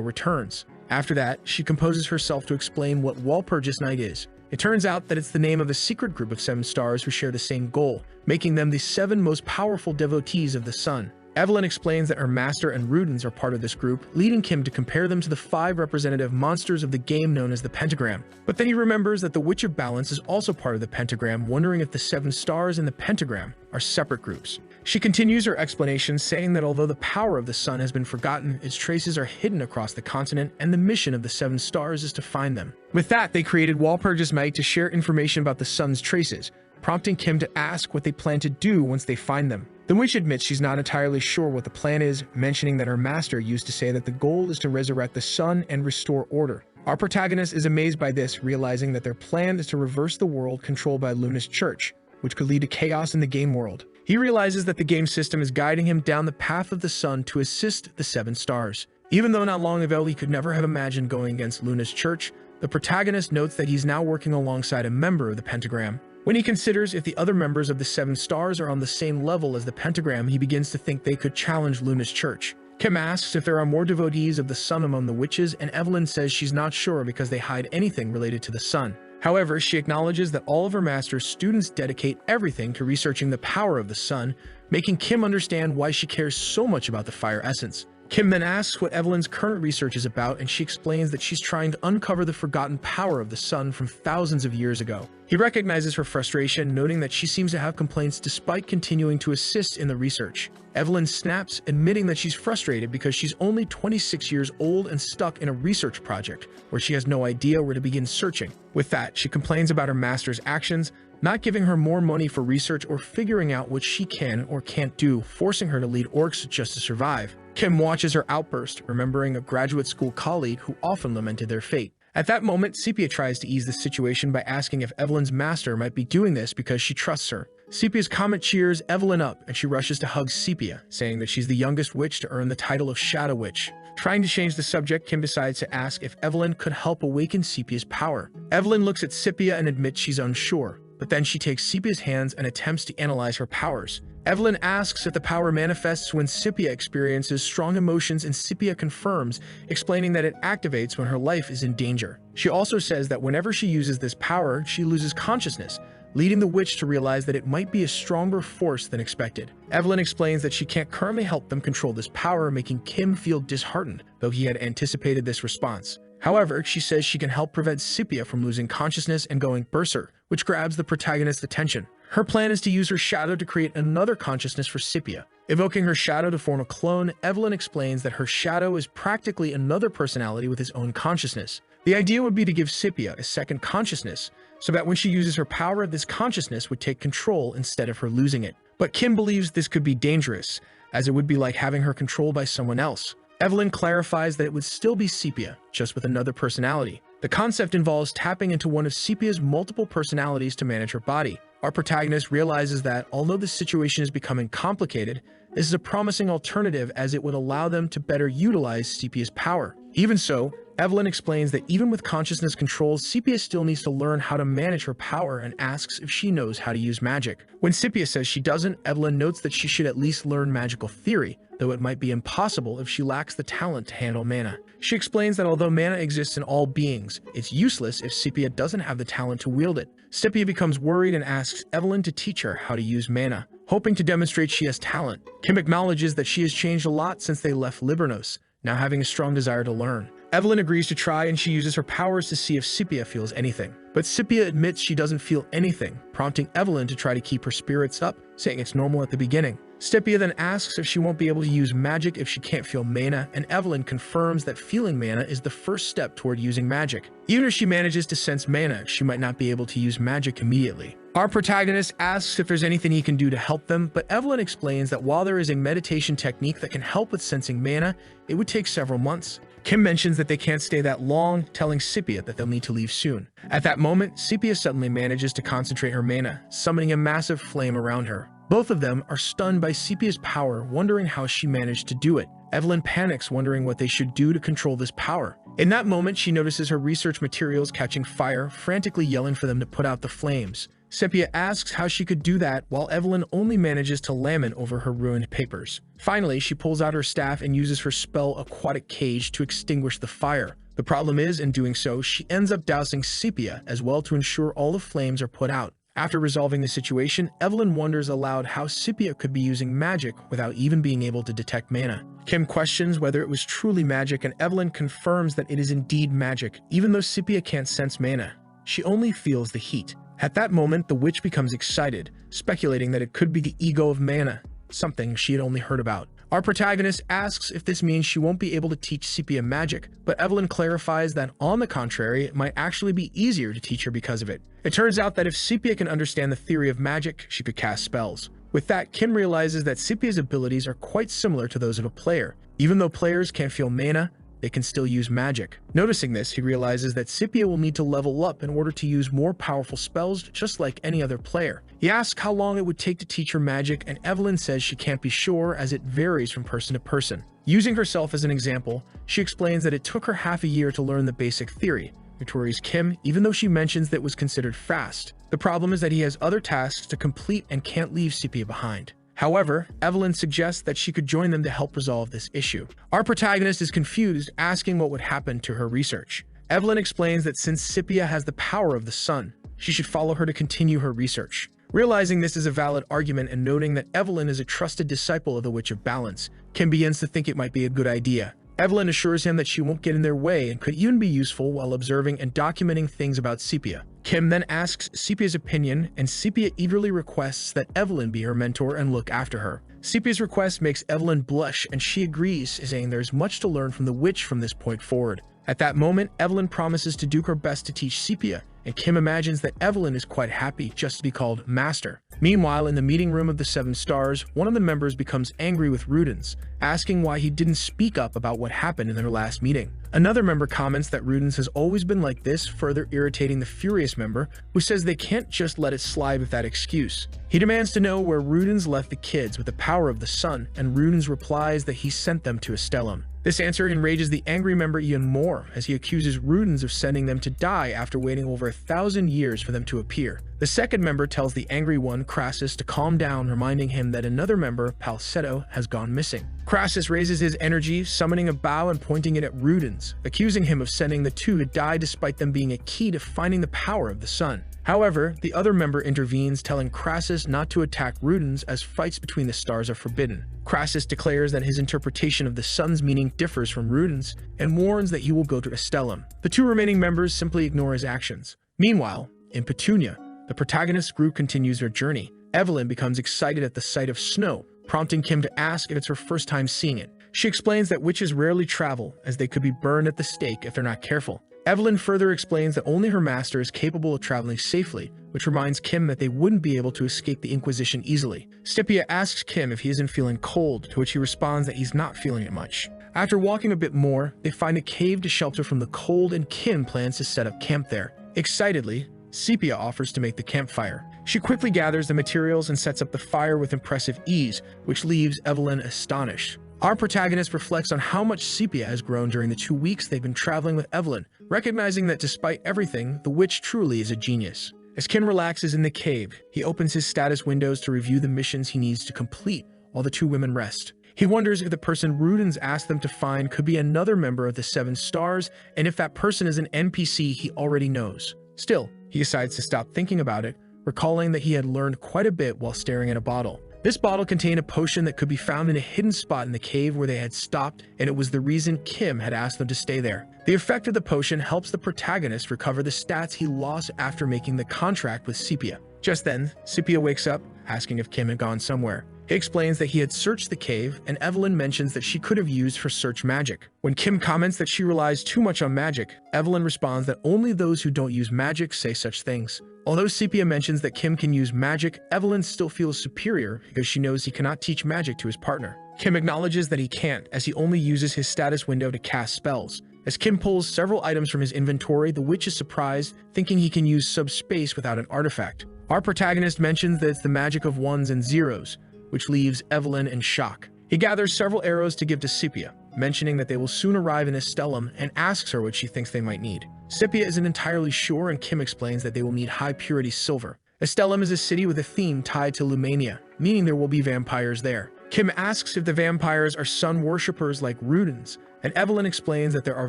returns. After that, she composes herself to explain what Walpurgis Night is. It turns out that it's the name of a secret group of 7 stars who share the same goal, making them the 7 most powerful devotees of the sun. Evelyn explains that her master and Rudens are part of this group, leading Kim to compare them to the 5 representative monsters of the game known as the Pentagram. But then he remembers that the Witch of Balance is also part of the Pentagram, wondering if the 7 stars and the Pentagram are separate groups. She continues her explanation, saying that although the power of the sun has been forgotten, its traces are hidden across the continent, and the mission of the 7 stars is to find them. With that, they created Walpurgis Night to share information about the sun's traces, prompting Kim to ask what they plan to do once they find them. The witch admits she's not entirely sure what the plan is, mentioning that her master used to say that the goal is to resurrect the sun and restore order. Our protagonist is amazed by this, realizing that their plan is to reverse the world controlled by Luna's church, which could lead to chaos in the game world. He realizes that the game system is guiding him down the path of the sun to assist the 7 stars. Even though not long ago he could never have imagined going against Luna's church, the protagonist notes that he's now working alongside a member of the Pentagram. When he considers if the other members of the 7 stars are on the same level as the Pentagram, he begins to think they could challenge Luna's church. Kim asks if there are more devotees of the sun among the witches, and Evelyn says she's not sure because they hide anything related to the sun. However, she acknowledges that all of her master's students dedicate everything to researching the power of the sun, making Kim understand why she cares so much about the fire essence. Kim then asks what Evelyn's current research is about, and she explains that she's trying to uncover the forgotten power of the sun from thousands of years ago. He recognizes her frustration, noting that she seems to have complaints despite continuing to assist in the research. Evelyn snaps, admitting that she's frustrated because she's only 26 years old and stuck in a research project where she has no idea where to begin searching. With that, she complains about her master's actions, not giving her more money for research or figuring out what she can or can't do, forcing her to lead orcs just to survive. Kim watches her outburst, remembering a graduate school colleague who often lamented their fate. At that moment, Sepia tries to ease the situation by asking if Evelyn's master might be doing this because she trusts her. Sepia's comment cheers Evelyn up, and she rushes to hug Sepia, saying that she's the youngest witch to earn the title of Shadow Witch. Trying to change the subject, Kim decides to ask if Evelyn could help awaken Sepia's power. Evelyn looks at Sepia and admits she's unsure, but then she takes Sepia's hands and attempts to analyze her powers. Evelyn asks if the power manifests when Sepia experiences strong emotions, and Sepia confirms, explaining that it activates when her life is in danger. She also says that whenever she uses this power, she loses consciousness, leading the witch to realize that it might be a stronger force than expected. Evelyn explains that she can't currently help them control this power, making Kim feel disheartened, though he had anticipated this response. However, she says she can help prevent Sepia from losing consciousness and going berserk, which grabs the protagonist's attention. Her plan is to use her shadow to create another consciousness for Sepia. Evoking her shadow to form a clone, Evelyn explains that her shadow is practically another personality with his own consciousness. The idea would be to give Sepia a second consciousness, so that when she uses her power, this consciousness would take control instead of her losing it. But Kim believes this could be dangerous, as it would be like having her controlled by someone else. Evelyn clarifies that it would still be Sepia, just with another personality. The concept involves tapping into one of Sepia's multiple personalities to manage her body. Our protagonist realizes that, although the situation is becoming complicated, this is a promising alternative as it would allow them to better utilize Sepia's power. Even so, Evelyn explains that even with consciousness controls, Sepia still needs to learn how to manage her power and asks if she knows how to use magic. When Sepia says she doesn't, Evelyn notes that she should at least learn magical theory, though it might be impossible if she lacks the talent to handle mana. She explains that although mana exists in all beings, it's useless if Sepia doesn't have the talent to wield it. Sepia becomes worried and asks Evelyn to teach her how to use mana, hoping to demonstrate she has talent. Kim acknowledges that she has changed a lot since they left Libranos, now having a strong desire to learn. Evelyn agrees to try and she uses her powers to see if Sepia feels anything. But Sepia admits she doesn't feel anything, prompting Evelyn to try to keep her spirits up, saying it's normal at the beginning. Sepia then asks if she won't be able to use magic if she can't feel mana, and Evelyn confirms that feeling mana is the first step toward using magic. Even if she manages to sense mana, she might not be able to use magic immediately. Our protagonist asks if there's anything he can do to help them, but Evelyn explains that while there is a meditation technique that can help with sensing mana, it would take several months. Kim mentions that they can't stay that long, telling Sepia that they'll need to leave soon. At that moment, Sepia suddenly manages to concentrate her mana, summoning a massive flame around her. Both of them are stunned by Sepia's power, wondering how she managed to do it. Evelyn panics, wondering what they should do to control this power. In that moment, she notices her research materials catching fire, frantically yelling for them to put out the flames. Sepia asks how she could do that, while Evelyn only manages to lament over her ruined papers. Finally, she pulls out her staff and uses her spell Aquatic Cage to extinguish the fire. The problem is, in doing so, she ends up dousing Sepia as well to ensure all the flames are put out. After resolving the situation, Evelyn wonders aloud how Sepia could be using magic without even being able to detect mana. Kim questions whether it was truly magic, and Evelyn confirms that it is indeed magic, even though Sepia can't sense mana. She only feels the heat. At that moment, the witch becomes excited, speculating that it could be the ego of mana, something she had only heard about. Our protagonist asks if this means she won't be able to teach Sepia magic, but Evelyn clarifies that, on the contrary, it might actually be easier to teach her because of it. It turns out that if Sepia can understand the theory of magic, she could cast spells. With that, Kim realizes that Sepia's abilities are quite similar to those of a player. Even though players can't feel mana, they can still use magic. Noticing this, he realizes that Sepia will need to level up in order to use more powerful spells just like any other player. He asks how long it would take to teach her magic, and Evelyn says she can't be sure as it varies from person to person. Using herself as an example, she explains that it took her half a year to learn the basic theory, which worries Kim even though she mentions that it was considered fast. The problem is that he has other tasks to complete and can't leave Sepia behind. However, Evelyn suggests that she could join them to help resolve this issue. Our protagonist is confused, asking what would happen to her research. Evelyn explains that since Sepia has the power of the sun, she should follow her to continue her research. Realizing this is a valid argument and noting that Evelyn is a trusted disciple of the Witch of Balance, Kim begins to think it might be a good idea. Evelyn assures him that she won't get in their way and could even be useful while observing and documenting things about Sepia. Kim then asks Sepia's opinion, and Sepia eagerly requests that Evelyn be her mentor and look after her. Sepia's request makes Evelyn blush, and she agrees, saying there's much to learn from the witch from this point forward. At that moment, Evelyn promises to do her best to teach Sepia, and Kim imagines that Evelyn is quite happy just to be called Master. Meanwhile, in the meeting room of the Seven Stars, one of the members becomes angry with Rudens, asking why he didn't speak up about what happened in their last meeting. Another member comments that Rudens has always been like this, further irritating the furious member, who says they can't just let it slide with that excuse. He demands to know where Rudens left the kids with the power of the sun, and Rudens replies that he sent them to Estellum. This answer enrages the angry member even more, as he accuses Rudens of sending them to die after waiting over 1,000 years for them to appear. The second member tells the angry one, Crassus, to calm down, reminding him that another member, Palsetto, has gone missing. Crassus raises his energy, summoning a bow and pointing it at Rudens, accusing him of sending the two to die despite them being a key to finding the power of the sun. However, the other member intervenes, telling Crassus not to attack Rudens as fights between the stars are forbidden. Crassus declares that his interpretation of the sun's meaning differs from Rudens, and warns that he will go to Estellum. The two remaining members simply ignore his actions. Meanwhile, in Petunia, the protagonist's group continues their journey. Evelyn becomes excited at the sight of snow, prompting Kim to ask if it's her first time seeing it. She explains that witches rarely travel, as they could be burned at the stake if they're not careful. Evelyn further explains that only her master is capable of traveling safely, which reminds Kim that they wouldn't be able to escape the Inquisition easily. Sepia asks Kim if he isn't feeling cold, to which he responds that he's not feeling it much. After walking a bit more, they find a cave to shelter from the cold, and Kim plans to set up camp there. Excitedly, Sepia offers to make the campfire. She quickly gathers the materials and sets up the fire with impressive ease, which leaves Evelyn astonished. Our protagonist reflects on how much Sepia has grown during the 2 weeks they've been traveling with Evelyn, recognizing that despite everything, the witch truly is a genius. As Kim relaxes in the cave, he opens his status windows to review the missions he needs to complete while the 2 women rest. He wonders if the person Rudens asked them to find could be another member of the 7 Stars, and if that person is an NPC he already knows. Still, he decides to stop thinking about it, recalling that he had learned quite a bit while staring at a bottle. This bottle contained a potion that could be found in a hidden spot in the cave where they had stopped, and it was the reason Kim had asked them to stay there. The effect of the potion helps the protagonist recover the stats he lost after making the contract with Sepia. Just then, Sepia wakes up, asking if Kim had gone somewhere. He explains that he had searched the cave, and Evelyn mentions that she could have used her search magic. When Kim comments that she relies too much on magic, Evelyn responds that only those who don't use magic say such things. Although Sepia mentions that Kim can use magic, Evelyn still feels superior because she knows he cannot teach magic to his partner. Kim acknowledges that he can't, as he only uses his status window to cast spells. As Kim pulls several items from his inventory, the witch is surprised, thinking he can use subspace without an artifact. Our protagonist mentions that it's the magic of 1s and 0s, which leaves Evelyn in shock. He gathers several arrows to give to Sepia, mentioning that they will soon arrive in Estellum, and asks her what she thinks they might need. Sepia isn't entirely sure, and Kim explains that they will need high-purity silver. Estellum is a city with a theme tied to Lumania, meaning there will be vampires there. Kim asks if the vampires are sun worshippers like Rudens, and Evelyn explains that there are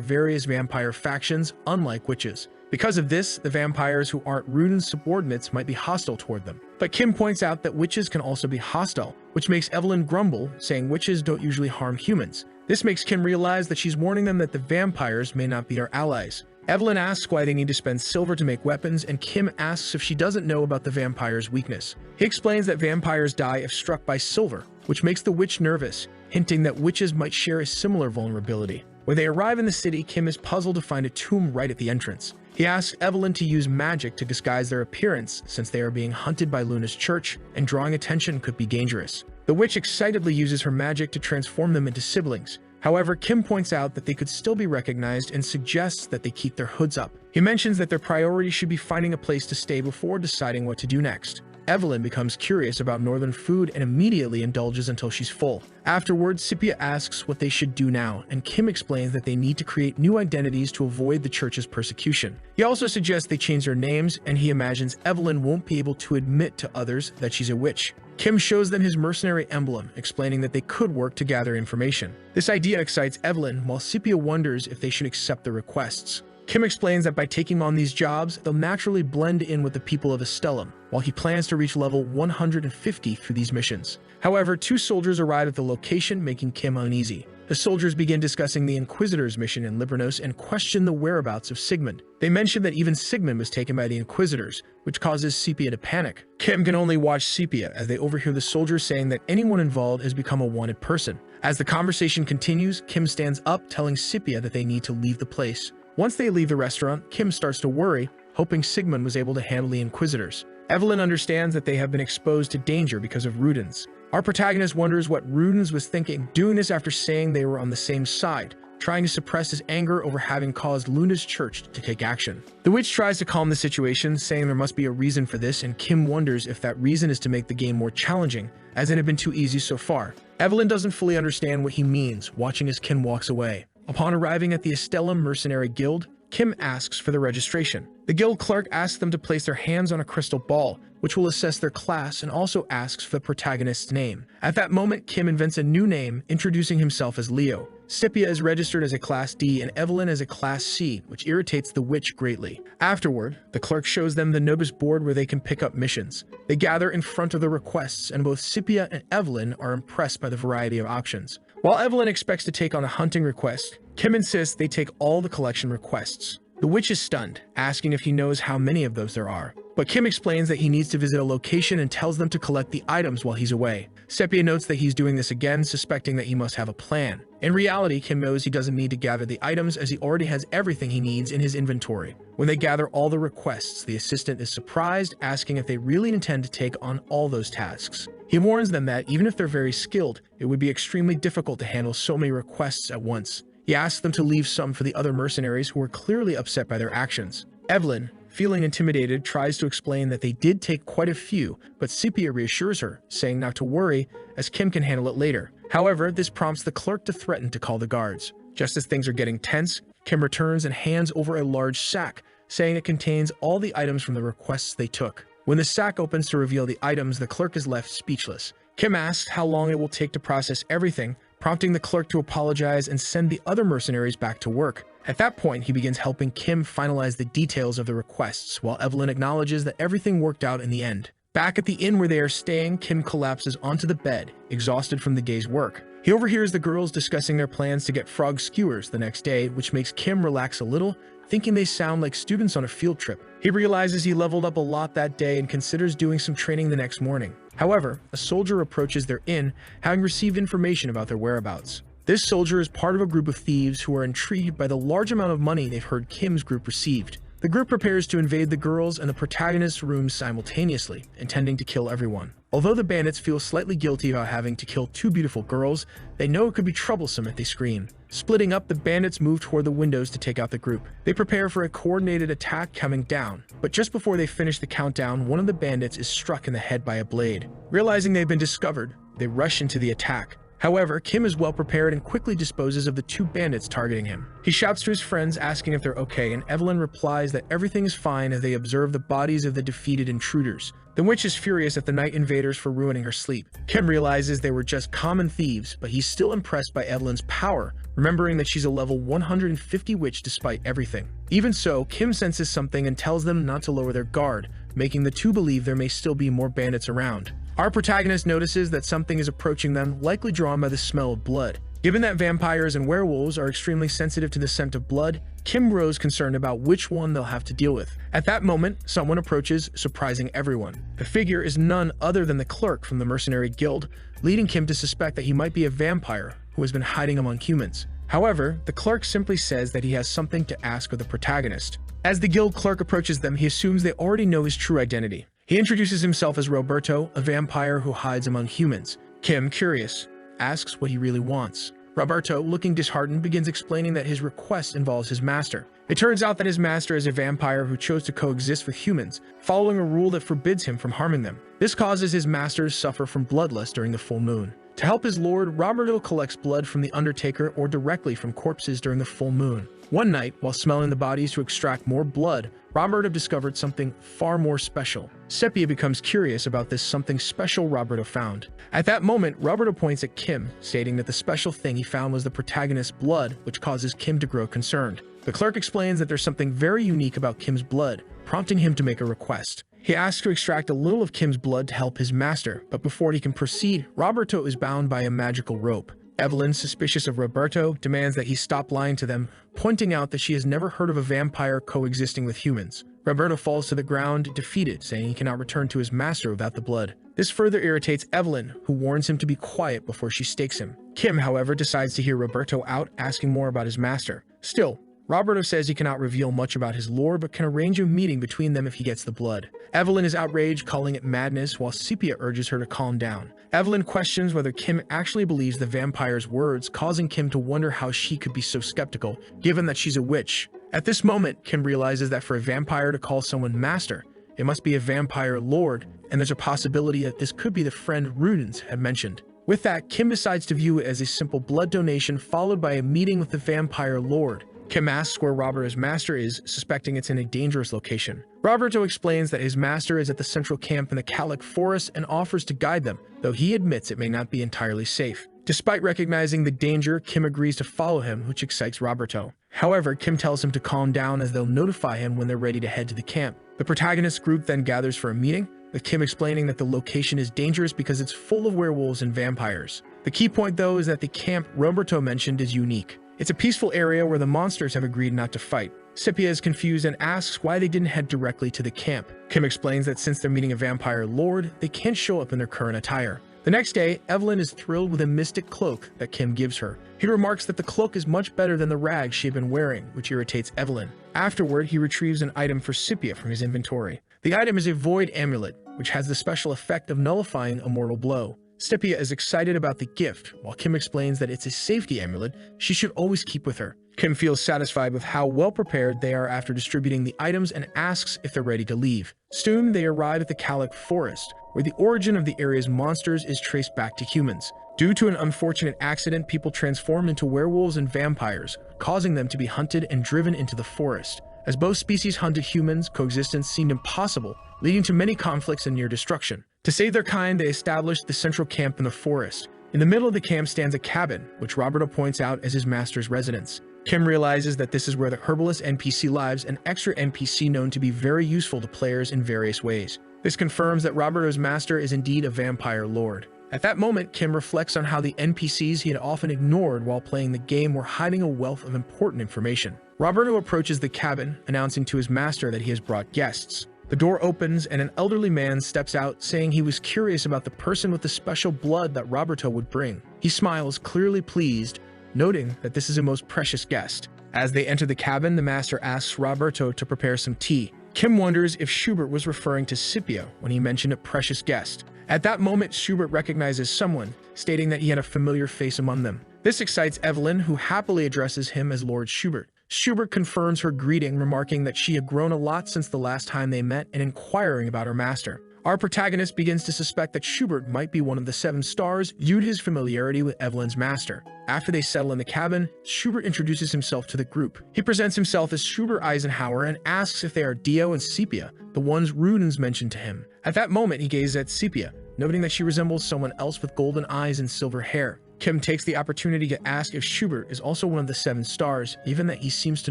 various vampire factions, unlike witches. Because of this, the vampires who aren't Ruden's subordinates might be hostile toward them. But Kim points out that witches can also be hostile, which makes Evelyn grumble, saying witches don't usually harm humans. This makes Kim realize that she's warning them that the vampires may not be their allies. Evelyn asks why they need to spend silver to make weapons, and Kim asks if she doesn't know about the vampire's weakness. He explains that vampires die if struck by silver, which makes the witch nervous, hinting that witches might share a similar vulnerability. When they arrive in the city, Kim is puzzled to find a tomb right at the entrance. He asks Evelyn to use magic to disguise their appearance, since they are being hunted by Luna's church, and drawing attention could be dangerous. The witch excitedly uses her magic to transform them into siblings. However, Kim points out that they could still be recognized and suggests that they keep their hoods up. He mentions that their priority should be finding a place to stay before deciding what to do next. Evelyn becomes curious about northern food and immediately indulges until she's full. Afterwards, Sepia asks what they should do now, and Kim explains that they need to create new identities to avoid the church's persecution. He also suggests they change their names, and he imagines Evelyn won't be able to admit to others that she's a witch. Kim shows them his mercenary emblem, explaining that they could work to gather information. This idea excites Evelyn, while Sepia wonders if they should accept the requests. Kim explains that by taking on these jobs, they'll naturally blend in with the people of Estellum, while he plans to reach level 150 through these missions. However, 2 soldiers arrive at the location, making Kim uneasy. The soldiers begin discussing the Inquisitor's mission in Libranos and question the whereabouts of Sigmund. They mention that even Sigmund was taken by the Inquisitors, which causes Sepia to panic. Kim can only watch Sepia as they overhear the soldiers saying that anyone involved has become a wanted person. As the conversation continues, Kim stands up, telling Sepia that they need to leave the place. Once they leave the restaurant, Kim starts to worry, hoping Sigmund was able to handle the Inquisitors. Evelyn understands that they have been exposed to danger because of Rudens. Our protagonist wonders what Rudens was thinking, doing this after saying they were on the same side, trying to suppress his anger over having caused Luna's church to take action. The witch tries to calm the situation, saying there must be a reason for this, and Kim wonders if that reason is to make the game more challenging, as it had been too easy so far. Evelyn doesn't fully understand what he means, watching as Kim walks away. Upon arriving at the Estellum Mercenary Guild, Kim asks for the registration. The guild clerk asks them to place their hands on a crystal ball, which will assess their class, and also asks for the protagonist's name. At that moment, Kim invents a new name, introducing himself as Leo. Sepia is registered as a Class D and Evelyn as a Class C, which irritates the witch greatly. Afterward, the clerk shows them the notice board where they can pick up missions. They gather in front of the requests, and both Sepia and Evelyn are impressed by the variety of options. While Evelyn expects to take on a hunting request, Kim insists they take all the collection requests. The witch is stunned, asking if he knows how many of those there are. But Kim explains that he needs to visit a location and tells them to collect the items while he's away. Sepia notes that he's doing this again, suspecting that he must have a plan. In reality, Kim knows he doesn't need to gather the items as he already has everything he needs in his inventory. When they gather all the requests, the assistant is surprised, asking if they really intend to take on all those tasks. He warns them that even if they're very skilled, it would be extremely difficult to handle so many requests at once. He asks them to leave some for the other mercenaries who are clearly upset by their actions. Evelyn, feeling intimidated, tries to explain that they did take quite a few, but Sepia reassures her, saying not to worry, as Kim can handle it later. However, this prompts the clerk to threaten to call the guards. Just as things are getting tense, Kim returns and hands over a large sack, saying it contains all the items from the requests they took. When the sack opens to reveal the items, the clerk is left speechless. Kim asks how long it will take to process everything, prompting the clerk to apologize and send the other mercenaries back to work. At that point, he begins helping Kim finalize the details of the requests, while Evelyn acknowledges that everything worked out in the end. Back at the inn where they are staying, Kim collapses onto the bed, exhausted from the day's work. He overhears the girls discussing their plans to get frog skewers the next day, which makes Kim relax a little, thinking they sound like students on a field trip. He realizes he leveled up a lot that day and considers doing some training the next morning. However, a soldier approaches their inn, having received information about their whereabouts. This soldier is part of a group of thieves who are intrigued by the large amount of money they've heard Kim's group received. The group prepares to invade the girls' and the protagonist's rooms simultaneously, intending to kill everyone. Although the bandits feel slightly guilty about having to kill two beautiful girls, they know it could be troublesome if they scream. Splitting up, the bandits move toward the windows to take out the group. They prepare for a coordinated attack coming down, but just before they finish the countdown, one of the bandits is struck in the head by a blade. Realizing they've been discovered, they rush into the attack. However, Kim is well prepared and quickly disposes of the two bandits targeting him. He shouts to his friends asking if they're okay, and Evelyn replies that everything is fine as they observe the bodies of the defeated intruders. The witch is furious at the night invaders for ruining her sleep. Kim realizes they were just common thieves, but he's still impressed by Evelyn's power, remembering that she's a level 150 witch despite everything. Even so, Kim senses something and tells them not to lower their guard, making the two believe there may still be more bandits around. Our protagonist notices that something is approaching them, likely drawn by the smell of blood. Given that vampires and werewolves are extremely sensitive to the scent of blood, Kim grows concerned about which one they'll have to deal with. At that moment, someone approaches, surprising everyone. The figure is none other than the clerk from the mercenary guild, leading Kim to suspect that he might be a vampire who has been hiding among humans. However, the clerk simply says that he has something to ask of the protagonist. As the guild clerk approaches them, he assumes they already know his true identity. He introduces himself as Roberto, a vampire who hides among humans. Kim, curious, asks what he really wants. Roberto, looking disheartened, begins explaining that his request involves his master. It turns out that his master is a vampire who chose to coexist with humans, following a rule that forbids him from harming them. This causes his master to suffer from bloodlust during the full moon. To help his lord, Roberto collects blood from the Undertaker or directly from corpses during the full moon. One night, while smelling the bodies to extract more blood, Roberto discovered something far more special. Sepia becomes curious about this something special Roberto found. At that moment, Roberto points at Kim, stating that the special thing he found was the protagonist's blood, which causes Kim to grow concerned. The clerk explains that there's something very unique about Kim's blood, prompting him to make a request. He asks to extract a little of Kim's blood to help his master, but before he can proceed, Roberto is bound by a magical rope. Evelyn, suspicious of Roberto, demands that he stop lying to them, pointing out that she has never heard of a vampire coexisting with humans. Roberto falls to the ground, defeated, saying he cannot return to his master without the blood. This further irritates Evelyn, who warns him to be quiet before she stakes him. Kim, however, decides to hear Roberto out, asking more about his master. Still, Roberto says he cannot reveal much about his lore, but can arrange a meeting between them if he gets the blood. Evelyn is outraged, calling it madness, while Sepia urges her to calm down. Evelyn questions whether Kim actually believes the vampire's words, causing Kim to wonder how she could be so skeptical, given that she's a witch. At this moment, Kim realizes that for a vampire to call someone master, it must be a vampire lord, and there's a possibility that this could be the friend Rudens had mentioned. With that, Kim decides to view it as a simple blood donation followed by a meeting with the vampire lord. Kim asks where Roberto's master is, suspecting it's in a dangerous location. Roberto explains that his master is at the central camp in the Calic Forest and offers to guide them, though he admits it may not be entirely safe. Despite recognizing the danger, Kim agrees to follow him, which excites Roberto. However, Kim tells him to calm down as they'll notify him when they're ready to head to the camp. The protagonist group then gathers for a meeting, with Kim explaining that the location is dangerous because it's full of werewolves and vampires. The key point, though, is that the camp Roberto mentioned is unique. It's a peaceful area where the monsters have agreed not to fight. Sepia is confused and asks why they didn't head directly to the camp. Kim explains that since they're meeting a vampire lord, they can't show up in their current attire. The next day, Evelyn is thrilled with a mystic cloak that Kim gives her. He remarks that the cloak is much better than the rags she had been wearing, which irritates Evelyn. Afterward, he retrieves an item for Sepia from his inventory. The item is a void amulet, which has the special effect of nullifying a mortal blow. Sepia is excited about the gift, while Kim explains that it's a safety amulet she should always keep with her. Kim feels satisfied with how well prepared they are after distributing the items and asks if they're ready to leave. Soon, they arrive at the Kalak Forest, where the origin of the area's monsters is traced back to humans. Due to an unfortunate accident, people transform into werewolves and vampires, causing them to be hunted and driven into the forest. As both species hunted humans, coexistence seemed impossible, leading to many conflicts and near destruction. To save their kind, they established the central camp in the forest. In the middle of the camp stands a cabin, which Roberto points out as his master's residence. Kim realizes that this is where the herbalist NPC lives, an extra NPC known to be very useful to players in various ways. This confirms that Roberto's master is indeed a vampire lord. At that moment, Kim reflects on how the NPCs he had often ignored while playing the game were hiding a wealth of important information. Roberto approaches the cabin, announcing to his master that he has brought guests. The door opens and an elderly man steps out, saying he was curious about the person with the special blood that Roberto would bring. He smiles, clearly pleased, noting that this is a most precious guest. As they enter the cabin, the master asks Roberto to prepare some tea. Kim wonders if Schubert was referring to Scipio when he mentioned a precious guest. At that moment, Schubert recognizes someone, stating that he had a familiar face among them. This excites Evelyn, who happily addresses him as Lord Schubert. Schubert confirms her greeting, remarking that she had grown a lot since the last time they met and inquiring about her master. Our protagonist begins to suspect that Schubert might be one of the 7 stars due to his familiarity with Evelyn's master. After they settle in the cabin, Schubert introduces himself to the group. He presents himself as Schubert Eisenhower and asks if they are Dio and Sepia, the ones Rudens mentioned to him. At that moment, he gazes at Sepia, noting that she resembles someone else with golden eyes and silver hair. Kim takes the opportunity to ask if Schubert is also one of the 7 stars, even that he seems to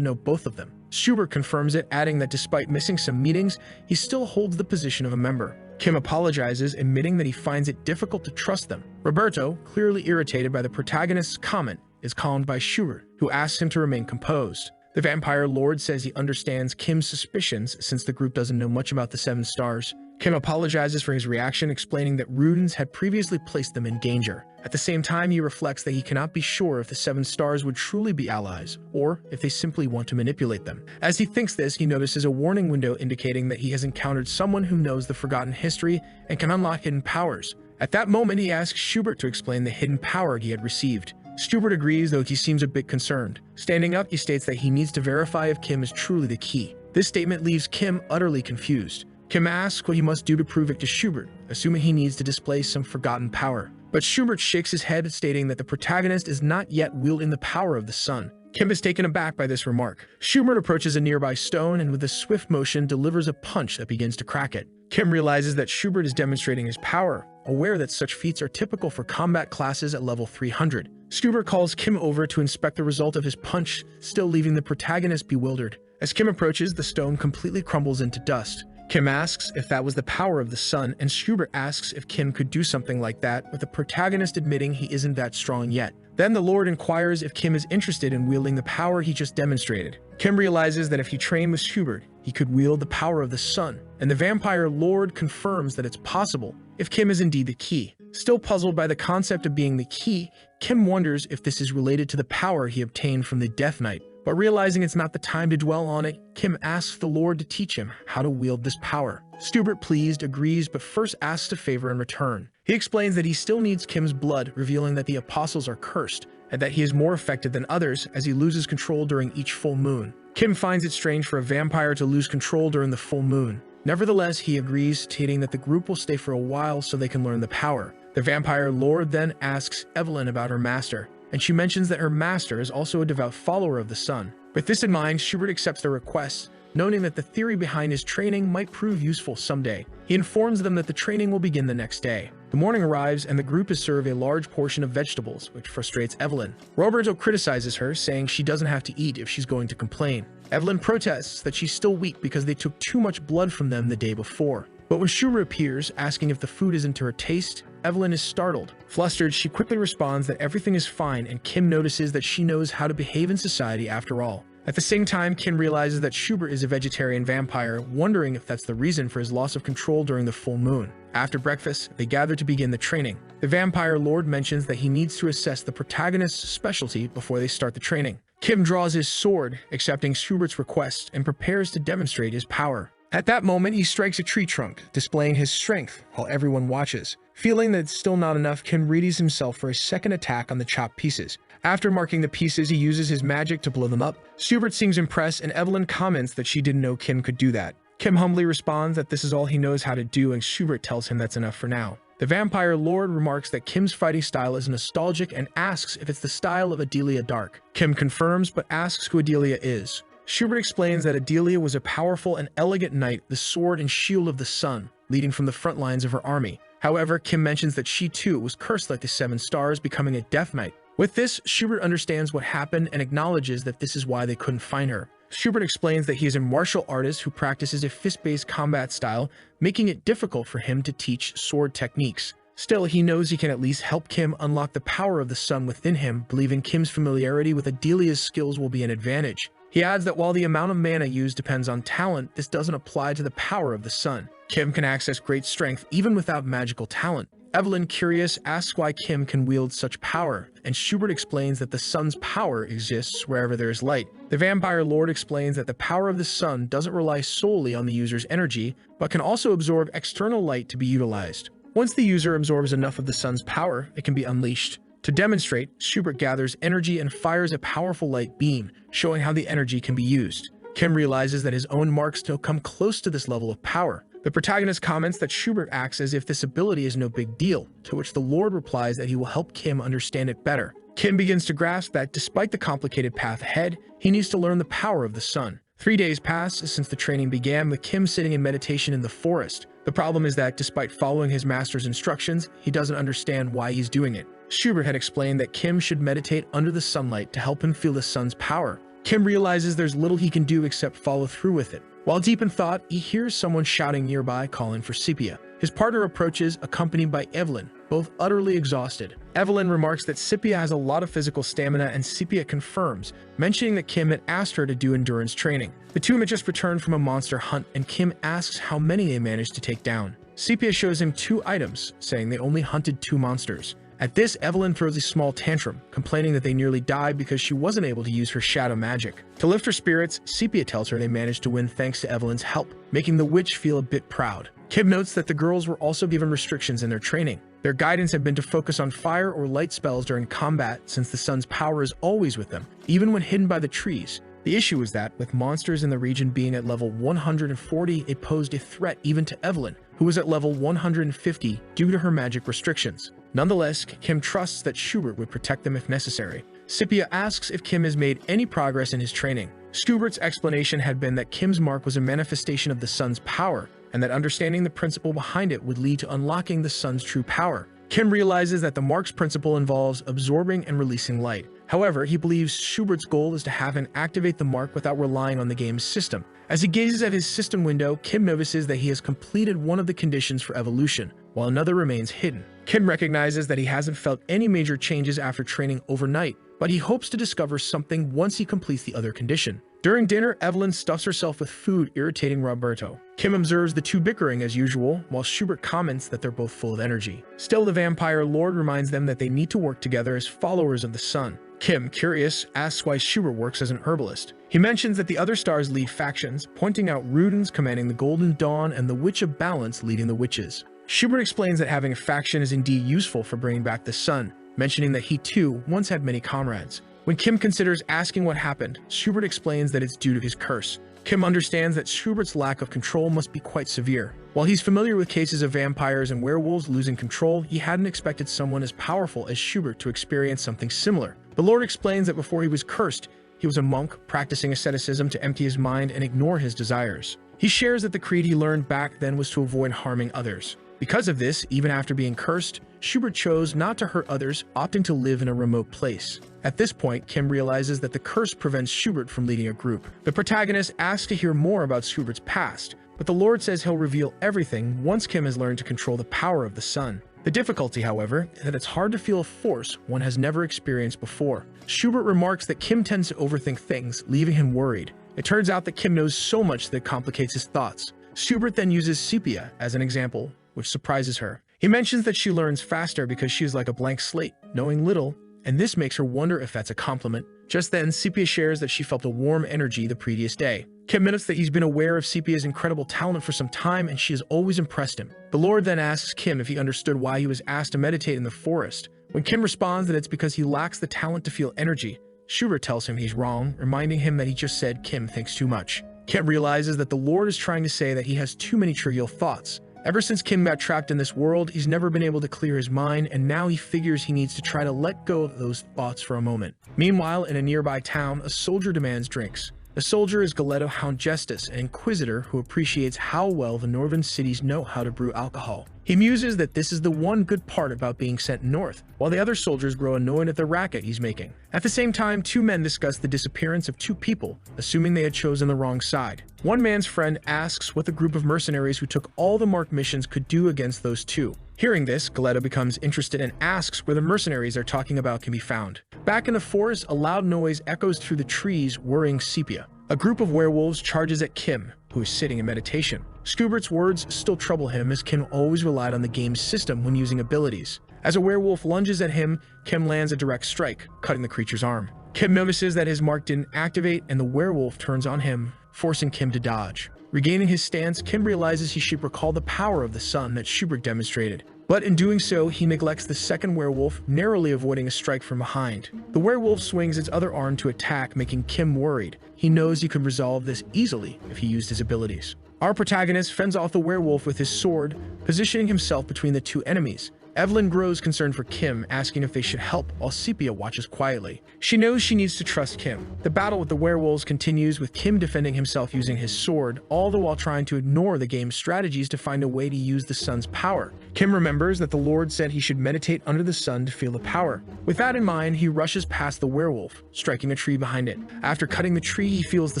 know both of them. Schubert confirms it, adding that despite missing some meetings, he still holds the position of a member. Kim apologizes, admitting that he finds it difficult to trust them. Roberto, clearly irritated by the protagonist's comment, is calmed by Schubert, who asks him to remain composed. The vampire lord says he understands Kim's suspicions since the group doesn't know much about the 7 stars. Kim apologizes for his reaction, explaining that Rudens had previously placed them in danger. At the same time, he reflects that he cannot be sure if the 7 stars would truly be allies, or if they simply want to manipulate them. As he thinks this, he notices a warning window indicating that he has encountered someone who knows the forgotten history and can unlock hidden powers. At that moment, he asks Schubert to explain the hidden power he had received. Schubert agrees, though he seems a bit concerned. Standing up, he states that he needs to verify if Kim is truly the key. This statement leaves Kim utterly confused. Kim asks what he must do to prove it to Schubert, assuming he needs to display some forgotten power. But Schubert shakes his head, stating that the protagonist is not yet wielding the power of the sun. Kim is taken aback by this remark. Schubert approaches a nearby stone and with a swift motion delivers a punch that begins to crack it. Kim realizes that Schubert is demonstrating his power, aware that such feats are typical for combat classes at level 300. Schubert calls Kim over to inspect the result of his punch, still leaving the protagonist bewildered. As Kim approaches, the stone completely crumbles into dust. Kim asks if that was the power of the sun, and Schubert asks if Kim could do something like that, with the protagonist admitting he isn't that strong yet. Then the Lord inquires if Kim is interested in wielding the power he just demonstrated. Kim realizes that if he trained with Schubert, he could wield the power of the sun, and the vampire Lord confirms that it's possible if Kim is indeed the key. Still puzzled by the concept of being the key, Kim wonders if this is related to the power he obtained from the Death Knight. But realizing it's not the time to dwell on it, Kim asks the Lord to teach him how to wield this power. Schubert, pleased, agrees, but first asks a favor in return. He explains that he still needs Kim's blood, revealing that the apostles are cursed, and that he is more effective than others as he loses control during each full moon. Kim finds it strange for a vampire to lose control during the full moon. Nevertheless, he agrees, stating that the group will stay for a while so they can learn the power. The vampire Lord then asks Evelyn about her master, and she mentions that her master is also a devout follower of the sun. With this in mind, Schubert accepts their request, noting that the theory behind his training might prove useful someday. He informs them that the training will begin the next day. The morning arrives and the group is served a large portion of vegetables, which frustrates Evelyn. Roberto criticizes her, saying she doesn't have to eat if she's going to complain. Evelyn protests that she's still weak because they took too much blood from them the day before. But when Schubert appears, asking if the food isn't to her taste, Evelyn is startled. Flustered, she quickly responds that everything is fine, and Kim notices that she knows how to behave in society after all. At the same time, Kim realizes that Schubert is a vegetarian vampire, wondering if that's the reason for his loss of control during the full moon. After breakfast, they gather to begin the training. The vampire lord mentions that he needs to assess the protagonist's specialty before they start the training. Kim draws his sword, accepting Schubert's request, and prepares to demonstrate his power. At that moment, he strikes a tree trunk, displaying his strength while everyone watches. Feeling that it's still not enough, Kim readies himself for a second attack on the chopped pieces. After marking the pieces, he uses his magic to blow them up. Schubert seems impressed, and Evelyn comments that she didn't know Kim could do that. Kim humbly responds that this is all he knows how to do, and Schubert tells him that's enough for now. The vampire lord remarks that Kim's fighting style is nostalgic and asks if it's the style of Adelia Dark. Kim confirms, but asks who Adelia is. Schubert explains that Adelia was a powerful and elegant knight, the sword and shield of the sun, leading from the front lines of her army. However, Kim mentions that she too was cursed like the Seven Stars, becoming a death knight. With this, Schubert understands what happened and acknowledges that this is why they couldn't find her. Schubert explains that he is a martial artist who practices a fist-based combat style, making it difficult for him to teach sword techniques. Still, he knows he can at least help Kim unlock the power of the sun within him, believing Kim's familiarity with Adelia's skills will be an advantage. He adds that while the amount of mana used depends on talent, this doesn't apply to the power of the sun. Kim can access great strength even without magical talent. Evelyn, curious, asks why Kim can wield such power, and Schubert explains that the sun's power exists wherever there is light. The vampire lord explains that the power of the sun doesn't rely solely on the user's energy, but can also absorb external light to be utilized. Once the user absorbs enough of the sun's power, it can be unleashed. To demonstrate, Schubert gathers energy and fires a powerful light beam, showing how the energy can be used. Kim realizes that his own marks don't come close to this level of power. The protagonist comments that Schubert acts as if this ability is no big deal, to which the Lord replies that he will help Kim understand it better. Kim begins to grasp that despite the complicated path ahead, he needs to learn the power of the sun. 3 days pass since the training began, with Kim sitting in meditation in the forest. The problem is that despite following his master's instructions, he doesn't understand why he's doing it. Schubert had explained that Kim should meditate under the sunlight to help him feel the sun's power. Kim realizes there's little he can do except follow through with it. While deep in thought, he hears someone shouting nearby, calling for Sepia. His partner approaches, accompanied by Evelyn, both utterly exhausted. Evelyn remarks that Sepia has a lot of physical stamina, and Sepia confirms, mentioning that Kim had asked her to do endurance training. The two had just returned from a monster hunt, and Kim asks how many they managed to take down. Sepia shows him 2 items, saying they only hunted 2 monsters. At this, Evelyn throws a small tantrum, complaining that they nearly died because she wasn't able to use her shadow magic. To lift her spirits, Sepia tells her they managed to win thanks to Evelyn's help, making the witch feel a bit proud. Kim notes that the girls were also given restrictions in their training. Their guidance had been to focus on fire or light spells during combat, since the sun's power is always with them, even when hidden by the trees. The issue is that, with monsters in the region being at level 140, it posed a threat even to Evelyn, who was at level 150 due to her magic restrictions. Nonetheless, Kim trusts that Schubert would protect them if necessary. Sepia asks if Kim has made any progress in his training. Schubert's explanation had been that Kim's mark was a manifestation of the sun's power, and that understanding the principle behind it would lead to unlocking the sun's true power. Kim realizes that the mark's principle involves absorbing and releasing light. However, he believes Schubert's goal is to have him activate the mark without relying on the game's system. As he gazes at his system window, Kim notices that he has completed one of the conditions for evolution, while another remains hidden. Kim recognizes that he hasn't felt any major changes after training overnight, but he hopes to discover something once he completes the other condition. During dinner, Evelyn stuffs herself with food, irritating Roberto. Kim observes the two bickering as usual, while Schubert comments that they're both full of energy. Still, the vampire lord reminds them that they need to work together as followers of the sun. Kim, curious, asks why Schubert works as an herbalist. He mentions that the other stars lead factions, pointing out Rudens commanding the Golden Dawn and the Witch of Balance leading the witches. Schubert explains that having a faction is indeed useful for bringing back the sun, mentioning that he too once had many comrades. When Kim considers asking what happened, Schubert explains that it's due to his curse. Kim understands that Schubert's lack of control must be quite severe. While he's familiar with cases of vampires and werewolves losing control, he hadn't expected someone as powerful as Schubert to experience something similar. The Lord explains that before he was cursed, he was a monk practicing asceticism to empty his mind and ignore his desires. He shares that the creed he learned back then was to avoid harming others. Because of this, even after being cursed, Schubert chose not to hurt others, opting to live in a remote place. At this point, Kim realizes that the curse prevents Schubert from leading a group. The protagonist asks to hear more about Schubert's past, but the Lord says he'll reveal everything once Kim has learned to control the power of the sun. The difficulty, however, is that it's hard to feel a force one has never experienced before. Schubert remarks that Kim tends to overthink things, leaving him worried. It turns out that Kim knows so much that it complicates his thoughts. Schubert then uses Sepia as an example, which surprises her. He mentions that she learns faster because she is like a blank slate, knowing little and this makes her wonder if that's a compliment. Just then, Sepia shares that she felt a warm energy the previous day. Kim notes that he's been aware of Sepia's incredible talent for some time and she has always impressed him. The Lord then asks Kim if he understood why he was asked to meditate in the forest. When Kim responds that it's because he lacks the talent to feel energy, Schubert tells him he's wrong, reminding him that he just said Kim thinks too much. Kim realizes that the Lord is trying to say that he has too many trivial thoughts. Ever since Kim got trapped in this world, he's never been able to clear his mind, and now he figures he needs to try to let go of those thoughts for a moment. Meanwhile, in a nearby town, a soldier demands drinks. The soldier is Galetto Houndgestus, an inquisitor who appreciates how well the northern cities know how to brew alcohol. He muses that this is the one good part about being sent north, while the other soldiers grow annoyed at the racket he's making. At the same time, two men discuss the disappearance of two people, assuming they had chosen the wrong side. One man's friend asks what the group of mercenaries who took all the marked missions could do against those two. Hearing this, Galetto becomes interested and asks where the mercenaries they're talking about can be found. Back in the forest, a loud noise echoes through the trees, worrying Sepia. A group of werewolves charges at Kim, who is sitting in meditation. Schubert's words still trouble him as Kim always relied on the game's system when using abilities. As a werewolf lunges at him, Kim lands a direct strike, cutting the creature's arm. Kim notices that his mark didn't activate and the werewolf turns on him, forcing Kim to dodge. Regaining his stance, Kim realizes he should recall the power of the sun that Schubert demonstrated. But in doing so, he neglects the second werewolf, narrowly avoiding a strike from behind. The werewolf swings its other arm to attack, making Kim worried. He knows he could resolve this easily if he used his abilities. Our protagonist fends off the werewolf with his sword, positioning himself between the two enemies. Evelyn grows concerned for Kim, asking if they should help, while Sepia watches quietly. She knows she needs to trust Kim. The battle with the werewolves continues, with Kim defending himself using his sword, all the while trying to ignore the game's strategies to find a way to use the sun's power. Kim remembers that the Lord said he should meditate under the sun to feel the power. With that in mind, he rushes past the werewolf, striking a tree behind it. After cutting the tree, he feels the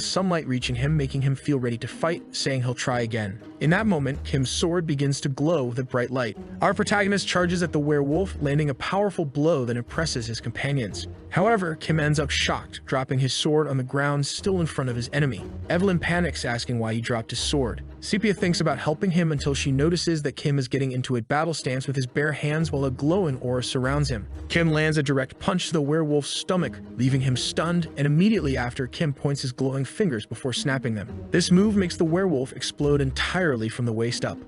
sunlight reaching him, making him feel ready to fight, saying he'll try again. In that moment, Kim's sword begins to glow with a bright light. Our protagonist charges at the werewolf, landing a powerful blow that impresses his companions. However, Kim ends up shocked, dropping his sword on the ground still in front of his enemy. Evelyn panics, asking why he dropped his sword. Sepia thinks about helping him until she notices that Kim is getting into a battle stance with his bare hands while a glowing aura surrounds him. Kim lands a direct punch to the werewolf's stomach, leaving him stunned, and immediately after, Kim points his glowing fingers before snapping them. This move makes the werewolf explode entirely from the waist up.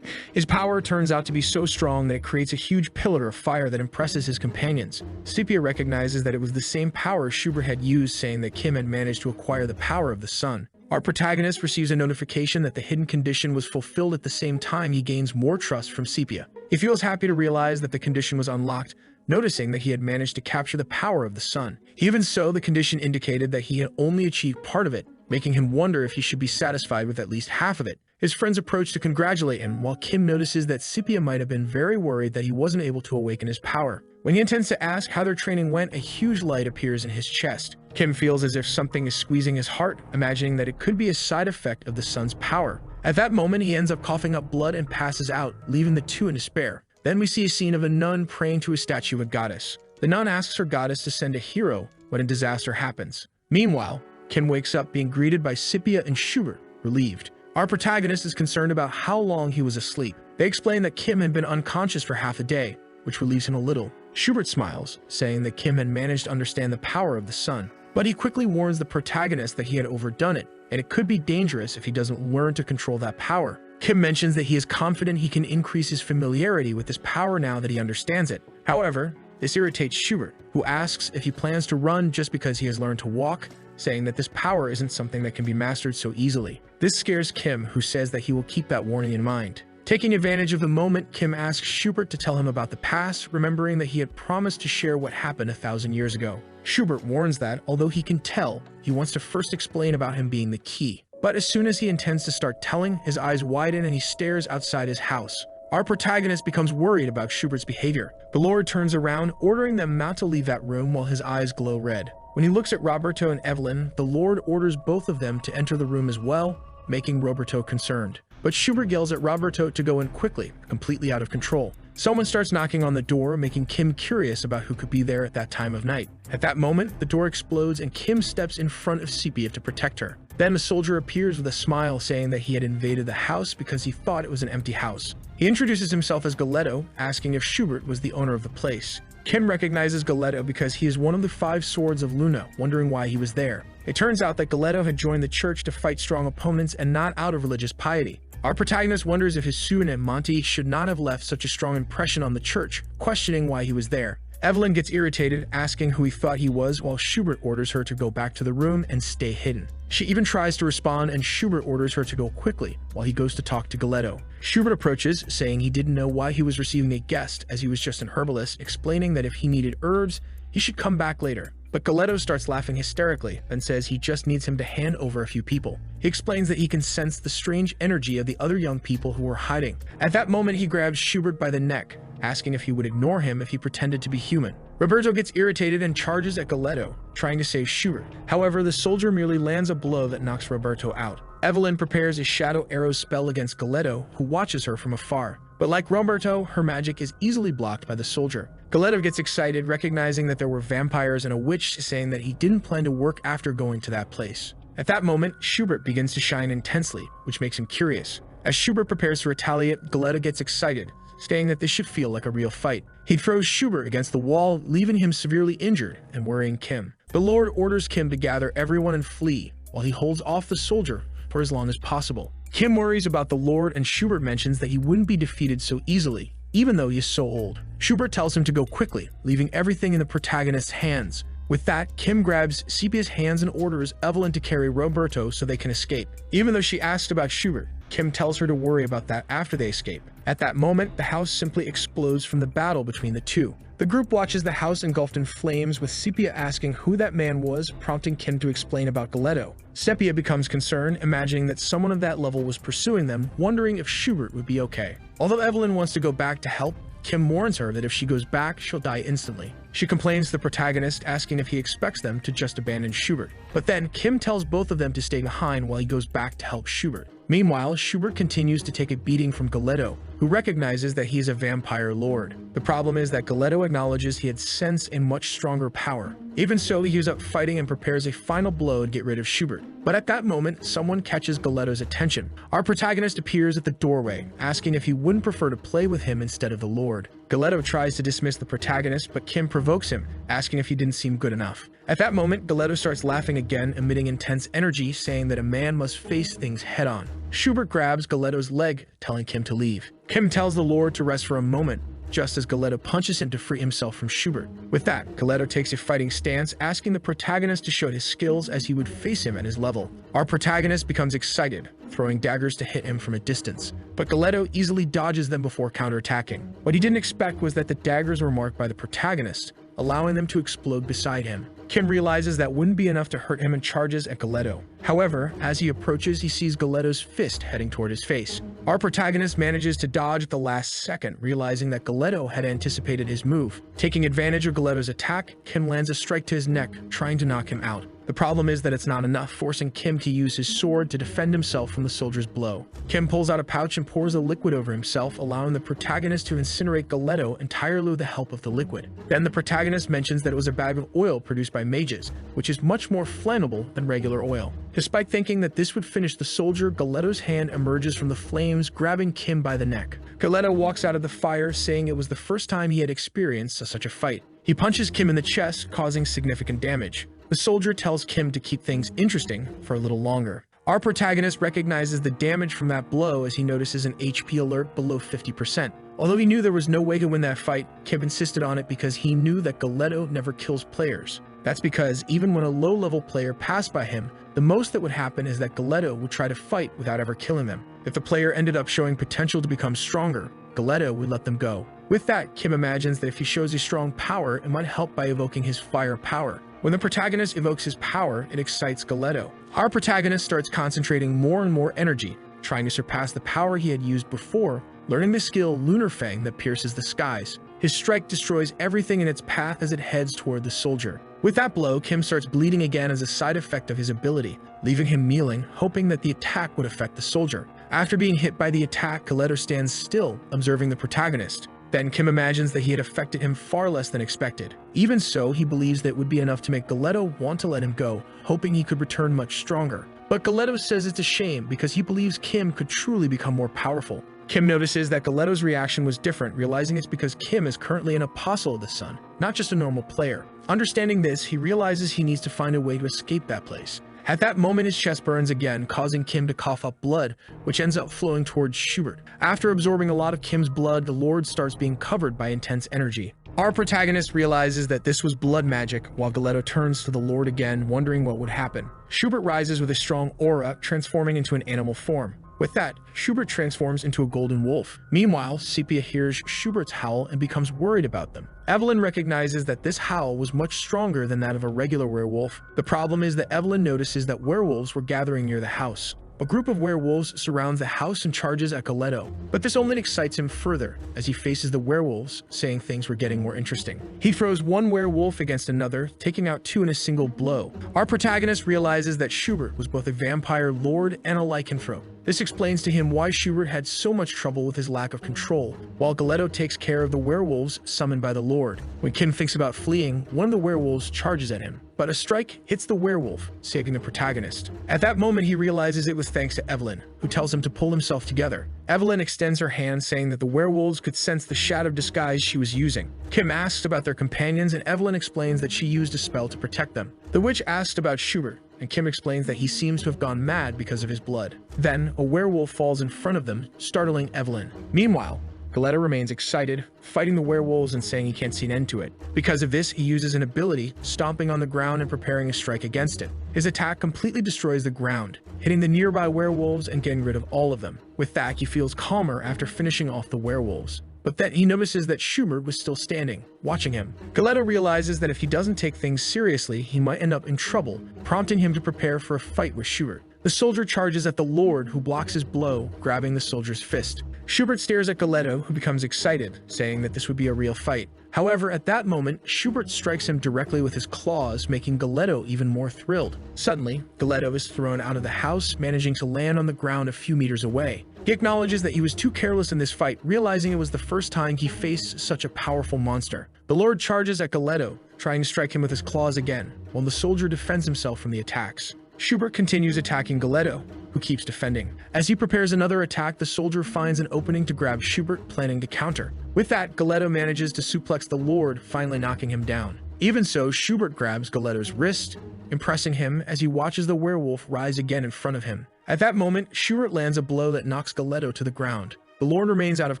His power turns out to be so strong that it creates a huge pillar of fire that impresses his companions. Sepia recognizes that it was the same power Schubert had used, saying that Kim had managed to acquire the power of the sun. Our protagonist receives a notification that the hidden condition was fulfilled at the same time he gains more trust from Sepia. He feels happy to realize that the condition was unlocked, noticing that he had managed to capture the power of the sun. Even so, the condition indicated that he had only achieved part of it, making him wonder if he should be satisfied with at least half of it. His friends approach to congratulate him, while Kim notices that Sepia might have been very worried that he wasn't able to awaken his power. When he intends to ask how their training went, a huge light appears in his chest. Kim feels as if something is squeezing his heart, imagining that it could be a side effect of the sun's power. At that moment, he ends up coughing up blood and passes out, leaving the two in despair. Then we see a scene of a nun praying to a statue of goddess. The nun asks her goddess to send a hero when a disaster happens. Meanwhile, Kim wakes up being greeted by Sepia and Schubert, relieved. Our protagonist is concerned about how long he was asleep. They explain that Kim had been unconscious for half a day, which relieves him a little. Schubert smiles, saying that Kim had managed to understand the power of the sun. But he quickly warns the protagonist that he had overdone it, and it could be dangerous if he doesn't learn to control that power. Kim mentions that he is confident he can increase his familiarity with this power now that he understands it. However, this irritates Schubert, who asks if he plans to run just because he has learned to walk, saying that this power isn't something that can be mastered so easily. This scares Kim, who says that he will keep that warning in mind. Taking advantage of the moment, Kim asks Schubert to tell him about the past, remembering that he had promised to share what happened 1,000 years ago. Schubert warns that, although he can tell, he wants to first explain about him being the key. But as soon as he intends to start telling, his eyes widen and he stares outside his house. Our protagonist becomes worried about Schubert's behavior. The Lord turns around, ordering them not to leave that room while his eyes glow red. When he looks at Roberto and Evelyn, the Lord orders both of them to enter the room as well, making Roberto concerned. But Schubert yells at Roberto to go in quickly, completely out of control. Someone starts knocking on the door, making Kim curious about who could be there at that time of night. At that moment, the door explodes and Kim steps in front of Sepia to protect her. Then a soldier appears with a smile, saying that he had invaded the house because he thought it was an empty house. He introduces himself as Galetto, asking if Schubert was the owner of the place. Kim recognizes Galeto because he is one of the 5 swords of Luna, wondering why he was there. It turns out that Galeto had joined the church to fight strong opponents and not out of religious piety. Our protagonist wonders if his Sune, Monty, should not have left such a strong impression on the church, questioning why he was there. Evelyn gets irritated, asking who he thought he was, while Schubert orders her to go back to the room and stay hidden. She even tries to respond, and Schubert orders her to go quickly, while he goes to talk to Galeto. Schubert approaches, saying he didn't know why he was receiving a guest, as he was just an herbalist, explaining that if he needed herbs, he should come back later. But Galeto starts laughing hysterically and says he just needs him to hand over a few people. He explains that he can sense the strange energy of the other young people who were hiding. At that moment, he grabs Schubert by the neck, asking if he would ignore him if he pretended to be human. Roberto gets irritated and charges at Galeto, trying to save Schubert. However, the soldier merely lands a blow that knocks Roberto out. Evelyn prepares a shadow arrow spell against Galeto, who watches her from afar. But like Roberto, her magic is easily blocked by the soldier. Galeto gets excited, recognizing that there were vampires and a witch, saying that he didn't plan to work after going to that place. At that moment, Schubert begins to shine intensely, which makes him curious. As Schubert prepares to retaliate, Galeto gets excited, saying that this should feel like a real fight. He throws Schubert against the wall, leaving him severely injured and worrying Kim. The Lord orders Kim to gather everyone and flee, while he holds off the soldier for as long as possible. Kim worries about the Lord, and Schubert mentions that he wouldn't be defeated so easily, even though he is so old. Schubert tells him to go quickly, leaving everything in the protagonist's hands. With that, Kim grabs Sepia's hands and orders Evelyn to carry Roberto so they can escape. Even though she asks about Schubert, Kim tells her to worry about that after they escape. At that moment, the house simply explodes from the battle between the two. The group watches the house engulfed in flames, with Sepia asking who that man was, prompting Kim to explain about Galeto. Sepia becomes concerned, imagining that someone of that level was pursuing them, wondering if Schubert would be okay. Although Evelyn wants to go back to help, Kim warns her that if she goes back, she'll die instantly. She complains to the protagonist, asking if he expects them to just abandon Schubert. But then, Kim tells both of them to stay behind while he goes back to help Schubert. Meanwhile, Schubert continues to take a beating from Galeto, who recognizes that he is a vampire lord. The problem is that Galeto acknowledges he had sense and much stronger power. Even so, he is up fighting and prepares a final blow to get rid of Schubert. But at that moment, someone catches Galeto's attention. Our protagonist appears at the doorway, asking if he wouldn't prefer to play with him instead of the Lord. Galeto tries to dismiss the protagonist, but Kim provokes him, asking if he didn't seem good enough. At that moment, Galeto starts laughing again, emitting intense energy, saying that a man must face things head-on. Schubert grabs Galeto's leg, telling Kim to leave. Kim tells the Lord to rest for a moment, just as Galeto punches him to free himself from Schubert. With that, Galeto takes a fighting stance, asking the protagonist to show his skills as he would face him at his level. Our protagonist becomes excited, throwing daggers to hit him from a distance, but Galeto easily dodges them before counterattacking. What he didn't expect was that the daggers were marked by the protagonist, allowing them to explode beside him. Kim realizes that wouldn't be enough to hurt him and charges at Galeto. However, as he approaches, he sees Galeto's fist heading toward his face. Our protagonist manages to dodge at the last second, realizing that Galeto had anticipated his move. Taking advantage of Galeto's attack, Kim lands a strike to his neck, trying to knock him out. The problem is that it's not enough, forcing Kim to use his sword to defend himself from the soldier's blow. Kim pulls out a pouch and pours a liquid over himself, allowing the protagonist to incinerate Galeto entirely with the help of the liquid. Then the protagonist mentions that it was a bag of oil produced by mages, which is much more flammable than regular oil. Despite thinking that this would finish the soldier, Galeto's hand emerges from the flames, grabbing Kim by the neck. Galeto walks out of the fire, saying it was the first time he had experienced such a fight. He punches Kim in the chest, causing significant damage. The soldier tells Kim to keep things interesting for a little longer. Our protagonist recognizes the damage from that blow as he notices an HP alert below 50%. Although he knew there was no way to win that fight, Kim insisted on it because he knew that Galeto never kills players. That's because even when a low-level player passed by him, the most that would happen is that Galeto would try to fight without ever killing them. If the player ended up showing potential to become stronger, Galeto would let them go. With that, Kim imagines that if he shows a strong power, it might help by evoking his fire power. When the protagonist evokes his power, it excites Galeto. Our protagonist starts concentrating more and more energy, trying to surpass the power he had used before, learning the skill Lunar Fang that pierces the skies. His strike destroys everything in its path as it heads toward the soldier. With that blow, Kim starts bleeding again as a side effect of his ability, leaving him kneeling, hoping that the attack would affect the soldier. After being hit by the attack, Galeto stands still, observing the protagonist. Then Kim imagines that he had affected him far less than expected. Even so, he believes that it would be enough to make Galeto want to let him go, hoping he could return much stronger. But Galeto says it's a shame because he believes Kim could truly become more powerful. Kim notices that Galetto's reaction was different, realizing it's because Kim is currently an apostle of the sun, not just a normal player. Understanding this, he realizes he needs to find a way to escape that place. At that moment, his chest burns again, causing Kim to cough up blood, which ends up flowing towards Schubert. After absorbing a lot of Kim's blood, the Lord starts being covered by intense energy. Our protagonist realizes that this was blood magic, while Galetto turns to the Lord again, wondering what would happen. Schubert rises with a strong aura, transforming into an animal form. With that, Schubert transforms into a golden wolf. Meanwhile, Sepia hears Schubert's howl and becomes worried about them. Evelyn recognizes that this howl was much stronger than that of a regular werewolf. The problem is that Evelyn notices that werewolves were gathering near the house. A group of werewolves surrounds the house and charges at Galetto, but this only excites him further as he faces the werewolves, saying things were getting more interesting. He throws one werewolf against another, taking out two in a single blow. Our protagonist realizes that Schubert was both a vampire lord and a lycanthrope. This explains to him why Schubert had so much trouble with his lack of control, while Galetto takes care of the werewolves summoned by the Lord. When Kim thinks about fleeing, one of the werewolves charges at him, but a strike hits the werewolf, saving the protagonist. At that moment, he realizes it was thanks to Evelyn, who tells him to pull himself together. Evelyn extends her hand, saying that the werewolves could sense the shadow disguise she was using. Kim asks about their companions, and Evelyn explains that she used a spell to protect them. The witch asks about Schubert, and Kim explains that he seems to have gone mad because of his blood. Then, a werewolf falls in front of them, startling Evelyn. Meanwhile, Galetto remains excited, fighting the werewolves and saying he can't see an end to it. Because of this, he uses an ability, stomping on the ground and preparing a strike against it. His attack completely destroys the ground, hitting the nearby werewolves and getting rid of all of them. With that, he feels calmer after finishing off the werewolves. But then he notices that Schubert was still standing, watching him. Galetto realizes that if he doesn't take things seriously, he might end up in trouble, prompting him to prepare for a fight with Schubert. The soldier charges at the Lord, who blocks his blow, grabbing the soldier's fist. Schubert stares at Galetto, who becomes excited, saying that this would be a real fight. However, at that moment, Schubert strikes him directly with his claws, making Galetto even more thrilled. Suddenly, Galetto is thrown out of the house, managing to land on the ground a few meters away. He acknowledges that he was too careless in this fight, realizing it was the first time he faced such a powerful monster. The Lord charges at Galetto, trying to strike him with his claws again, while the soldier defends himself from the attacks. Schubert continues attacking Galetto, who keeps defending. As he prepares another attack, the soldier finds an opening to grab Schubert, planning to counter. With that, Galetto manages to suplex the Lord, finally knocking him down. Even so, Schubert grabs Galetto's wrist, impressing him as he watches the werewolf rise again in front of him. At that moment, Schubert lands a blow that knocks Galetto to the ground. The Lord remains out of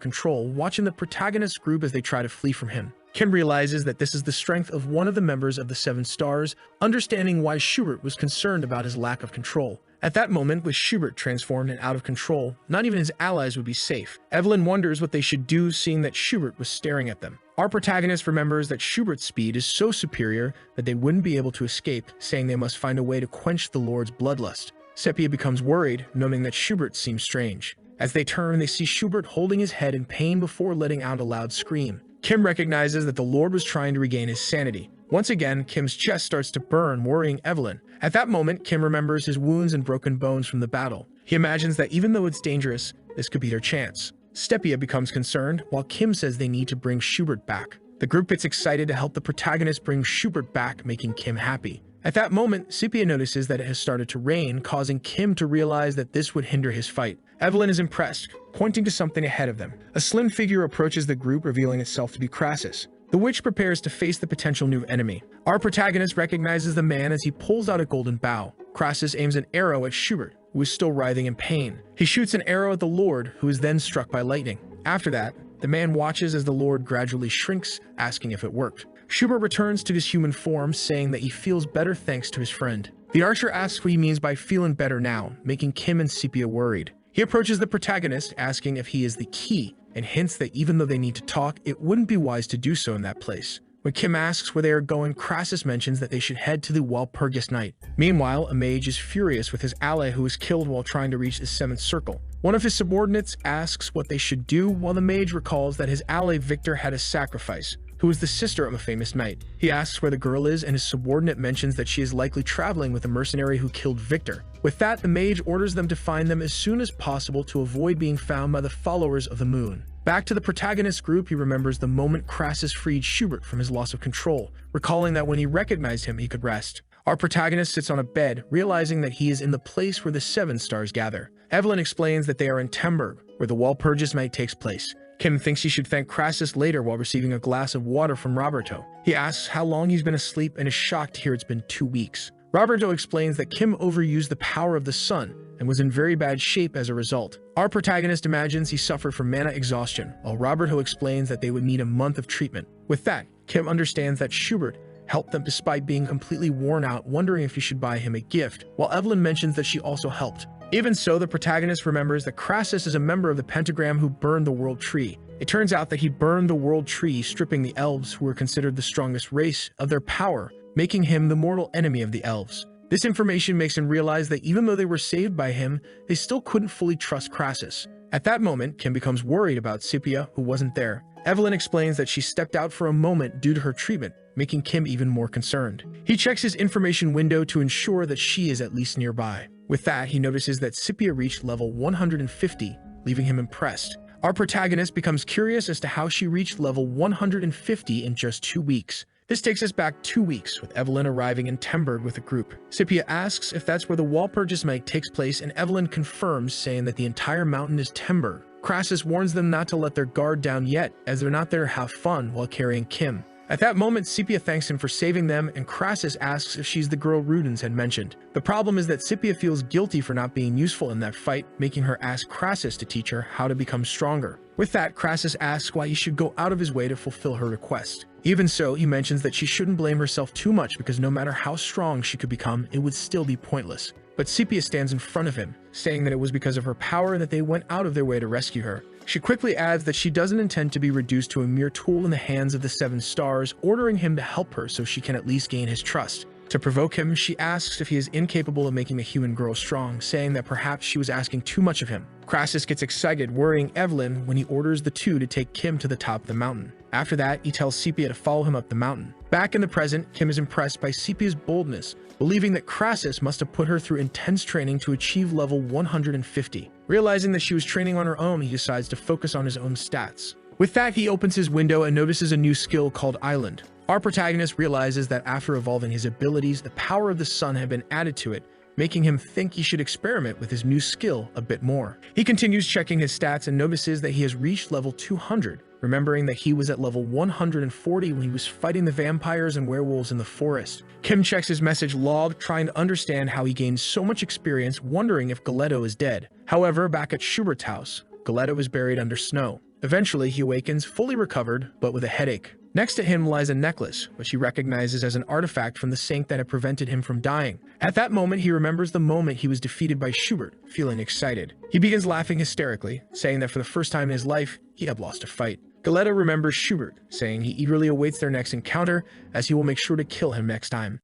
control, watching the protagonist's group as they try to flee from him. Kim realizes that this is the strength of one of the members of the Seven Stars, understanding why Schubert was concerned about his lack of control. At that moment, with Schubert transformed and out of control, not even his allies would be safe. Evelyn wonders what they should do, seeing that Schubert was staring at them. Our protagonist remembers that Schubert's speed is so superior that they wouldn't be able to escape, saying they must find a way to quench the Lord's bloodlust. Sepia becomes worried, knowing that Schubert seems strange. As they turn, they see Schubert holding his head in pain before letting out a loud scream. Kim recognizes that the Lord was trying to regain his sanity. Once again, Kim's chest starts to burn, worrying Evelyn. At that moment, Kim remembers his wounds and broken bones from the battle. He imagines that even though it's dangerous, this could be their chance. Sepia becomes concerned, while Kim says they need to bring Schubert back. The group gets excited to help the protagonist bring Schubert back, making Kim happy. At that moment, Sepia notices that it has started to rain, causing Kim to realize that this would hinder his fight. Evelyn is impressed, pointing to something ahead of them. A slim figure approaches the group, revealing itself to be Crassus. The witch prepares to face the potential new enemy. Our protagonist recognizes the man as he pulls out a golden bow. Crassus aims an arrow at Schubert, who is still writhing in pain. He shoots an arrow at the Lord, who is then struck by lightning. After that, the man watches as the Lord gradually shrinks, asking if it worked. Schubert returns to his human form, saying that he feels better thanks to his friend. The archer asks what he means by feeling better now, making Kim and Sepia worried. He approaches the protagonist, asking if he is the key, and hints that even though they need to talk, it wouldn't be wise to do so in that place. When Kim asks where they are going, Crassus mentions that they should head to the Walpurgis Night. Meanwhile, a mage is furious with his ally who was killed while trying to reach the seventh circle. One of his subordinates asks what they should do, while the mage recalls that his ally Victor had a sacrifice, who is the sister of a famous knight. He asks where the girl is, and his subordinate mentions that she is likely traveling with a mercenary who killed Victor. With that, the mage orders them to find them as soon as possible to avoid being found by the followers of the moon. Back to the protagonist group, he remembers the moment Crassus freed Schubert from his loss of control, recalling that when he recognized him, he could rest. Our protagonist sits on a bed, realizing that he is in the place where the Seven Stars gather. Evelyn explains that they are in Temberg, where the Walpurgis Night takes place. Kim thinks she should thank Crassus later while receiving a glass of water from Roberto. He asks how long he's been asleep and is shocked to hear it's been 2 weeks. Roberto explains that Kim overused the power of the sun and was in very bad shape as a result. Our protagonist imagines he suffered from mana exhaustion, while Roberto explains that they would need a month of treatment. With that, Kim understands that Schubert helped them despite being completely worn out, wondering if he should buy him a gift, while Evelyn mentions that she also helped. Even so, the protagonist remembers that Crassus is a member of the Pentagram who burned the World Tree. It turns out that he burned the World Tree, stripping the elves, who were considered the strongest race, of their power, making him the mortal enemy of the elves. This information makes him realize that even though they were saved by him, they still couldn't fully trust Crassus. At that moment, Kim becomes worried about Scipia, who wasn't there. Evelyn explains that she stepped out for a moment due to her treatment, making Kim even more concerned. He checks his information window to ensure that she is at least nearby. With that, he notices that Scipia reached level 150, leaving him impressed. Our protagonist becomes curious as to how she reached level 150 in just 2 weeks. This takes us back 2 weeks, with Evelyn arriving in Temburg with a group. Scipia asks if that's where the Walpurgis Night takes place, and Evelyn confirms, saying that the entire mountain is Temburg. Crassus warns them not to let their guard down yet, as they're not there to have fun while carrying Kim. At that moment, Scipia thanks him for saving them, and Crassus asks if she's the girl Rudens had mentioned. The problem is that Scipia feels guilty for not being useful in that fight, making her ask Crassus to teach her how to become stronger. With that, Crassus asks why he should go out of his way to fulfill her request. Even so, he mentions that she shouldn't blame herself too much because no matter how strong she could become, it would still be pointless. But Scipia stands in front of him, saying that it was because of her power that they went out of their way to rescue her. She quickly adds that she doesn't intend to be reduced to a mere tool in the hands of the 7 stars, ordering him to help her so she can at least gain his trust. To provoke him, she asks if he is incapable of making a human girl strong, saying that perhaps she was asking too much of him. Crassus gets excited, worrying Evelyn when he orders the two to take Kim to the top of the mountain. After that, he tells Scipia to follow him up the mountain. Back in the present, Kim is impressed by Scipia's boldness, believing that Crassus must have put her through intense training to achieve level 150. Realizing that she was training on her own, he decides to focus on his own stats. With that, he opens his window and notices a new skill called Island. Our protagonist realizes that after evolving his abilities, the power of the sun had been added to it, making him think he should experiment with his new skill a bit more. He continues checking his stats and notices that he has reached level 200, remembering that he was at level 140 when he was fighting the vampires and werewolves in the forest. Kim checks his message log, trying to understand how he gained so much experience, wondering if Galetto is dead. However, back at Schubert's house, Galetto is buried under snow. Eventually, he awakens, fully recovered, but with a headache. Next to him lies a necklace, which he recognizes as an artifact from the saint that had prevented him from dying. At that moment, he remembers the moment he was defeated by Schubert, feeling excited. He begins laughing hysterically, saying that for the first time in his life, he had lost a fight. Galetto remembers Schubert, saying he eagerly awaits their next encounter, as he will make sure to kill him next time.